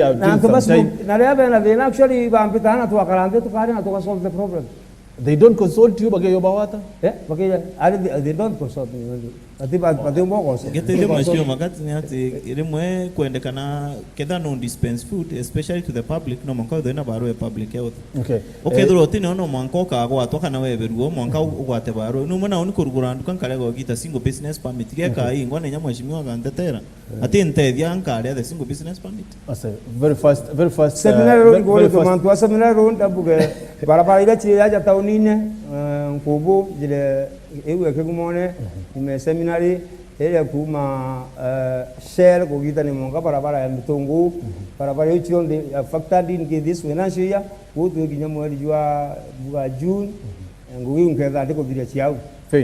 na rebe na thina actually bampitana tu akarande tukari na tuka solve the problem. They don't consult you bage yobawata they don't consult me atiba patembo kosa getele mashio makati ni ati irimwe kuendekana ketha no dispense food especially to the public no manka thina baro ya public health okay thuro tino no manka ka gwa toka na weberuo manka ugwate baro no mona oni kurugura ndukan kale go gita single business permit ge ka ingwa ne nyamwe shimiwa gantetera ati ntethia nkale the single business permit asa very fast seminar ro go to mantu seminar ro ndabuge barabara ile chi ya taunine nkubu jile ewe kegumone ime seminari ele kuma share ko gita ni monga barabara ya mitungu barabara hiyo ndio factored in this financial year wote kinyamu alijua buga June ngugi unkeza ndiko bila chiao. Fair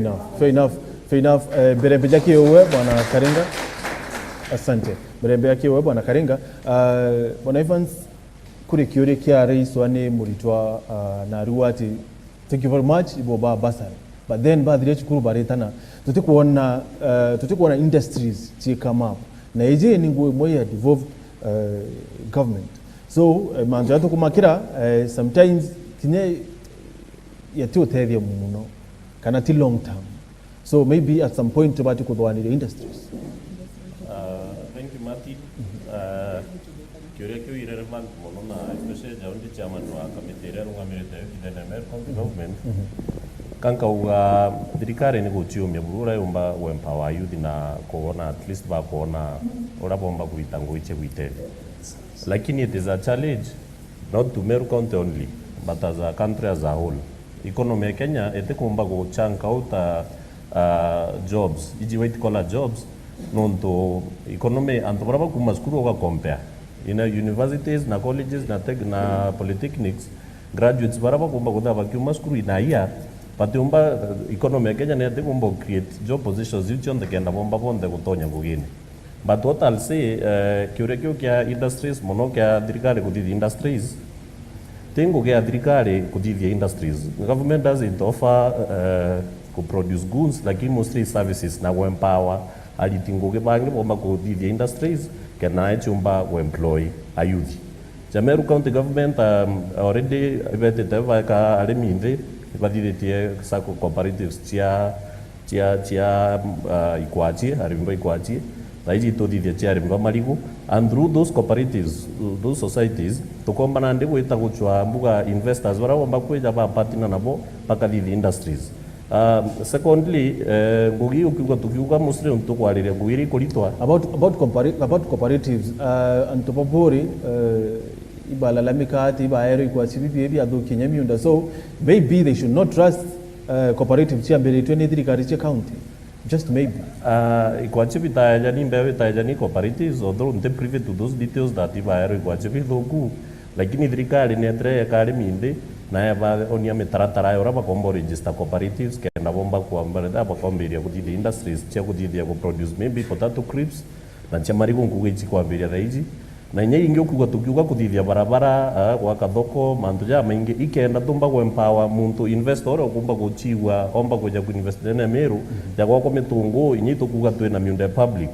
enough berembe yake wewe bwana Karinga, asante berembe yake wewe bwana Karinga. Bwana Evans kuri kiore kia rais wane muritwa na ruwati thank you very much iboba basari but then badire chukuru baretana tutikuona industries chi come up na ije ni ngwe ya devolved government so manzo yato kumakira sometimes kinye yatio tethia muno kana ti long term so maybe at some point about kudwani the industries. Thank you Martin. Kiore kio irrelevant muno na especially jaundi chairman wa committee ya ngamirete kidene American government kanka uga thirikari ni guchiumia burura yumba empower youth na kuona at least ba kuona urabomba kuitango iche kuite lakini it is a challenge not to Meru County only but as a country as a whole. Economy ya Kenya etikumba go chunk out jobs iji white collar jobs nonto economy antobraba kumaskuru ga compare in universities na colleges na tech na polytechnics graduates baraba kumba kudaba kumaskuru ina year but umba economy ya Kenya ne etikumba create job positions yuchi on the kenda bomba bonde gutonya ngugini but what I'll say kiurekio kia industries mono kia thirikari kuthithia industries tengo kia thirikari kuthithia industries government doesn't offer to produce goods lakini mostly services na empower alitingo ke bangi bomba kuthithia industries kana chumba employ a youth. Meru County government already vetted ka aleminde vadithie sako cooperatives chia ikwachi arimba ikwachi raiji to dithia chia arimba marigu and through those cooperatives those societies tukombana ndi gwita guchwa mbuga investors bara bomba kweja ba partner nabo pakathithia industries. Secondly, ngugi ukiuga tukiuga mostly ntukwariria ngwiri kuritwa about cooperatives antopopori ibalalamika ati ibaero ikwachi bibi athukinya miunda so maybe they should not trust cooperatives chia mbere 23 kariche county just maybe ikwachibi tajani mbewe tajani cooperatives although nte privy to those details that ibaero ikwachibi thoku lakini thirikari netre yakari minde na yaba onia mitaratara yora bakombo register cooperatives kenda bomba kuambara da bakomberia kutithia industries cia kutithia ku produce maybe potato crisps na cia marigo ngugichi kwambiria thaiji na inye ingi ukuga tukiuga kutithia barabara gwaka thoko mantu ja maingi ikenda tumba ku empower muntu investor okumba guchiwa omba kuja ku invest na meru ya gwako mitungu inyi tukuga twina miundo public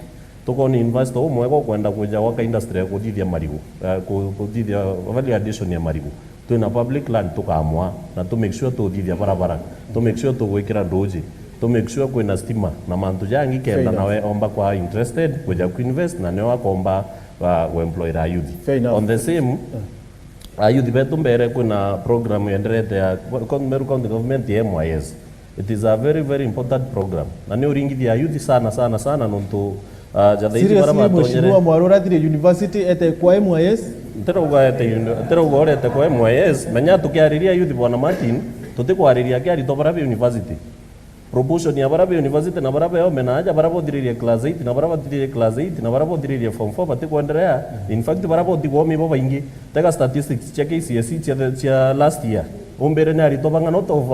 tukoni investor umwe kwenda kuja waka industry ya kutithia marigo kutithia value addition ya marigo twina public land tukamwa na to make sure tuthithia barabara to make sure tugwikira ndoji to make sure kwina stima na mantu jangi kenda nawe omba kwa interested kuja ku invest na newa komba wa employ a youth on the same youth betu mbere kuna program yenderete ya Meru County Government ya MYS. It is a very very important program na ni uringithia youth sana nontu seriously mheshimiwa Mwarora thire university ete kwa MYS terauga ete kwa MYS menya tukiariria youth bwana Martin tutikwariria kiari to Barabe University proportion ya Barabe University na Barabe yao menaja Barabe diriria class 8 na Barabe diriria class 8 na Barabe diriria form 4 bati kuendelea in fact Barabe dikomi baba ingi tega statistics check KCSE chia last year ombere na rito banga not of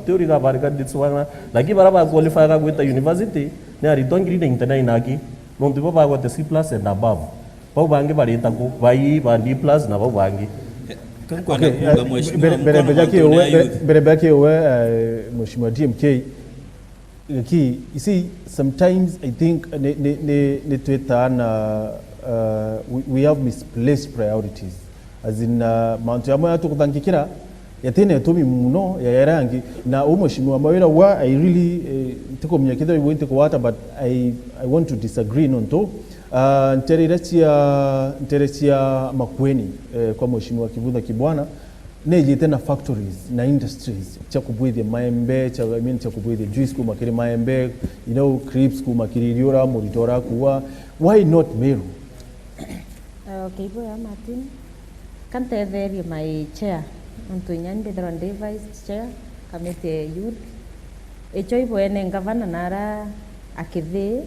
theory ga barika ditswana lakini Barabe qualify ga kwita university na rito ngiri 99 aki nontu baba kwa C+ and above pau bangi barita ku bai bandi plus na bau bangi berebeki we mheshimiwa DMK key, you see, sometimes I think we have misplaced priorities. As in, Mount Yamoya to Tankikira, Yatene Tomi Muno, Yarangi, na Umoshimu Amawira, where I really take on Yakita, we went to water, but I want to disagree on to. Teresia Makweni, kwa Mheshimiwa Kivuda Kibwana, neje tena factories na industries cha kubwithia maembe cha kubwithia juice kuma kiri maembe crips kuma kiri riora muritora kuwa why not Meru? Okay, boy, Martin. Can't very my chair unto nyande the vice chair committee youth echoi boene ngavana nara akithe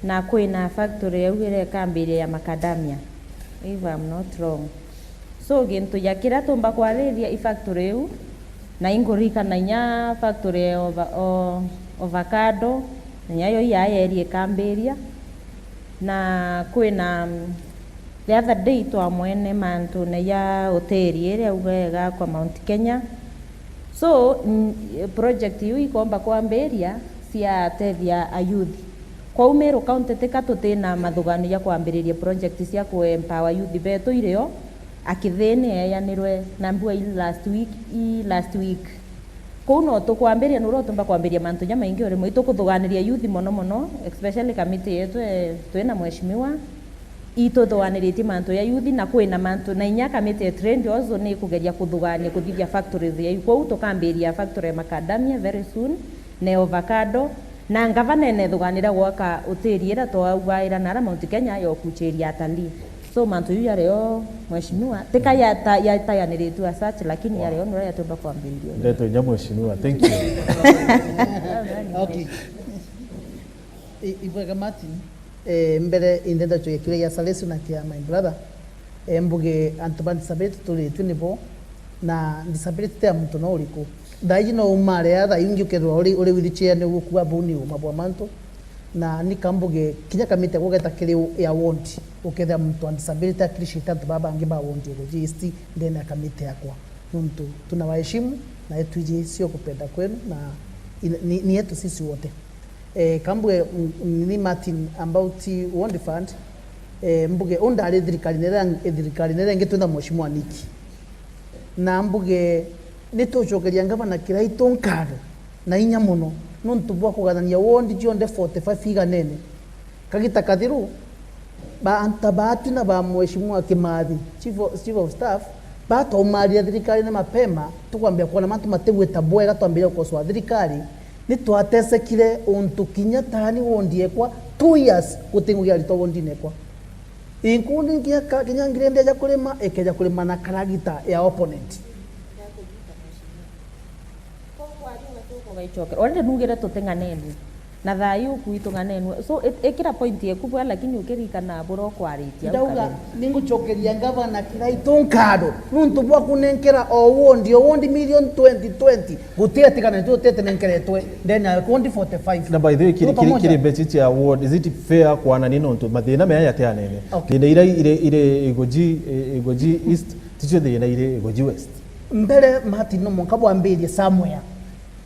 na kwina factory ya kambire ya macadamia if I'm not wrong. So gintu yakira tumba kwariria I factory eu na ingorika na nya factory avocado na nyayo ya eri kamberia na kwina the other day to amwene mantu na ya hoteli ere ugega kwa Mount Kenya. So project yu ikomba kwamberia cia tethia ayuthi kwa Meru County tekatutena mathugano ya kwambiriria project cia ku empower youth beto ireo akithene yanirwe nambua last week kuno tukwambiria nuro tumba kwambiria mantu nya maingi ore mwito kuthuganiria youth mono especially committee yetu twina mheshimiwa ituthuganiritie mantu ya youth na kwina mantu na inya committee trend also ni kugeria kuthugania kuthithia factories ya kwa tukambiria factory ya macadamia very soon na avocado na ngavana ene thuganira gwaka hoteli ira twawaira na Mount Kenya yo kucheria atalii. So mantu yu yareo mheshimiwa tika yatayaniritu as such lakini yareo nura yatomba kwambirio ndeto nya mheshimiwa thank you. Okay, Ibwega Martin mbere indenda cho kile ya Salesu na kia my brother mbuge antoban disability tuli twinibo na disability ya mtu no uliko daiji no umare ada yungi kedwa uri withichia ne gukua buni umabwa manto na nikambuge kinya kamite kugeta kile ya want uketha mtu and disability akilishita baba angiba want logisti ndene kamite yakwa mtu tunawaheshimu na yetu ije sio kupenda kwenu na ni yetu sisi wote kambuge ni Martin about Wond Fund mbuge onda ale thirikari nere ngitunda mheshimiwa Niki na mbuge nitochokeria ngavana kiraito nkaro na inya muno nontu bwa kugathania wondi jionde 45 iga nene kagita kathiru ba antabatu na ba mheshimiwa Kimathi chief of staff bato umaria thirikari na mapema tukwambia kuona mantu mategweta bwega twambia ukoswa thirikari ni twatesekire untu kinya tani wondie kwa 2 years gutingugia rito wondine kwa inkundi kinya ngirende ya kulima ekeja kulima na karagita ya opponent orende nugire tutenganeni na thayu kuitung'anenwe so ikira point yekubwa lakini ukirikana boro kwaritia ndauga ningucokeria ngavana kiraitu nkado nuntu bwa kunenkera owondi million 2020 gutietikana tutete nenkeretwe then wondi 45 na by the way kiri beti ya award is it fair kwa nani nonto mathina meya yatea nene thina ire igoji east ticho thina ire igoji west mbere Martin no mukabwa mbiri somewhere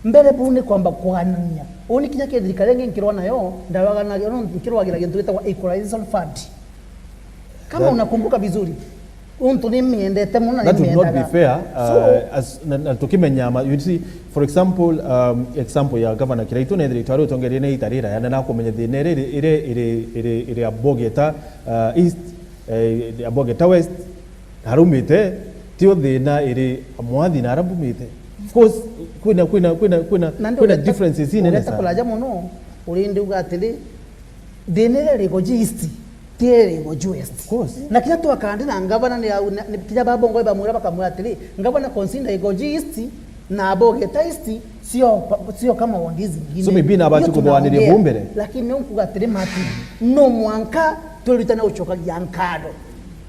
mbere bune kwamba kwananya oni kinya ke thirikari ngirwa nayo ndawaga nayo no nkirwagira gintu gitagwa equalization fund kama unakumbuka vizuri untu ni miendete muna ni miendaga. That would not be fair as tukimenya you see for example example ya governor Kiraitu ne director utongerie ne itarira yana na kumenya thine ire abogeta east abogeta west harumite tio thina ire mwathi na arabumite of course kuna differences in ene sana kulaja muno urinde ugatiri thine ire goji east tiere goji west of course na kila tu akandina ngabana ni kija babongo bamura bakamura atiri ngabana consider igoji east na abogeta east sio kama wandizi ngine so maybe na batu kubwanire bumbere lakini nkugatiri mati no mwanka tulitana uchoka yankado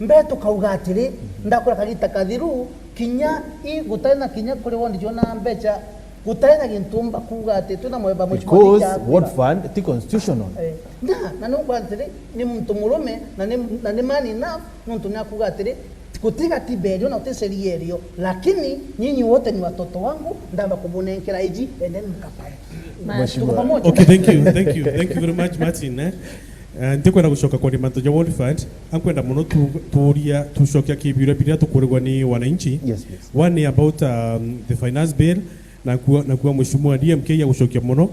mbeto kaugatiri ndakora kagita kadhiru kinya gutana kinya kuri wondi jona mbecha gutana gintumba kugate tuna mweba mwichwa because what fund ti constitutional na no kwantiri ni mtu murume na ni mani na mtu na kugatiri kutiga tiberio na uteseri erio lakini nyinyi wote ni watoto wangu ndamba kubunenkera iji enden mkapai. Okay, thank you very much Martin ndikwenda gushoka kwa dimanto ya World Fund ankwenda muno turia tushokia kibiro biria tukuregwa ni wananchi. Yes. One about the finance bill na kuwa mheshimiwa DMK ya gushokia muno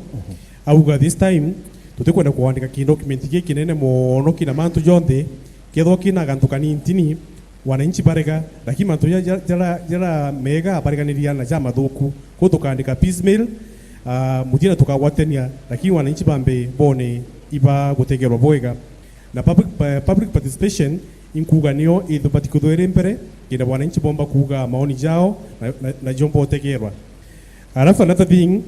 auga this time tutikwenda kuandika ki document giki kinene muno kina mantu jonthe ketho kina gantu kanintini wananchi barega lakini mantu jara mega bariganiria na jama thuku ko tukandika piecemeal mutina tukawatenia lakini wananchi bambe bone iba gutegerwa bwega na public participation inkuga nio ithubatiku mbere kina wananchi bomba kuga maoni jao na jombo utegerwa. Alafu another thing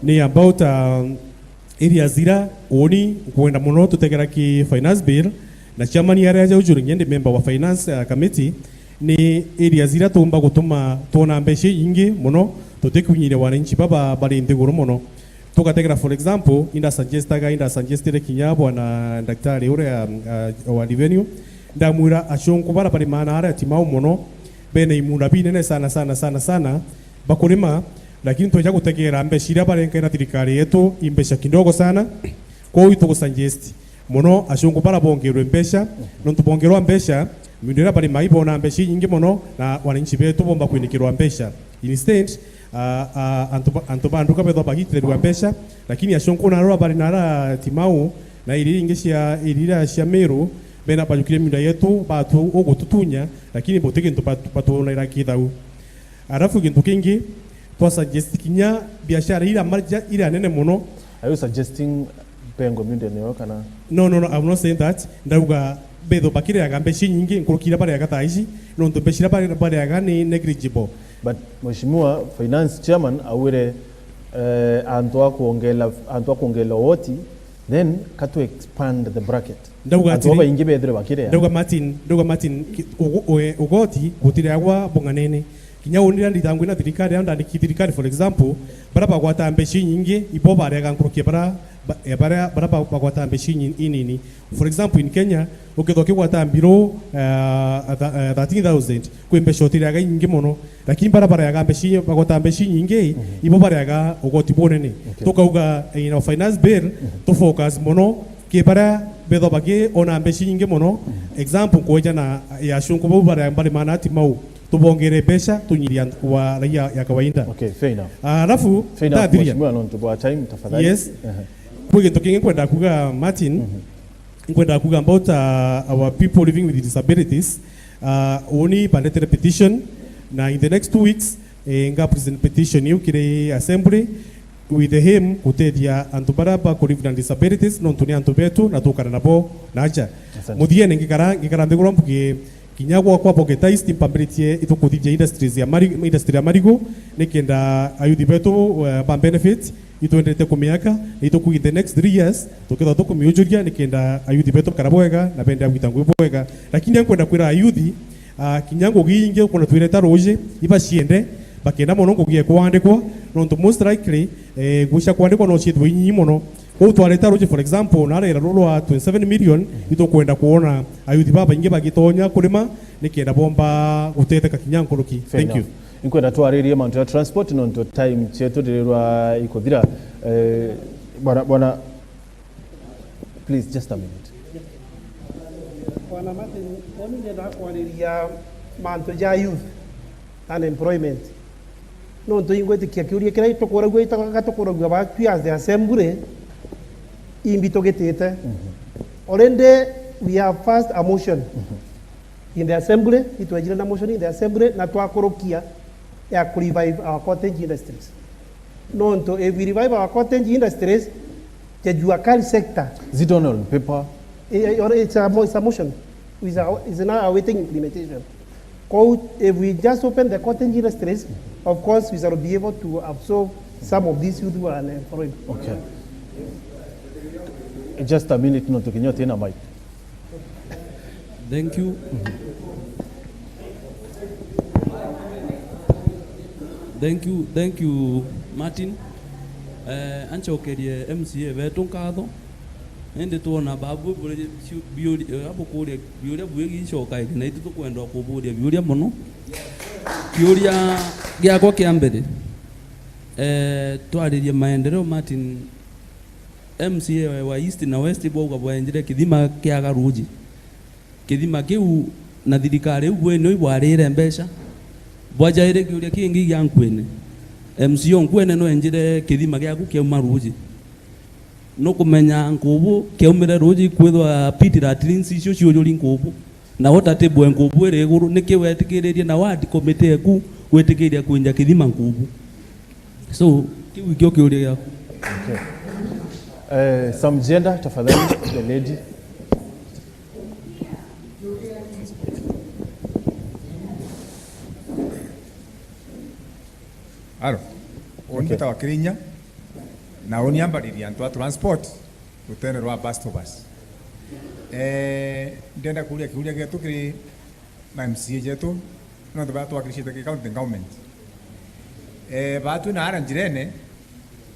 ni about area zira oni kuenda muno tutegera ki finance bill na chairman ya area ujuri nyende member wa finance committee ni area zira tumba gutuma tona mbeshi ingi muno tutekunyire wananchi baba bali ndiguru muno tukategera for example inda suggestire kinyabo na daktari ure wa revenue ndamwira ashonku bara bali maana ara timau muno bene imuna binene sana bakurima lakini tuja gutegera mbeshira barenkera thirikari yetu imbesha kidogo sana kwa hiyo tukusuggest muno ashonku bara bongerwe mbesha no tubongerwa mbesha mindira bali maibona mbeshi nyingi muno na wananchi betu bomba kuinikirwa mbesha instead antubanduka betho bagitirwa mbesha lakini ashonku narora bali nara timau na iringisha irira cia Meru bena bajukire minda yetu batu ugututunya lakini botike ntupatu na irakithau. Arafu gintu kingi twa suggest kinya biashara ira marja ira nene muno. Are you suggesting pengo minda ne kana? No, I'm not saying that. Ndauga betho bakire agambe nyingi nkurukira bare agataici no ntubeshira bare agani negligible. But mheshimiwa finance chairman awire antwa kuongela woti then katu expand the bracket. Ndauga ingi bedre bakire. Ndauga Martin ugoti gutire agwa bonganene. Kinya unira nditangu na thirikari anda ndikithirikari for example baraba gwata mbeshi nyingi ibo bare agankurukia baraba gwata mbeshi inini. For example in Kenya ukithoke gwata mbiro 13,000 kwembesha otiraga nyingi muno lakini barabara yaga mbeshi bagota mbeshi nyingi ibo bare yaga ugoti bonene tukauga in our finance bill to focus muno kibara betho bagi ona mbeshi nyingi muno example koja na ya shunku bo bare mbali mana timau tubongere besha tunyiria kwa raia ya kawaida. Okay, fair enough. Alafu mheshimiwa non tubo time tafadhali. Yes. Kwa tokinge kwenda kuga Martin kwenda kuga about our people living with disabilities only banded petition na in the next 2 weeks nga present petition you kire assembly with the him kutedia antubaraba ku live with disabilities non tunia antubetu na tukara nabo naja mudiene ngikara ndegura mpuke kinyagwa kwa poketa istimpability itukuthije industry ya marigo nikenda ayuthi betu ba benefit itwendete kumiaka ituku in the next 3 years tukitha tukumiujuria nikenda ayuthi beto karabwega na bende agwita ngwibwega lakini ankwenda kwira ayuthi kinyango gingi kuna twireta roje iba ciende bakenda mono kugie kwandikwa nonto most likely gusha kwandikwa no chitwe nyinyi mono ko twareta roje for example na rera rolo 27 million itokwenda kuona ayuthi baba ingi bagitonya kurima nikenda bomba gutetheka kinyango ruki. Thank you. Inkwenda twaririe mantu ya transport nonto time chetu dirwa ikuthira bwana please just a minute. Bwana Martin, oni ndenda kwariria mantu ya youth unemployment nonto ingwetikia kiuria kira itokora gwita gatokora gwa bakwias the assembly imbito getete already we have passed a motion in the assembly, itwajira na motion in the assembly na twakorokia ya revive our cottage industries. Nonto if we revive our cottage industries, the juakali sector. Is it on paper? It's a motion. It's now awaiting implementation. If we just open the cottage industries, of course we shall be able to absorb some of these youth who are unemployed. Okay. Just a minute, no, to Kenyatta in a mic. Thank you. Thank you, Martin. Anchokerie MCA vetu nkatho. Ende tuona babu biuria bwegi choka na itu tukwenda kuburia biuria muno. Biuria giakwa kia mbere. Twaririe maendeleo Martin MCA wa East na West bwoga bwenjire kithima kia garuji. Kithima kiu na thirikari ubwe no ibwarire mbeca bwajaire kiuria kingi gya nkwene MCO nkwene no enjire kithima giaku kia maruji no kumenya nkubu kiaumire ruji kwithwa pitira twins icio ciojuri nkubu na wotate bwe nkubu ere iguru nikiwetikiririe na ward committee ku wetikiria kuinja kithima nkubu so kiu kio kiuria giaku. Okay. Some gender tafadhali the lady. Aro, onita wa Kirinya na oniambariria antu a transport utene rwa bus to bus. Ndenda kuria kiuria getu kiri ma MCA jetu no ndo batu akirishite ki county government. Batu na ara njirene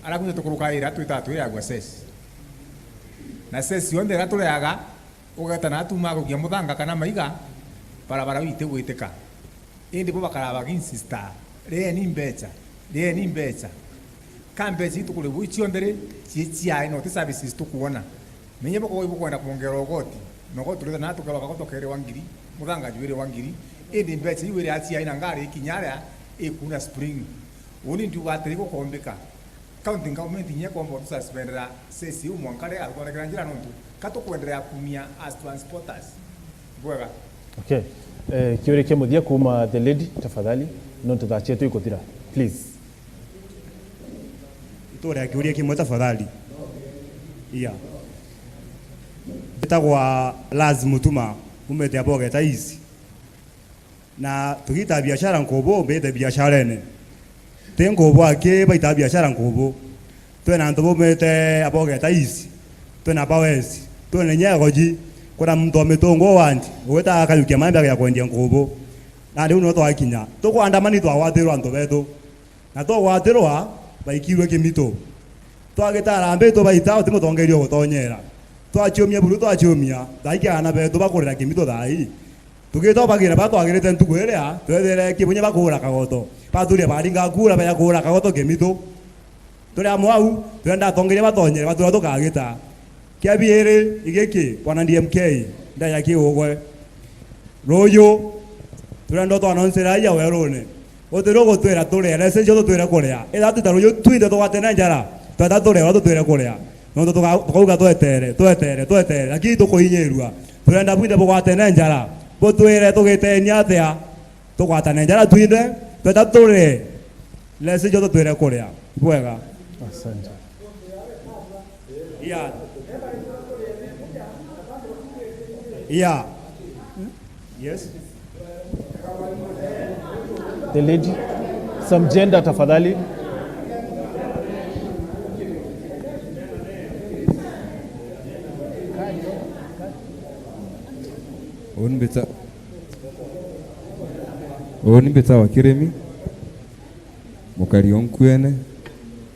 ara kuja tukuruka ira twitatu ya gwa ses. Na ses yonde ratureaga ugata na atuma gugia muthanga kana maiga barabara wite gwiteka. Indi bo bakaraba ginsista ni mbecha kambechi tukule buichi ndere chiai no services tukuona menye bako ibukwenda kuongera ogoti no gotuleta na tukaloka gotokere wangiri muthanga juire wangiri indi mbecha iwere atia ina ngari ikinyara ikuna spring uni ndu bateri gukombeka county government nye kombo tusaspendera sesi umwankare alikuwa njira nontu katukuendelea kumia as transporters bwega. Okay. Kiuria kimuthia kuma the lady tafadhali nonto tha chetu ikuthira please. Itora kiuria kimwe tafadhali. Iya. Bitagwa lazima tuma umete aboge taisi. Na tukita biashara nkobo mbete biashara ene. Tengo bwake baita biashara nkobo. Twena ntobo mete aboge taisi. Twena bawesi. Twena nyagoji kuna mtu ametongo wanti. Weta akayukia mambo ya kwendia nkobo. Na ndio no akinya. Toko andamani twa wathirwa anto beto. Na to wathirwa baikirwe kimito. Twagitara mbeto baita utimo tongerio gutonyera. Twachomia buru twachomia. Daikia na beto bakorera kimito dai. Tugito bagira batwagirite ntuguerea twethere kibunya bakura kagoto. Paturia baringa kura baya kura kagoto kimito. Turi amwau twenda tongeria batonyera batura tukagita. Kiabiere igeki bwana DMK ndaya kiogwe. Royo turando to anonsera ya werone otero gotwera turere se jodo twera korea eda tutaro yo twinde to gatena njara twata turera to twera korea no to tukauga twetere aki to koinyerua turenda bwinde bo gatena njara bo twere to getenia atia to gatena njara twinde twata turere lese jodo twera korea bwega. Asante. Yeah. Yes. The lady, some gender tafadhali. Oni beta wa kiremi mukari onkwene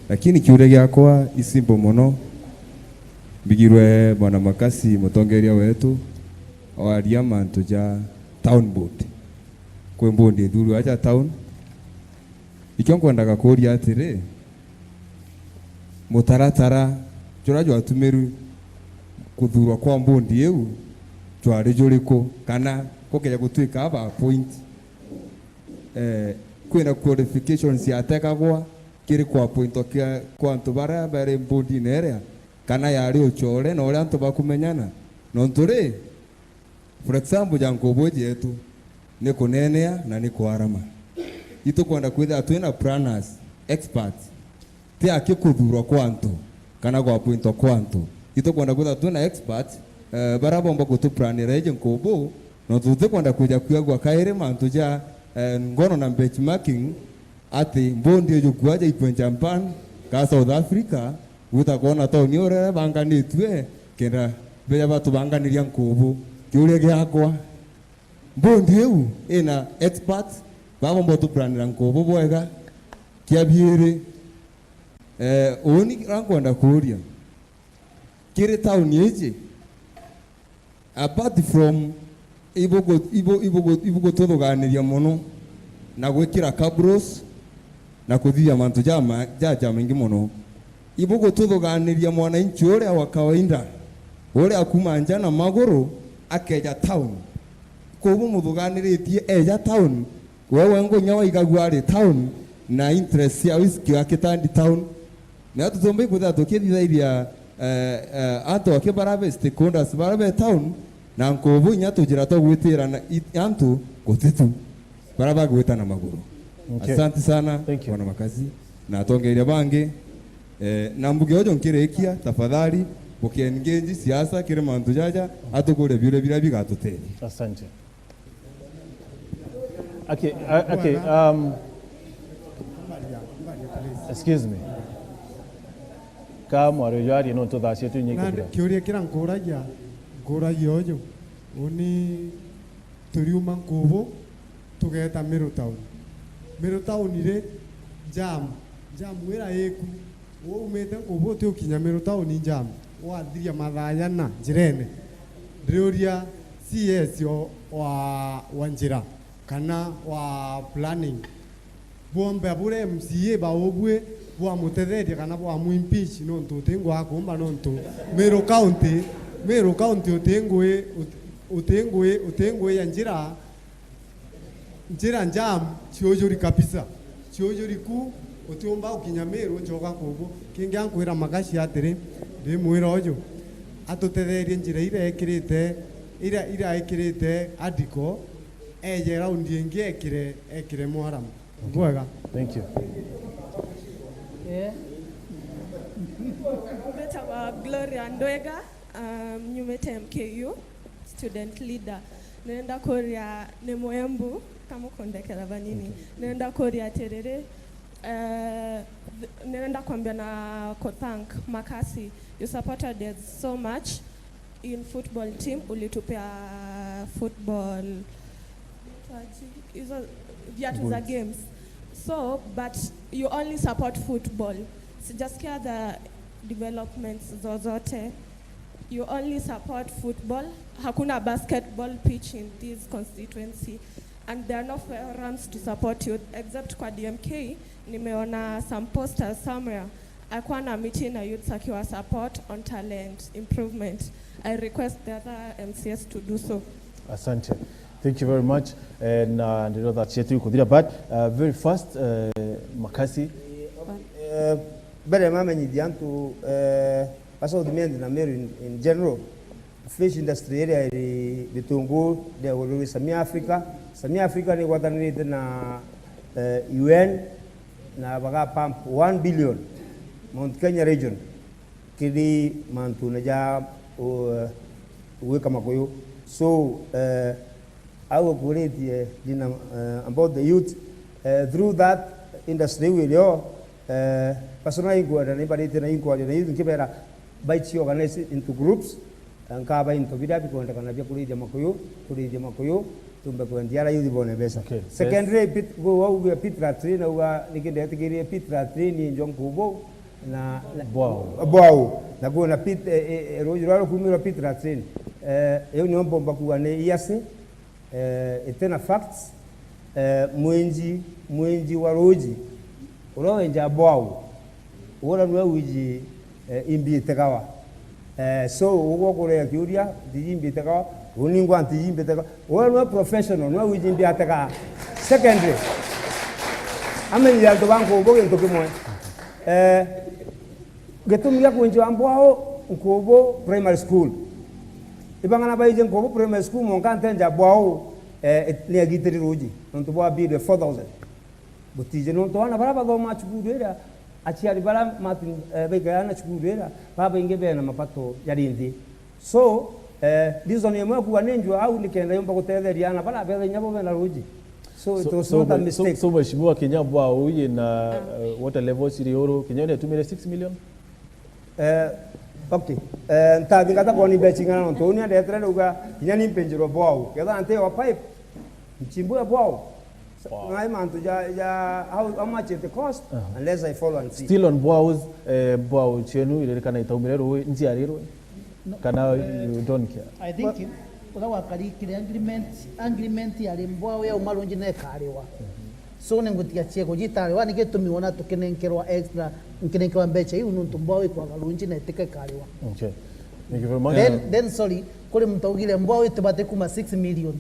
lakini kiure gyakwa isimbo muno bigirwe bwana makasi mutongeria wetu awaria mantu ja town board kwe mbondi thuru acha town ikyo nkwendaga kuria atiri mutaratara jurajo atumeru kuthurwa kwa mbondi eu twari juriko kana kokeja gutwika aba point kwina qualifications ya tekagwa kiri kwa point okia kwa antu bara bare mbondi nerea kana yari uchore na ore antu bakumenyana no nturi for example jango boje yetu ni kunenea na ni kuarama itu kwenda kwitha twina planners experts te akikuthurwa kwa antu kana kwa point kwa antu itu kwenda kwitha twina experts bara bomba kutu planira eje nkobo no tuze kwenda kuja kuyagwa kaire mantu ja ngono na benchmarking ati mbondi ejo kuaja ikwenja mpan ka South Africa utakona to nyore banganitwe kenda beja batu banganiria nkobo kiure gyakwa mbondi eu ina experts baba mbotu planira nkobo bwega kiabire oni rankwenda kuria kire town yeje apart from ibugo tuthuganiria muno na gwikira cabros na kuthia mantu ja mingi muno ibugo tuthuganiria mwananchi uria wa kawaida uria akuma njana maguru akeja town kubu muthuganiritie eja town wewe ngonya wa igagwari town na interest ya whisky akitandi town na tutombe kutha tukithithiria antu akibarabe stakeholders barabe town na nkobu nyato jira to gwitira na antu gotitu baraba gwita na maguru. Okay. Asante sana bwana makazi na tongeria bange na mbuge ojo nkirekia tafadhali bukengeji siasa kire mantu jaja atukure bire bira bigatuteri. Asante. Okay, excuse me. Kama warejari no to thashie tu nyike. Na kiuria kira nkuragia ojo oni turiuma nkubu tugeta Middle Town ire jam wira yeku wo umete nkubu ti ukinya Middle Town jam wathiria mathaya na njirene ndioria CS wa njira kana wa planning bombe abure MCA ba obwe bwa mutetheria kana bwa muimpeach no ntutingwa akumba no ntu Middle County utengwe ya njira njam chiojori kabisa chiojori ku utiomba ukinya Meru njoka kubo kingia nkwira magashi atiri ndi mwira ojo atutetherie njira ira ekirite adiko eje round yengi ekire mwaram bwega. Thank you. Yeah. Beta Gloria Ndwega, nyumete MKU, student leader. Nenda koria nemoembu, kama kondekera vanini. Nenda koria terere. Nenda kwambia na thank Makasi. You supported us so much in football team. Ulitupea football viatu za games. So, but you only support football. Sijasikia the developments zozote. You only support football. Hakuna basketball pitch in this constituency. And there are no forums to support you, except kwa DMK. Nimeona some posters somewhere. Akuwa na meeting na youth akiwa support on talent improvement. I request the other MCS to do so. Asante. Thank you very much. And you know that Chetu Kudira, but very fast, Makasi. Bere mama nyidiantu paso demand na Meru in general. Fish industry area bitungu de wolu Samia Africa ni watanini na UN na baga pump 1 billion Mount Kenya region kidi mantu na ja uweka makoyo. So I will create about the youth through that industry will personal inquiry and anybody in inquiry the youth kibera by organized into groups nkaba into bida bikonda kana bya kulija makuyu tumbe kwendiara yuthi bone besa secondary pit go wa pitra tree na wa nikende atigirie pitra tree ni njonkubo na bwao na go na pit rojoro kumira pitra tree yo ni ombomba kuwa ne yasi etena facts mwenji wa roji urowenja bwao ora nwe wiji imbi tekawa so ugo kore akiuria dijimbi tekawa uningwa dijimbi tekawa ora nwe professional nwe wiji imbi ateka secondary ameni ya dobango boge ntokimwe getumya kunjo ambwao nkobo primary school ibangana baije nkobo primary school monkantenja bwao ni agiteri roji nto bwa bi de 4000 butije no to ana baraba go machugurera achiari bara matin begana chugurera baba ingebe na mapato yarindi so reason yemwe kuwa nenjwa au nikenda yomba kutetheria na bara bele nyabo bena roji so it was not a mistake so mheshimiwa Kenyabwa huyu na water level sirioro Kenya ni tumire 6 million okay ntadingata kwa ni bechinga na Antonia ndetre luga nyani mpenjiro bwao kedha ante wa pipe mchimbo bwao ngai mantu ya how much it cost unless I follow and see still on bwao bwao chenu ile kana itaumire ro nziariro kana you don't care I think udawa kali kile agreement ya limbwao ya umalonji na kariwa so nengutia cheko jitale wani getumiona tukenenkerwa extra nkenenkerwa mbecha hiyo ntumbwao kwa galunji na eteke kariwa okay thank you very much then sorry kule mtaugile mbwao itebate kuma 6 million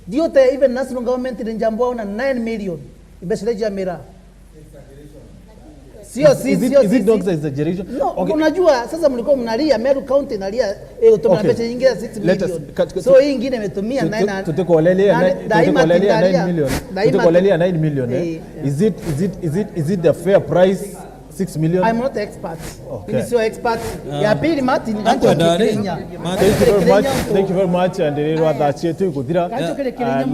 diote even national government ile njambwao na 9 million imbeseleji ya mira sio is it not exaggeration no okay. Unajua sasa mlikuwa mnalia Meru County inalia utomna pesa nyingine 6 million so hii nyingine imetumia 9 tutekolelea 9 million is it the fair price 6 million I'm not expert mimi sio expert ya pili Martin thank you very much and rero athachetu kuthira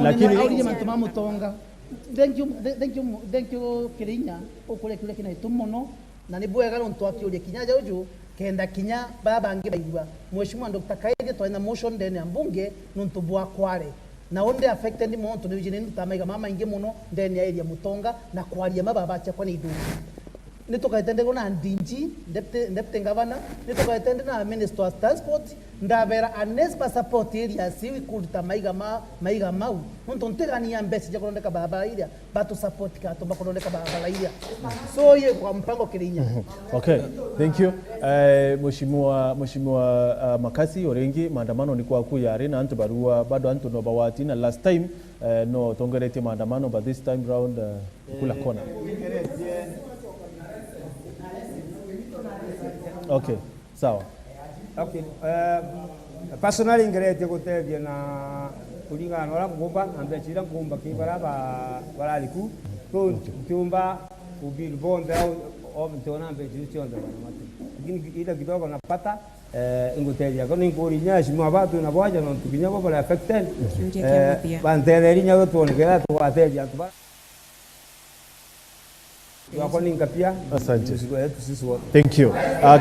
lakini auri mantuma mutonga thank you Kirinya ukule kile kina itumono na ni bwega no ntwaki uri kinyaja uju kenda kinya baba ngi baigwa mheshimiwa Dr. Kaide twaina motion ndene ambunge nuntubwa kware na onde affected mo ntu nibijine ntamaiga mama ingi muno ndene area mutonga na kwaria mababa cha kwa nidu nitukaitende gona ndinji ndepte ngavana nitukaitende na minister of transport ndabera anespa support area siwi kulita maiga mau nto ntegania mbesi je kolondeka barabara ile batu support ka to bakolondeka barabara ile so ye kwa mpango Kirinya okay thank you mheshimiwa Makasi Orengi maandamano ni kwa kuu ya arena antu barua bado antu no bawati na last time no tongerete maandamano but this time round kula kona okay sawa okay personally ngerete kutedia na kulingana na ngomba ambe chira ngomba kibara baraliku to kiumba ubil bonde au mtona ambe chionda bana mati ila kidogo napata ngotedia kwa ngori nyashi mwabatu na bwaja no tukinya kwa bala affected bandeleri nyago to ngera to atedia tuba thank you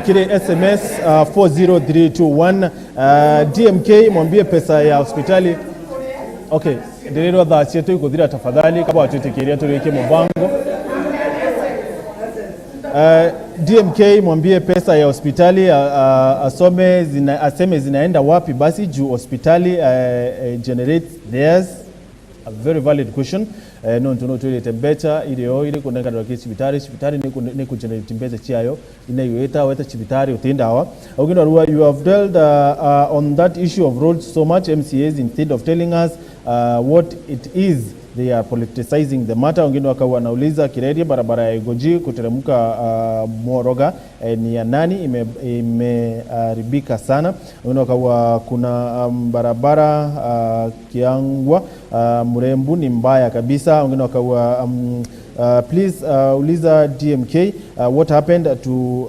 kile SMS 40321 DMK mwambie pesa ya hospitali okay ndiriro tha chetu ikuthira tafadhali kaba watutekeria turike mubango DMK mwambie pesa ya hospitali aseme zinaenda wapi basi juu hospitali generate theirs a very valid question no ntuno tulete becha ile ile kunenga ndoke chibitari ne kugenerate mbeze chiayo inayoeta weta chibitari utindawa ogino ruwa you have dealt on that issue of roads so much MCAs instead of telling us what it is they are politicizing the matter. Wengine wakawa wanauliza Kireria barabara ya Igoji kuteremka Moroga ni ya nani, imeharibika sana. Wengine wakawa kuna barabara Kiangwa Murembu ni mbaya kabisa. Wengine wakawa please uliza DMK what happened to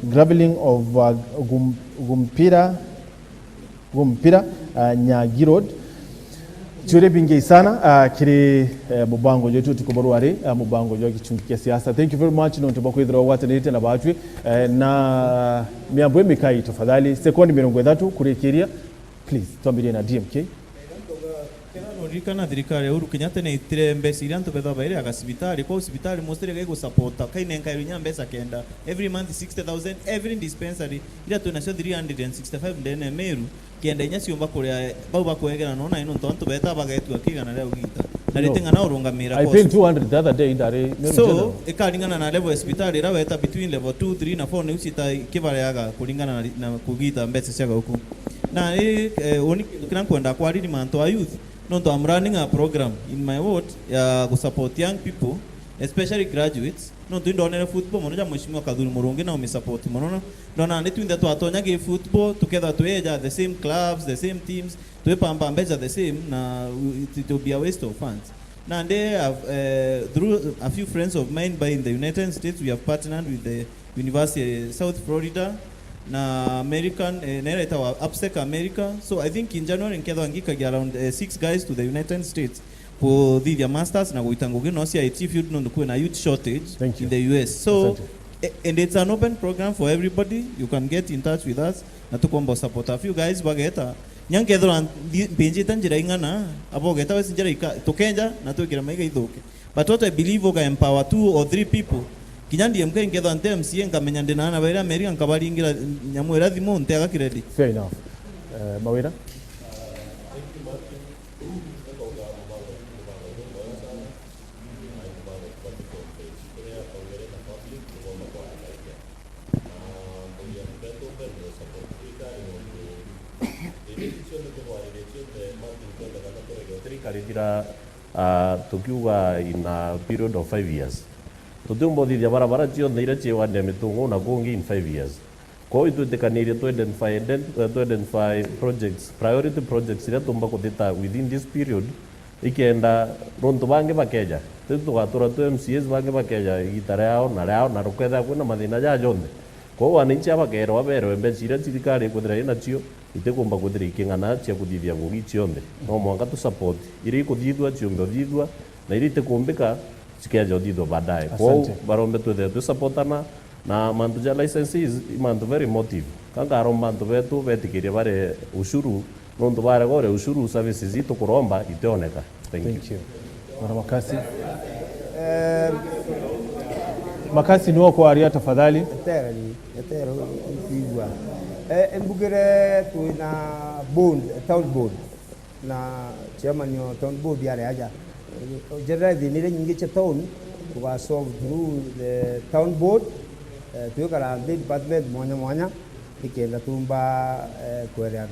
graveling of Gumpira Nyagi Road. Chure bingi sana kiri mubango jotu tikubaruari mubango jo Gichunki kia siasa. Thank you very much no tuba kwithira watanite na batwi na miambo mikai tafadhali sekondi 30 kurikiria please tuambirie na DMK. Rikana thirikari uru Kenyatta ne itire mbesi iria ntubetha baire agasibitari kwa hospitali mostly gego support kaine nkai rinya mbesa kenda every month 60,000 every dispensary ira tuna 365 ndene meru kenda inya ciomba kuria bau bakwegera nona ino ntonto beta bagetu akigana leo gita nalitenga na urungamira I paid 200 the other day ndare so ikalingana na level hospitali ira weta between level 2 3 na 4 ne usita kibarayaga kulingana na kugita mbesa ciaga huku na oni kana kwenda kwa ridi manto a youth. No, I'm running a program in my ward to support young people, especially graduates. No, to indonere football. Mono jamu ishimwa kaduri murongi na umi support. Mono no na netu inda tu atonya ge football together to eja the same clubs, the same teams. To e pamba mbeja the same. Na it will be a waste of funds. Now they through a few friends of mine by in the United States, we have partnered with the University of South Florida. Na American narrator Upsec America. So I think in January in Kedangika around 6 guys to the United States for their masters na goitangoge no cia IT field no kuwe na youth shortage in the US. So and it's an open program for everybody. You can get in touch with us na tukomba support a few guys bageta nyankethora benji tanjira ingana abogeta wesinjira tokenja na tukira maiga ithoke. But what I believe oga empower 2 or 3 people kinyandi mke ngetho ante MCA ngamenya ndina na baira America nkabari ngira nyamwera thimo ntega kiredi. Fair enough. Mawira karikira tukiuga in a period of 5 years. Tutumbo thithia barabara ciothe iria ciwande mitungu na kungi in 5 years. Kwa hiyo tutekanirie to identify projects, priority projects iria tumba kuthita within this period ikenda ronto bange bakeja. Tugatura tu MCAs bange bakeja igitara yao na ruketha kwina mathina ja jonthe. Kwa hiyo wananchi abakerwa berwe mbeci iria thirikari kuthira ina cio itekumba kuthira iking'ana cia kuthithia ngugi cionthe. No mwanga tu support iria ikuthithwa ciombe thithwa na iria itikumbika sikeja thithwa baadaye. Kwa hiyo barombe tu supportana na mantu ja licenses mantu very motive. Kanga aromba mantu betu betikiria bare ushuru nonto bare gore ushuru services itukuromba iteoneka. Thank you. Mara makasi. Makasi nuo kwa aria tafadhali. Etero igwa. Embugere tuina bond, town board na chairman yo town board yare aja. General dinire nyingi cha town kuga solve through the town board tuyokara department mwanya ikenda tumba kwereana.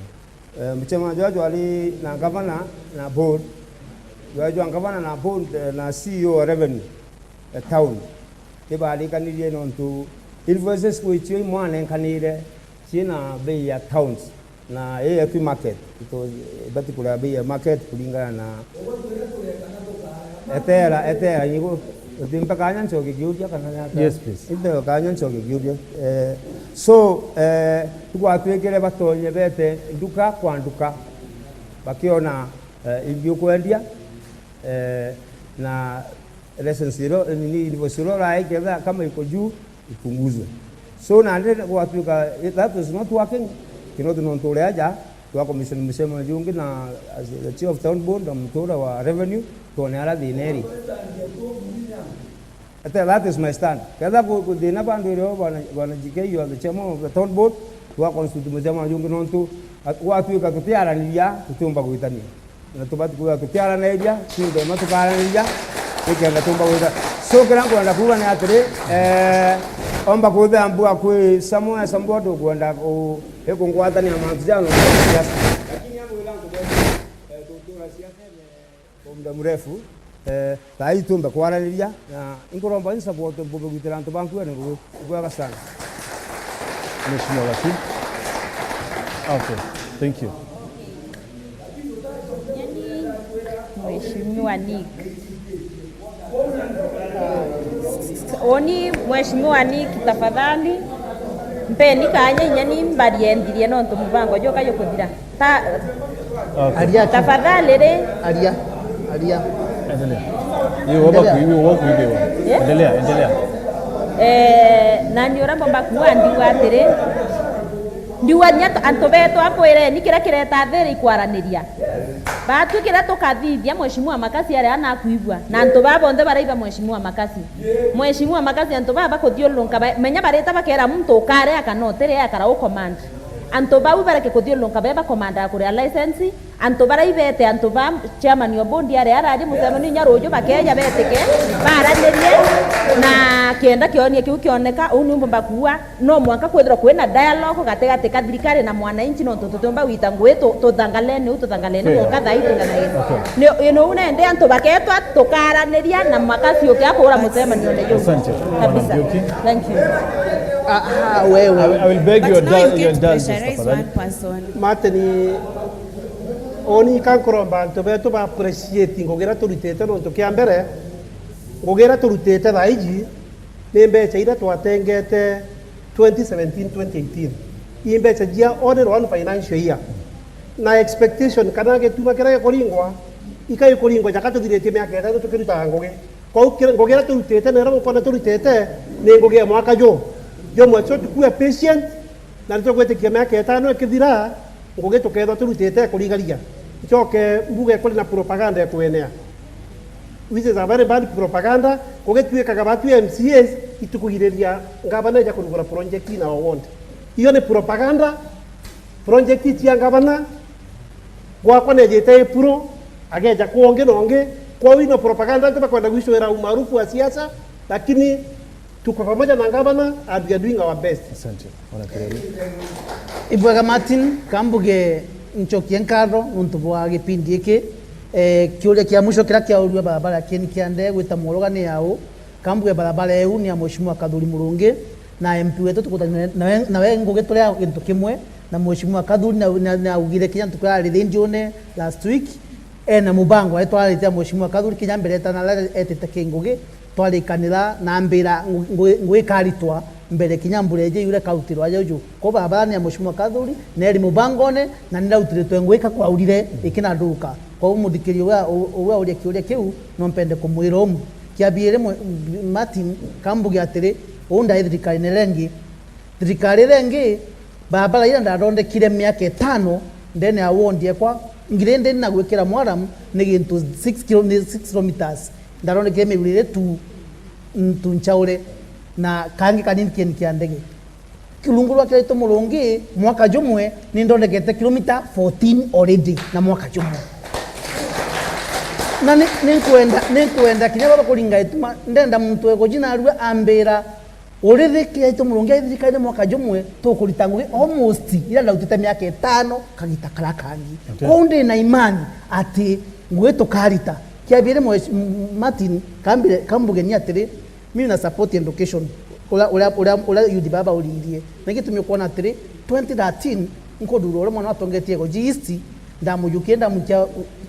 Mchema jojo ali na governor na board. Jojo governor na board na CEO revenue town. Tiba ali kanile nontu invoices kuichi mwana kanile china bei ya towns na yeye tu market because bati kula bei ya market kulingana na etera yigo timpa kanyan choki gyudia kana ya yes please inde kanyan choki gyudia so tukwa twekere batonye bete duka kwa duka bakiona ibyo kwendia na license zero ni zero rai kenda kama iko juu ipunguzwe. So na ndio watu that is not working. Kino tunatolea aja kwa commission msemo jungi na as the chief of town board na mtora wa revenue tuonera dineri. That is my stand. Kada ku dina bandu leo bwana JK you are the chairman of the town board wa constitute msemo jungi nontu watu ikatutiara nilia tutumba kuitania. Na tubati kwa tutiara na idia ndio matukara nilia ikenda tumba kuita. So kana kwenda kuwa ni atire omba kutha mbua kwi samwa sambo ndo kwenda ku ekongwata ni amantu jano lakini yangu ilangu tutura siasa kwa muda mrefu tai tumba kwaraliria na ingoromba support mbobe gwitira antu banku ni kwa sana. Mheshimiwa Wakili. Okay, thank you. Mheshimiwa Nick. Oni Mheshimiwa Nick tafadhali mpeni kanya inyani mbariendirie nonto mubango joka yokuthira ta Alia tafadhali re alia endelea hiyo wako kuibiwa endelea na ni uramba bakuwa ndiwa atiri ndiwa nyata anto beto akwire ni kira kireta thiri ikwaraniria batu kira tukathithia mheshimiwa makasi ari ana kuigwa na anto baba onde baraiba mheshimiwa makasi anto baba kuthiolonka menya bareta bakera muntu ukare akanotere akara u command anto bau barake kuthiolonka baba commander kuria license anto baraibete anto ba chairman yo bondi ari araje musemani nyarojo bakeya beteke baranirie na kenda kionie kiu kioneka unu mbakuwa no mwanka kwethira kwena dialogue gategate ka thirikari na mwananchi no tutomba wita ngweto tuthangalene woka thaitu ngana no una ende anto baketwa tukaraniria na makasi yoke akora musemani one yo kabisa thank you wewe I will beg your dad Mateni oni kankoro bantu betu ba appreciate ngogera turutete no tukia mbere ngogera turutete thaiji ni mbeca ira twatengete 2017-2018 i mbeca jia order one financial year na expectation kana getuma kera kuringwa ikai kuringwa jakatuthiretie miaka itatu tukiruta ngoge kwa ngogera turutete na ramo pana turutete ni ngogea mwaka jo mwacho tukua patient na nitogwetekia miaka itano ikithira ngoge tukethwa turutete kurigaria choke mbuge kuli na propaganda ya kuenea which is a very bad propaganda kugetuikaga batu MCAs itukugiriria ngabana ya kurugura project na want iyo ni propaganda project ya ngabana gwakwa nejete pro ageja kuonge nonge kwa wino propaganda tunakwenda kuishora umaarufu wa siasa lakini tuko pamoja na ngabana and we are doing our best. Asante. Wanakereri. Ibwega Martin kambuge nchokie nkaro nuntu bwa gipindi iki kiuria kia mwisho kira kia urua barabara kini kiande gwita muorogani yao kambuge barabara eu ni ya mheshimiwa Kadhuri Murungi na MP wetu tukutana nawe nguge turia gintu kimwe na mheshimiwa Kadhuri na ugire kinya tukara rithindione last week na mubango eto alitia mheshimiwa Kadhuri kinya mbere tana etete kinguge twarikanira na mbira ngwikaritwa mbere kinyambureje yure kautirwa jojo ko barabara ni ya mheshimiwa Kadhuri na eri mubangone na nirautiritwe ngwika kwa urire ikina nduka kwa mudikiri wa uri kiuria kiu no mpende kumwiromu kiabire Martin kambuge atiri unda thirikari rengi barabara ira ndarondekire miaka 5 ndene awondie kwa ngirende na gwikira mwaram ni gintu 6 kilometers ndarondekire miurire tu nchaure na kangi kanini kia ndege kilungurwa kile to Murungi mwaka jumwe ni ndondekete kilomita 14 already na mwaka jumwe na ninkwenda kinya baba kulinga ituma ndenda muntu ego jina arwe ambera urithi kia to Murungi ithikaire mwaka jumwe to kulitanguye almost ila ndautite miaka 5 kagita karakangi konde na imani ati ngweto karita kiabire Martin kambuge ni atiri mimi na support education ula yudi baba ulirie nagitumye kuona atiri 2013 nkoduro ule mwana watongetie go GST ndamuyukie ndamukya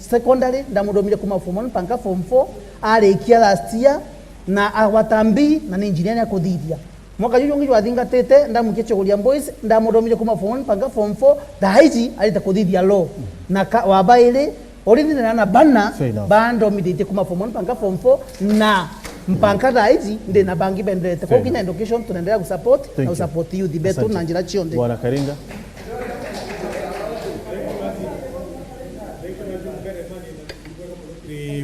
secondary ndamudomire kuma form 1 panga form 4 arekia last year na awatambi na engineer ya kuthithia mwaka juju ngi wathingatete ndamukye chogoria boys ndamudomire kuma form 1 panga form 4 daiji alita kuthithia law na wabaile already na bana bando midite kuma form 1 panga form 4 na mpanka daiji ndi na bangi bendete kwa kina education tunaendelea kusupport na support youth betu na njira chionde Bwana Karinga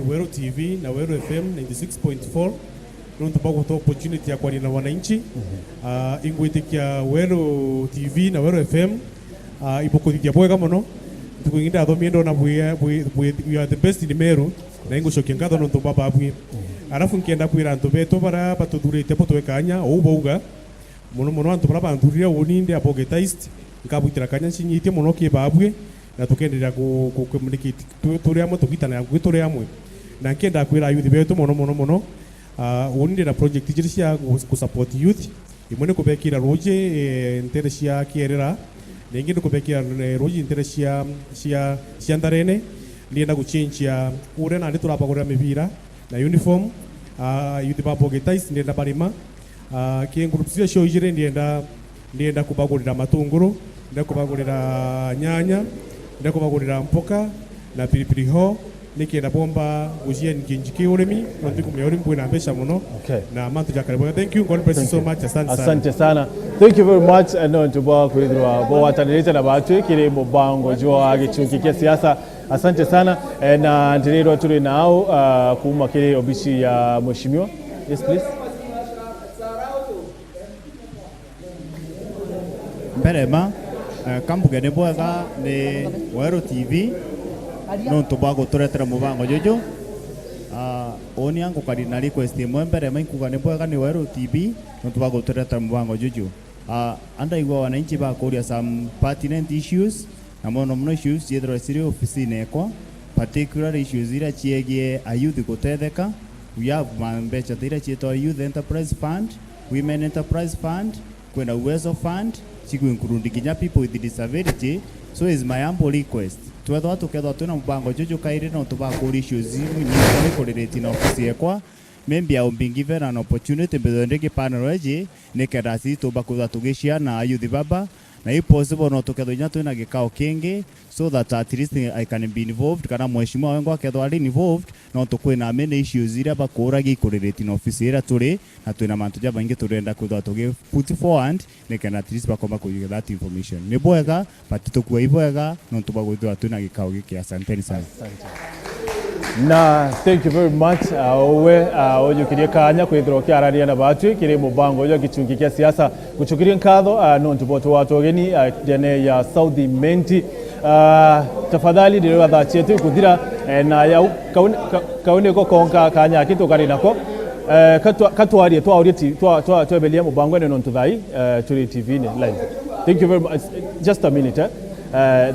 Wero TV na Wero FM 96.4 nuntu baguta opportunity ya kwaria na wananchi ingwitikia Wero TV na Wero FM ibukuthithia bwega muno tukuinda athomi ndo na we are the best in Meru na ingushokia ngatho nuntu baba abwi arafu nkienda kwira antu beto bara batuthurite botwekanya ubauga muno antu bara banthurire uninde abogetized nkabutira kanya cinyitie muno kibabwe na tukenderea ku communicate turia mo tukitana ya gwiture amwe na nkenda kwira youth beto muno uninde na project jiri cia ku support youth imone kubekira roje ntere cia kierera ningi ndikubekira roje ntere cia ndarene ndienda guchinjia ure na nditurapagurira mibira na uniform youth babogetized ndienda barima ki groups cia show jire ndienda kubagurira matunguru ndienda kubagurira nyanya ndako magurira mpoka na pilipili ho niki na bomba ujia Gichunki uremi ndio kumya uremi bwana mbesha muno na mantu jakare. Thank you, God bless you so much. Asante sana. Thank you very much. No tuba kuidrwa bo watanileta na batu kile mubango jwa Gichunki kia siasa. Asante sana na ndiriro tuli nao kuuma kile obishi ya mheshimiwa. Yes please. Mberema kambuge ne bwaga ne Wero TV no tubago turetera mubango jojo oni angu kadi na request mo mberema inkuga ne bwaga ne Wero TV no tubago turetera mubango jojo anda igwa wananchi ba kuria some pertinent issues na mono issues yedro siri ofisi nekwa particular issues ira chiege ayuthi gutetheka. We have mambecha tira chito youth enterprise fund, women enterprise fund, kwena uwezo fund chiku nkurundi kinya people with disability. So is my humble request twetho tuketho tuna mbango jojo kaire no tubakuri issues ni korereti na ofisi yakwa maybe I will be given an opportunity bezondeke panel reji nekerasi tubakuza tugishia na youth baba na if possible no tuketho nya twina gikao kingi so that at least I can be involved kana mheshimiwa wengo aketho ali involved no tukwina many issues ira bakura gikorereti na ofisi ira turi na twina mantu jabangi turenda kutho tuge put forward nekana at least bakoma kuyiga that information ni bwega but tukua ibwega no tubagwithwa twina gikao giki. Asante sana. Na thank you very much owe ojukirie kanya kwithirwo kiararia na batu kiri mubango yo Gichunki kia siasa guchukirie nkatho no ntuboto watogeni jene ya South Imenti tafadhali ndio athachetu kuthira na ya kaune ko konka kanya kitu kari nako katwarie twabelia mubango ene no ntuthai turi TV ne live. Thank you very much. Just a minute.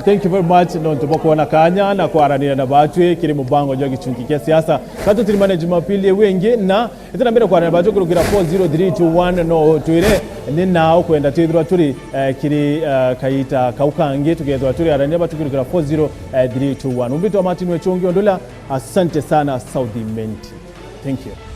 Thank you very much no tuboko na kanya na kwaranira na batwe kiri mubango jo Gichunki kia siasa katu tirimane Jumapili wengi na itana mbere kwaranira batwe kurugira 40321 no twire ni nao kwenda twithirwa turi kiri kaita kaukange tugethwa turi aranira batwe kurugira 40321 umbito Martin Wechongi ondola. Asante sana South Imenti. Thank you.